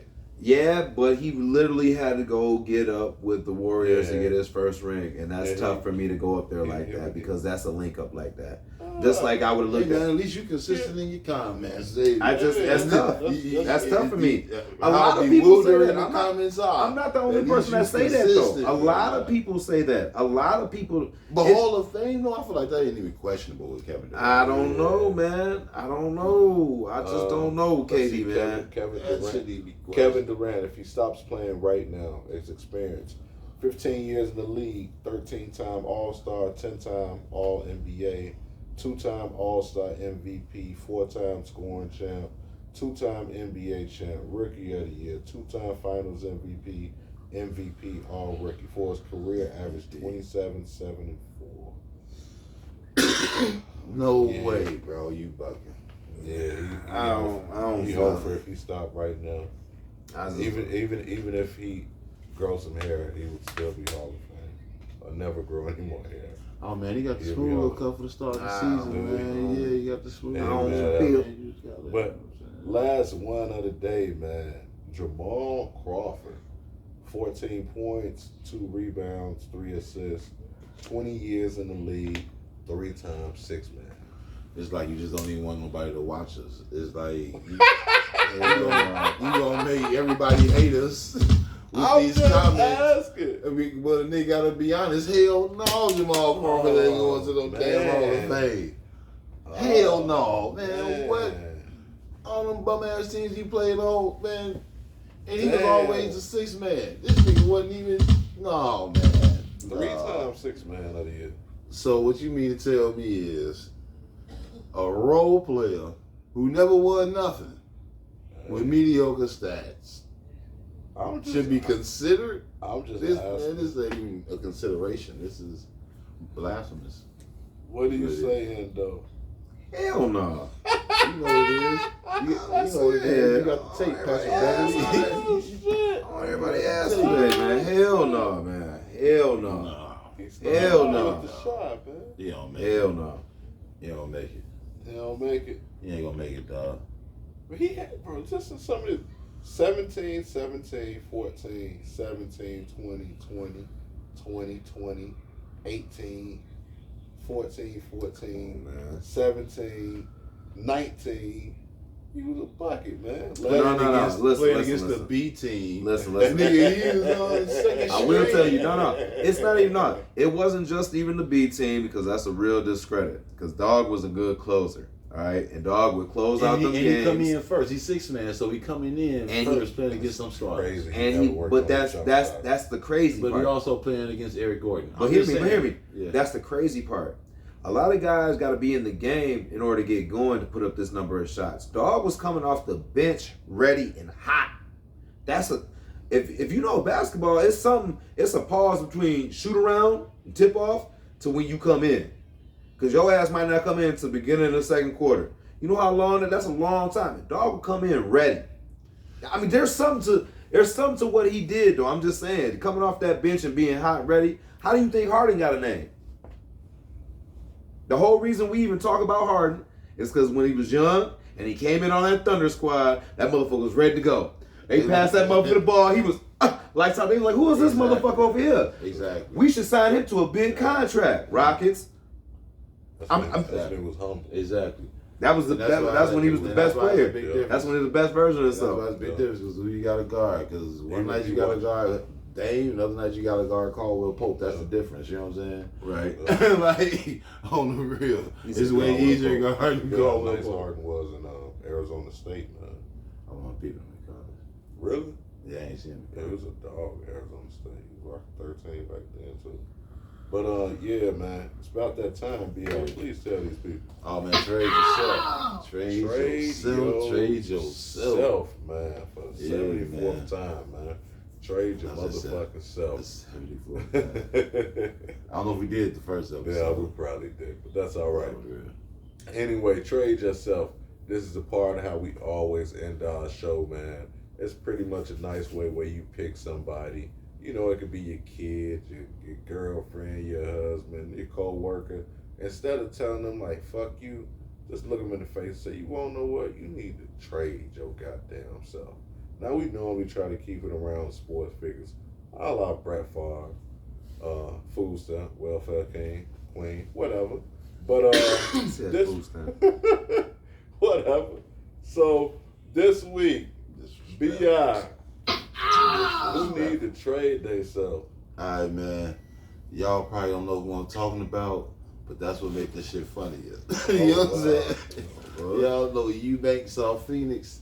Speaker 4: Yeah, but he literally had to go get up with the Warriors to get his first ring, and that's tough for me to go up there like that because that's a link up like that. Just like I would have looked at.
Speaker 1: At least you consistent in your comments.
Speaker 4: That's tough. That's tough for me. A lot of people say that. I'm not the only person that say that though. A lot of people say that. A lot of people.
Speaker 1: But Hall of Fame, no, I feel like that ain't even questionable with Kevin Durant.
Speaker 4: I don't know, man. I don't know. I just don't know, KD, man.
Speaker 3: Kevin Durant, if he stops playing right now, his experience, 15 years in the league, 13-time All-Star, 10-time All-NBA, 2-time All-Star MVP, 4-time scoring champ, 2-time NBA champ, Rookie of the Year, 2-time Finals MVP All-Rookie for his career average 27, 7, and 4.
Speaker 1: No way, bro. You bugging.
Speaker 3: Yeah,
Speaker 4: I don't.
Speaker 3: He over if he stopped right now. Even if he grows some hair, he would still be Hall of Fame. Or never grow any more hair.
Speaker 1: Oh man, he got the smooth look up for the start of the season, man. Yeah, he got the smooth.
Speaker 3: But last one of the day, man, Jamal Crawford, 14 points, 2 rebounds, 3 assists, 20 years in the league, 3 times 6 man.
Speaker 1: It's like you just don't even want nobody to watch us. It's like you gonna make everybody hate us with these comments. I mean, but a nigga gotta be honest. Hell no, Jamal Crawford ain't going to no damn Hall of Fame. Hell no, man. What? All them bum ass teams he played on, man. And he was always a 6 man. This nigga wasn't even. No, man.
Speaker 3: 3 times 6 man of the year.
Speaker 1: So what you mean to tell me is a role player who never won nothing with mediocre stats should be considered.
Speaker 3: I'm just
Speaker 1: This
Speaker 3: asking.
Speaker 1: ain't even a consideration. This is blasphemous.
Speaker 3: What do you saying, though?
Speaker 4: Hell no.
Speaker 1: You know what it is. You know what it is. You got the tape, Pastor Beverly.
Speaker 4: Everybody ask me that, man. Hell no, man. Hell no. Hell no.
Speaker 3: The shot, man.
Speaker 1: You don't make
Speaker 4: Hell
Speaker 1: it.
Speaker 4: no.
Speaker 1: You don't make it.
Speaker 3: He don't make it.
Speaker 1: You ain't gonna make it, dog.
Speaker 3: But he had, bro, just in some of his 17, 17, 14, 17, 20, 20, 20, 20, 18, 14, 14,
Speaker 4: Man.
Speaker 3: 17, 19. He was a bucket, man.
Speaker 4: No.
Speaker 1: Playing against
Speaker 4: Listen.
Speaker 1: the B team.
Speaker 4: Listen.
Speaker 1: That nigga, he was on second
Speaker 4: I will
Speaker 1: string.
Speaker 4: tell you, no. It's not even not. It wasn't just even the B team because that's a real discredit. Because Dog was a good closer, all right, and Dog would close out them games.
Speaker 1: He come in first. He's 6 man, so he coming in
Speaker 4: And
Speaker 1: first, playing against some starters.
Speaker 3: Crazy.
Speaker 4: And he, but that's the crazy
Speaker 1: But
Speaker 4: part.
Speaker 1: he also playing against Eric Gordon.
Speaker 4: But
Speaker 1: I'm
Speaker 4: hear
Speaker 1: just
Speaker 4: me.
Speaker 1: saying. Yeah.
Speaker 4: That's the crazy part. A lot of guys got to be in the game in order to get going to put up this number of shots. Dog was coming off the bench, ready and hot. That's a if you know basketball, it's something. It's a pause between shoot around and tip off to when you come in, because your ass might not come in to the beginning of the second quarter. You know how long that's a long time. Dog will come in ready. I mean, there's something to what he did though. I'm just saying, coming off that bench and being hot, ready. How do you think Harden got a name? The whole reason we even talk about Harden is because when he was young and he came in on that Thunder squad, that motherfucker was ready to go. They passed that motherfucker the ball. He was lights out. They was like, who is this motherfucker over here?
Speaker 1: Exactly.
Speaker 4: We should sign him to a big contract. Rockets.
Speaker 3: That's when he was humble.
Speaker 1: Exactly.
Speaker 4: That was that's when he was the best player.
Speaker 1: That's
Speaker 4: That's when he was the best version of
Speaker 1: That's why
Speaker 4: himself.
Speaker 1: it's a big difference because who you got to guard. Because one
Speaker 3: Even
Speaker 1: night
Speaker 3: if
Speaker 1: you
Speaker 3: you
Speaker 1: got to
Speaker 3: watch-
Speaker 1: guard Dame, another night you got to guard Caldwell Pope. That's the difference. You know what I'm
Speaker 4: Right.
Speaker 1: saying? Like on the real, it's way easier guarding Caldwell
Speaker 3: Nice
Speaker 1: Pope.
Speaker 3: Harden was in Arizona State, man.
Speaker 1: I want to beat him in college.
Speaker 3: Really?
Speaker 1: Yeah, I ain't seen him.
Speaker 3: Yeah, he was a dog at Arizona State. He was rocking 13 back then too. But yeah, man, it's about that time. B.O. Please tell these people.
Speaker 1: Oh man, trade yourself. Trade yourself. Trade yourself.
Speaker 3: Self, man, for the
Speaker 1: Yeah,
Speaker 3: 74th
Speaker 1: man.
Speaker 3: time, man. Trade your
Speaker 1: That's a
Speaker 3: motherfucking self.
Speaker 1: That's 74. I don't know if we did the first episode.
Speaker 3: Yeah, we probably did, but that's all right.
Speaker 1: Yeah.
Speaker 3: Anyway, trade yourself. This is a part of how we always end our show, man. It's pretty much a nice way where you pick somebody. You know, it could be your kid, your girlfriend, your husband, your co-worker. Instead of telling them, like, fuck you, just look them in the face and say, you won't know what? You need to trade your goddamn self. Now, we normally try to keep it around sports figures. I love Brett Favre, food stamp, welfare king, queen, whatever. But,
Speaker 4: Said
Speaker 3: this,
Speaker 4: food stamp.
Speaker 3: whatever. So, this week, B.I., who need to trade themselves?
Speaker 1: All right, man. Y'all probably don't know who I'm talking about, but that's what make this shit funny. You know what I'm saying? Y'all know Eubanks saw Phoenix,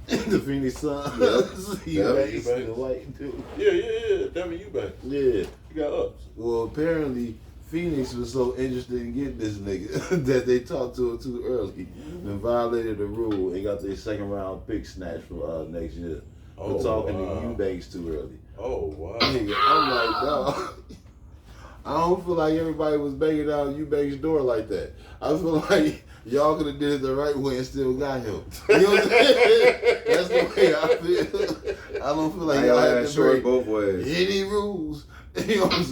Speaker 1: the Phoenix Suns. Eubanks, the white dude.
Speaker 3: Yeah. Devin Eubanks.
Speaker 1: Yeah.
Speaker 3: You got ups.
Speaker 1: Well, apparently Phoenix was so interested in getting this nigga that they talked to him too early and violated the rule and got their second round pick snatched for next year. For talking to Eubanks too early.
Speaker 3: Oh, wow.
Speaker 1: Nigga, I'm like, dog. I don't feel like everybody was banging down Eubanks' door like that. I feel like y'all could have did it the right way and still got him. You know what I'm saying? That's the way I feel. I don't feel like y'all had to
Speaker 4: short
Speaker 1: break
Speaker 4: both ways.
Speaker 1: any rules. You know what I'm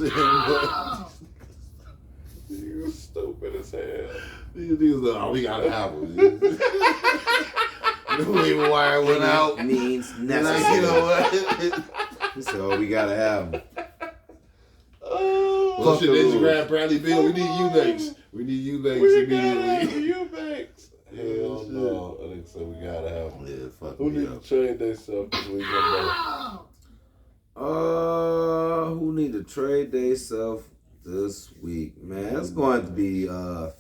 Speaker 1: saying?
Speaker 3: You stupid as hell.
Speaker 1: These niggas like, oh, we gotta have him. The waiver wire went out.
Speaker 4: Means
Speaker 1: And
Speaker 4: necessary.
Speaker 1: like, you know what?
Speaker 4: He said, "Oh, we gotta have him."
Speaker 3: Oh,
Speaker 1: Well, shit,
Speaker 4: the
Speaker 1: Instagram Bradley Bill. We need Eubanks. We need Eubanks
Speaker 3: we gotta have
Speaker 1: immediately.
Speaker 3: Eubanks. Hell no. I think so. We gotta have him.
Speaker 1: Yeah, fuck
Speaker 3: Who
Speaker 1: me
Speaker 3: need
Speaker 1: up.
Speaker 3: to trade themselves this week?
Speaker 4: Who need to trade themselves this week, man? It's going to be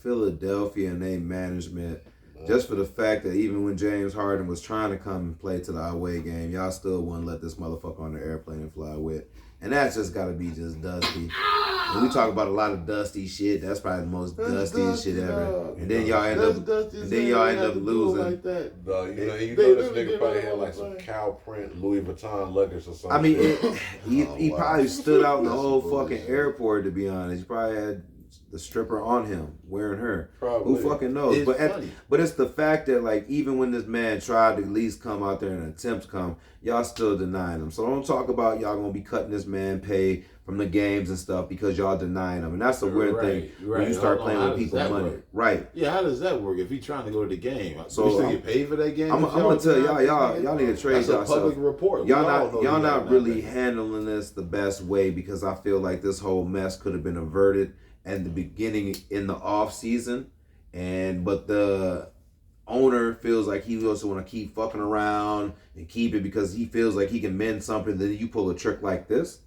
Speaker 4: Philadelphia and their management. Just for the fact that even when James Harden was trying to come and play to the away game, y'all still wouldn't let this motherfucker on the airplane and fly with. And that's just got to be just dusty. When we talk about a lot of dusty shit, that's probably the most dustiest shit ever. And then y'all end up losing.
Speaker 3: Like that. You know this nigga probably had like some cow print Louis Vuitton luggage or something.
Speaker 4: I mean, he probably stood out in the whole fucking airport, to be honest. He probably had the stripper on him, wearing her.
Speaker 3: Probably.
Speaker 4: Who fucking knows?
Speaker 1: It's
Speaker 4: but it's the fact that, like, even when this man tried to at least come out there and attempt to come, y'all still denying him. So don't talk about y'all gonna be cutting this man pay from the games and stuff because y'all denying him. And that's the weird thing when you start playing with people's money.
Speaker 1: Work?
Speaker 4: Right.
Speaker 1: Yeah, how does that work? If he's trying to go to the game,
Speaker 4: so
Speaker 1: we still get paid for that game?
Speaker 4: I'm gonna tell y'all need to trade
Speaker 1: That's a public report.
Speaker 4: Y'all not really handling this the best way, because I feel like this whole mess could have been averted at the beginning in the off season, but the owner feels like he also want to keep fucking around and keep it because he feels like he can mend something. Then you pull a trick like this.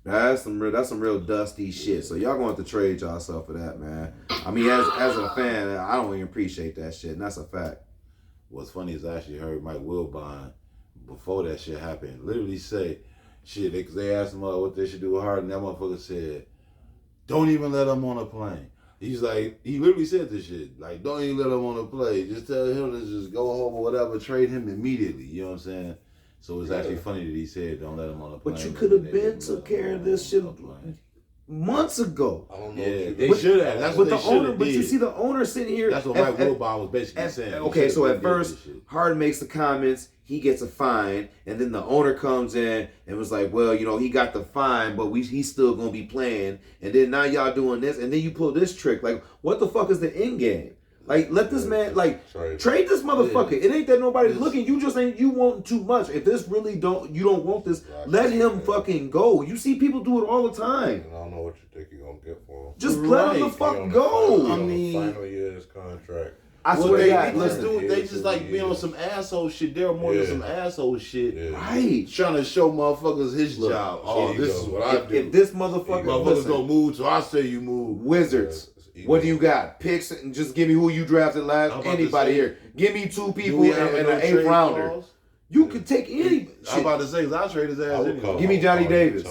Speaker 4: That's some real dusty shit. So y'all going to trade yourself for that, man. I mean, as a fan, I don't even appreciate that shit, and that's a fact.
Speaker 1: What's funny is I actually heard Mike Wilbon before that shit happened literally say, shit, because they asked him what they should do with Harden. That motherfucker said, don't even let him on a plane. He's like, he literally said this shit. Like, don't even let him on a plane. Just tell him to just go home or whatever. Trade him immediately. You know what I'm saying? So it's actually funny that he said, don't let him on a plane.
Speaker 4: But you could have been took care of this shit months ago.
Speaker 3: I don't know.
Speaker 1: Yeah, they should have. That's what they should have.
Speaker 4: But you see the owner sitting here.
Speaker 1: That's what Mike Wilbon was basically saying.
Speaker 4: Okay, so at first, Harden makes the comments. He gets a fine, and then the owner comes in and was like, well, you know, he got the fine, but he's still going to be playing. And then now y'all doing this, and then you pull this trick. Like, what the fuck is the end game? Like, let this man, like, trade this motherfucker. It ain't that nobody's looking. You just you want too much. If this really you don't want this, let him fucking go. You see people do it all the time.
Speaker 3: I don't know what you think you're going to get for him.
Speaker 4: Just let him the fuck go.
Speaker 3: I mean, final year's contract.
Speaker 4: I swear to God,
Speaker 1: they just like be on some asshole shit. They're more than some asshole shit.
Speaker 3: Yeah.
Speaker 4: Right.
Speaker 1: Trying to show motherfuckers his job. Oh, this is what I do.
Speaker 4: If this motherfuckers
Speaker 1: don't move, so I say you move.
Speaker 4: Wizards. What do you got? Picks, and just give me who you drafted last. Anybody here. Give me 2 people and an 8th rounder. Calls? You could take any.
Speaker 1: I'm about to say, I'll trade his ass anyway.
Speaker 4: Give me Johnny Davis.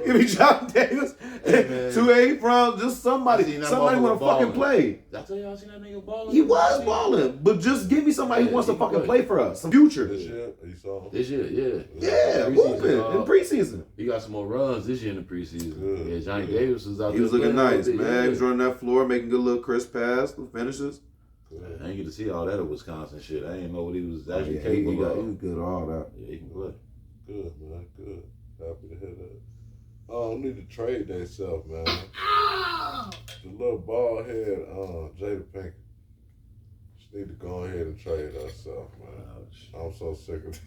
Speaker 4: Give me Johnny Davis. Hey, 2 8th rounds, just somebody want to fucking play.
Speaker 1: Did I tell y'all seen that nigga balling?
Speaker 4: He was balling, but just give me somebody who wants to fucking play for us. Some future.
Speaker 3: This year, you saw him?
Speaker 1: This year, yeah.
Speaker 4: Yeah, moving in preseason.
Speaker 1: He got some more runs this year in the preseason.
Speaker 3: Good.
Speaker 1: Yeah, Johnny Davis was out there.
Speaker 4: He was looking nice, man. He was running that floor, making good little crisp pass, finishes.
Speaker 1: I ain't get to see all that at Wisconsin shit. I didn't know what he was actually
Speaker 4: He
Speaker 1: capable of.
Speaker 4: was good at all that.
Speaker 1: Yeah, he can play.
Speaker 3: Good, man. Good. Happy to hear that. Need to trade themselves, man. The little bald head, Jada Pinkett. Just need to go ahead and trade ourselves, man. I'm so sick of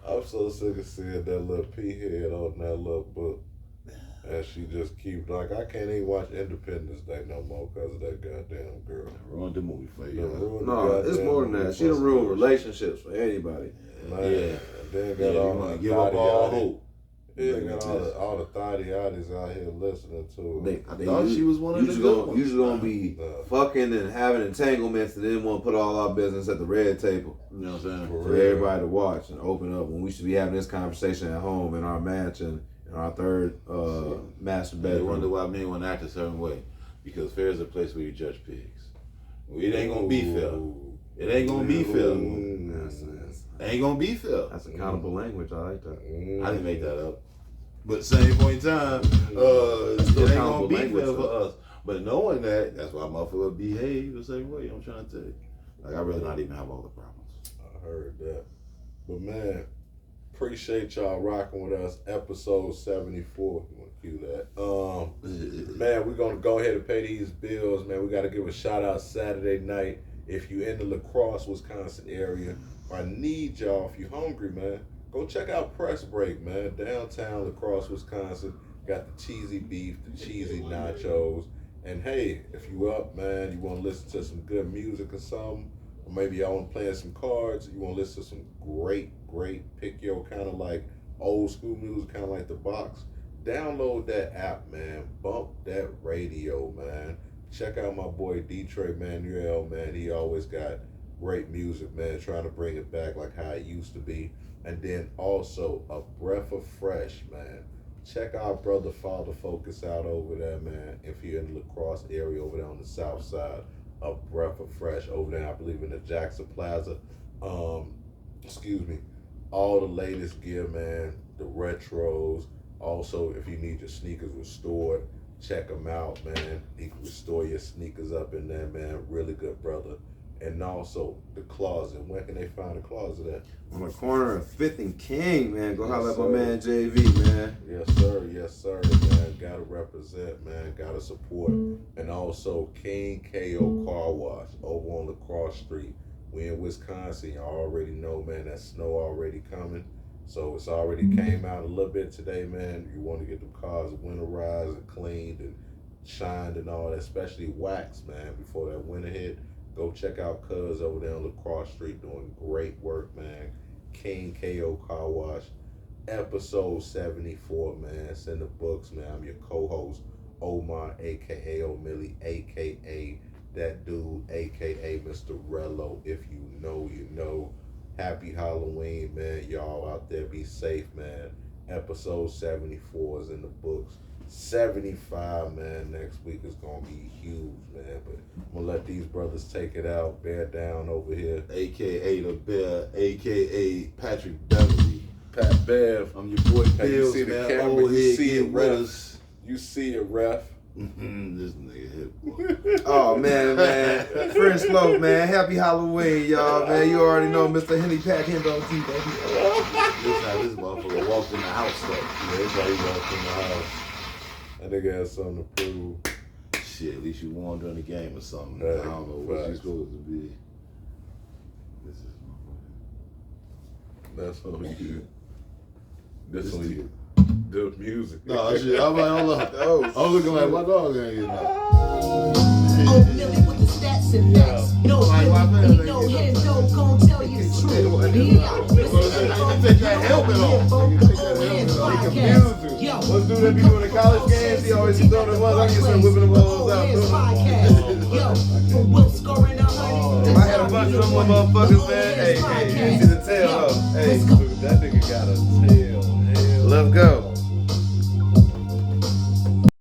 Speaker 3: I'm so sick of seeing that little pea head on that little book. And she just keeps, like, I can't even watch Independence Day no more because of that goddamn girl.
Speaker 1: Ruined the movie for you.
Speaker 4: No, it's more than that. She done ruined relationships for anybody.
Speaker 3: Man, then got all the
Speaker 1: give up all hope.
Speaker 3: Yeah, got all the thotty-yotties out here listening to it.
Speaker 1: I thought she was one of the good ones.
Speaker 4: You just gonna be fucking and having entanglements and then want to put all our business at the red table.
Speaker 1: You know what I'm saying?
Speaker 4: For everybody to watch and open up when we should be having this conversation at home in our mansion. In our third master bedroom.
Speaker 1: They wonder why men want to act a certain way. Because fair is a place where you judge pigs. It ain't gonna be fair. It ain't gonna be fair. It ain't gonna be fair.
Speaker 4: That's accountable language. I like that.
Speaker 1: I didn't make that up. But same point in time, it ain't gonna be fair for us. But knowing that, that's why motherfuckers behave the same way. I'm trying to tell you. Like, I'd rather not even have all the problems.
Speaker 3: I heard that. But man, appreciate y'all rocking with us. Episode 74. You want to cue that? Man, we're gonna go ahead and pay these bills. Man, we got to give a shout out Saturday night. If you in the La Crosse, Wisconsin area, I need y'all. If you hungry, man, go check out Press Break, man. Downtown La Crosse, Wisconsin. Got the cheesy beef, the cheesy nachos, and hey, if you up, man, you want to listen to some good music or something. Or maybe y'all want to play some cards. You want to listen to some great pick your kind of like old school music, kind of like The Box. Download that app, man. Bump that radio, man. Check out my boy Detroit Manuel, man. He always got great music, man. Trying to bring it back like how it used to be. And then also a breath of fresh, man. Check our brother Father Focus out over there, man. If you're in the La Crosse area over there on the south side, a breath of fresh over there, I believe in the Jackson Plaza. Excuse me. All the latest gear, man. The retros. Also, if you need your sneakers restored, check him out, man. He can restore your sneakers up in there, man. Really good brother. And also the closet. Where can they find the closet at?
Speaker 2: On the corner of 5th and King, man. Go
Speaker 3: Yes,
Speaker 2: holler at my
Speaker 3: sir.
Speaker 2: man JV, man.
Speaker 3: Yes, sir, man. Gotta represent, man. Gotta support. And also King KO Car Wash over on La Crosse Street. We in Wisconsin. You already know, man, that snow already coming. So it's already came out a little bit today, man. You want to get them cars winterized and cleaned and shined and all that, especially waxed, man, before that winter hit. Go check out Cuz over there on La Crosse Street doing great work, man. King KO Car Wash, episode 74, man. It's in the books, man. I'm your co-host, Omar, a.k.a. O'Milly, a.k.a. that dude, a.k.a. Mr. Rello. If you know, you know. Happy Halloween, man. Y'all out there be safe, man. Episode 74 is in the books. 75, man. Next week is going to be huge, man. But I'm going to let these brothers take it out. Bear down over here.
Speaker 1: A.K.A. The Bear, A.K.A. Patrick Beverly.
Speaker 3: Pat Bev.
Speaker 1: I'm your boy
Speaker 3: Hey, you
Speaker 1: Bills,
Speaker 3: see the
Speaker 1: man.
Speaker 3: camera,
Speaker 1: Old
Speaker 3: you
Speaker 1: head
Speaker 3: see
Speaker 1: get
Speaker 3: it,
Speaker 1: with
Speaker 3: ref.
Speaker 1: us.
Speaker 3: You see it, ref.
Speaker 1: This nigga hit.
Speaker 2: Oh, man. French Loaf, man. Happy Halloween, y'all, man. You already know Mr. Henny Pack Hendo T, baby.
Speaker 1: This how this motherfucker walked in the house, though.
Speaker 3: Yeah, that's how he walked in the house. That nigga has something to prove.
Speaker 1: Shit, at least you won during the game or something.
Speaker 3: Right.
Speaker 1: I don't know what you
Speaker 3: Facts.
Speaker 1: supposed to be. This is
Speaker 3: That's on you. This
Speaker 1: This
Speaker 3: on
Speaker 1: to
Speaker 3: you. The music.
Speaker 1: no shit. I'm like, hold on.
Speaker 2: Oh,
Speaker 1: I'm looking like my dog ain't getting out.
Speaker 5: Oh, Millie with the stats and facts. No, really, no Hendo gon' tell you the truth.
Speaker 1: Take that helmet off.
Speaker 2: What's dude that be doing the college games? He always be throwing them ones. I get some whipping them balls out. If I had a bunch of them little motherfuckers, man, hey, you see the tail though. Hey,
Speaker 3: That nigga got a tail. Hell.
Speaker 2: let's go.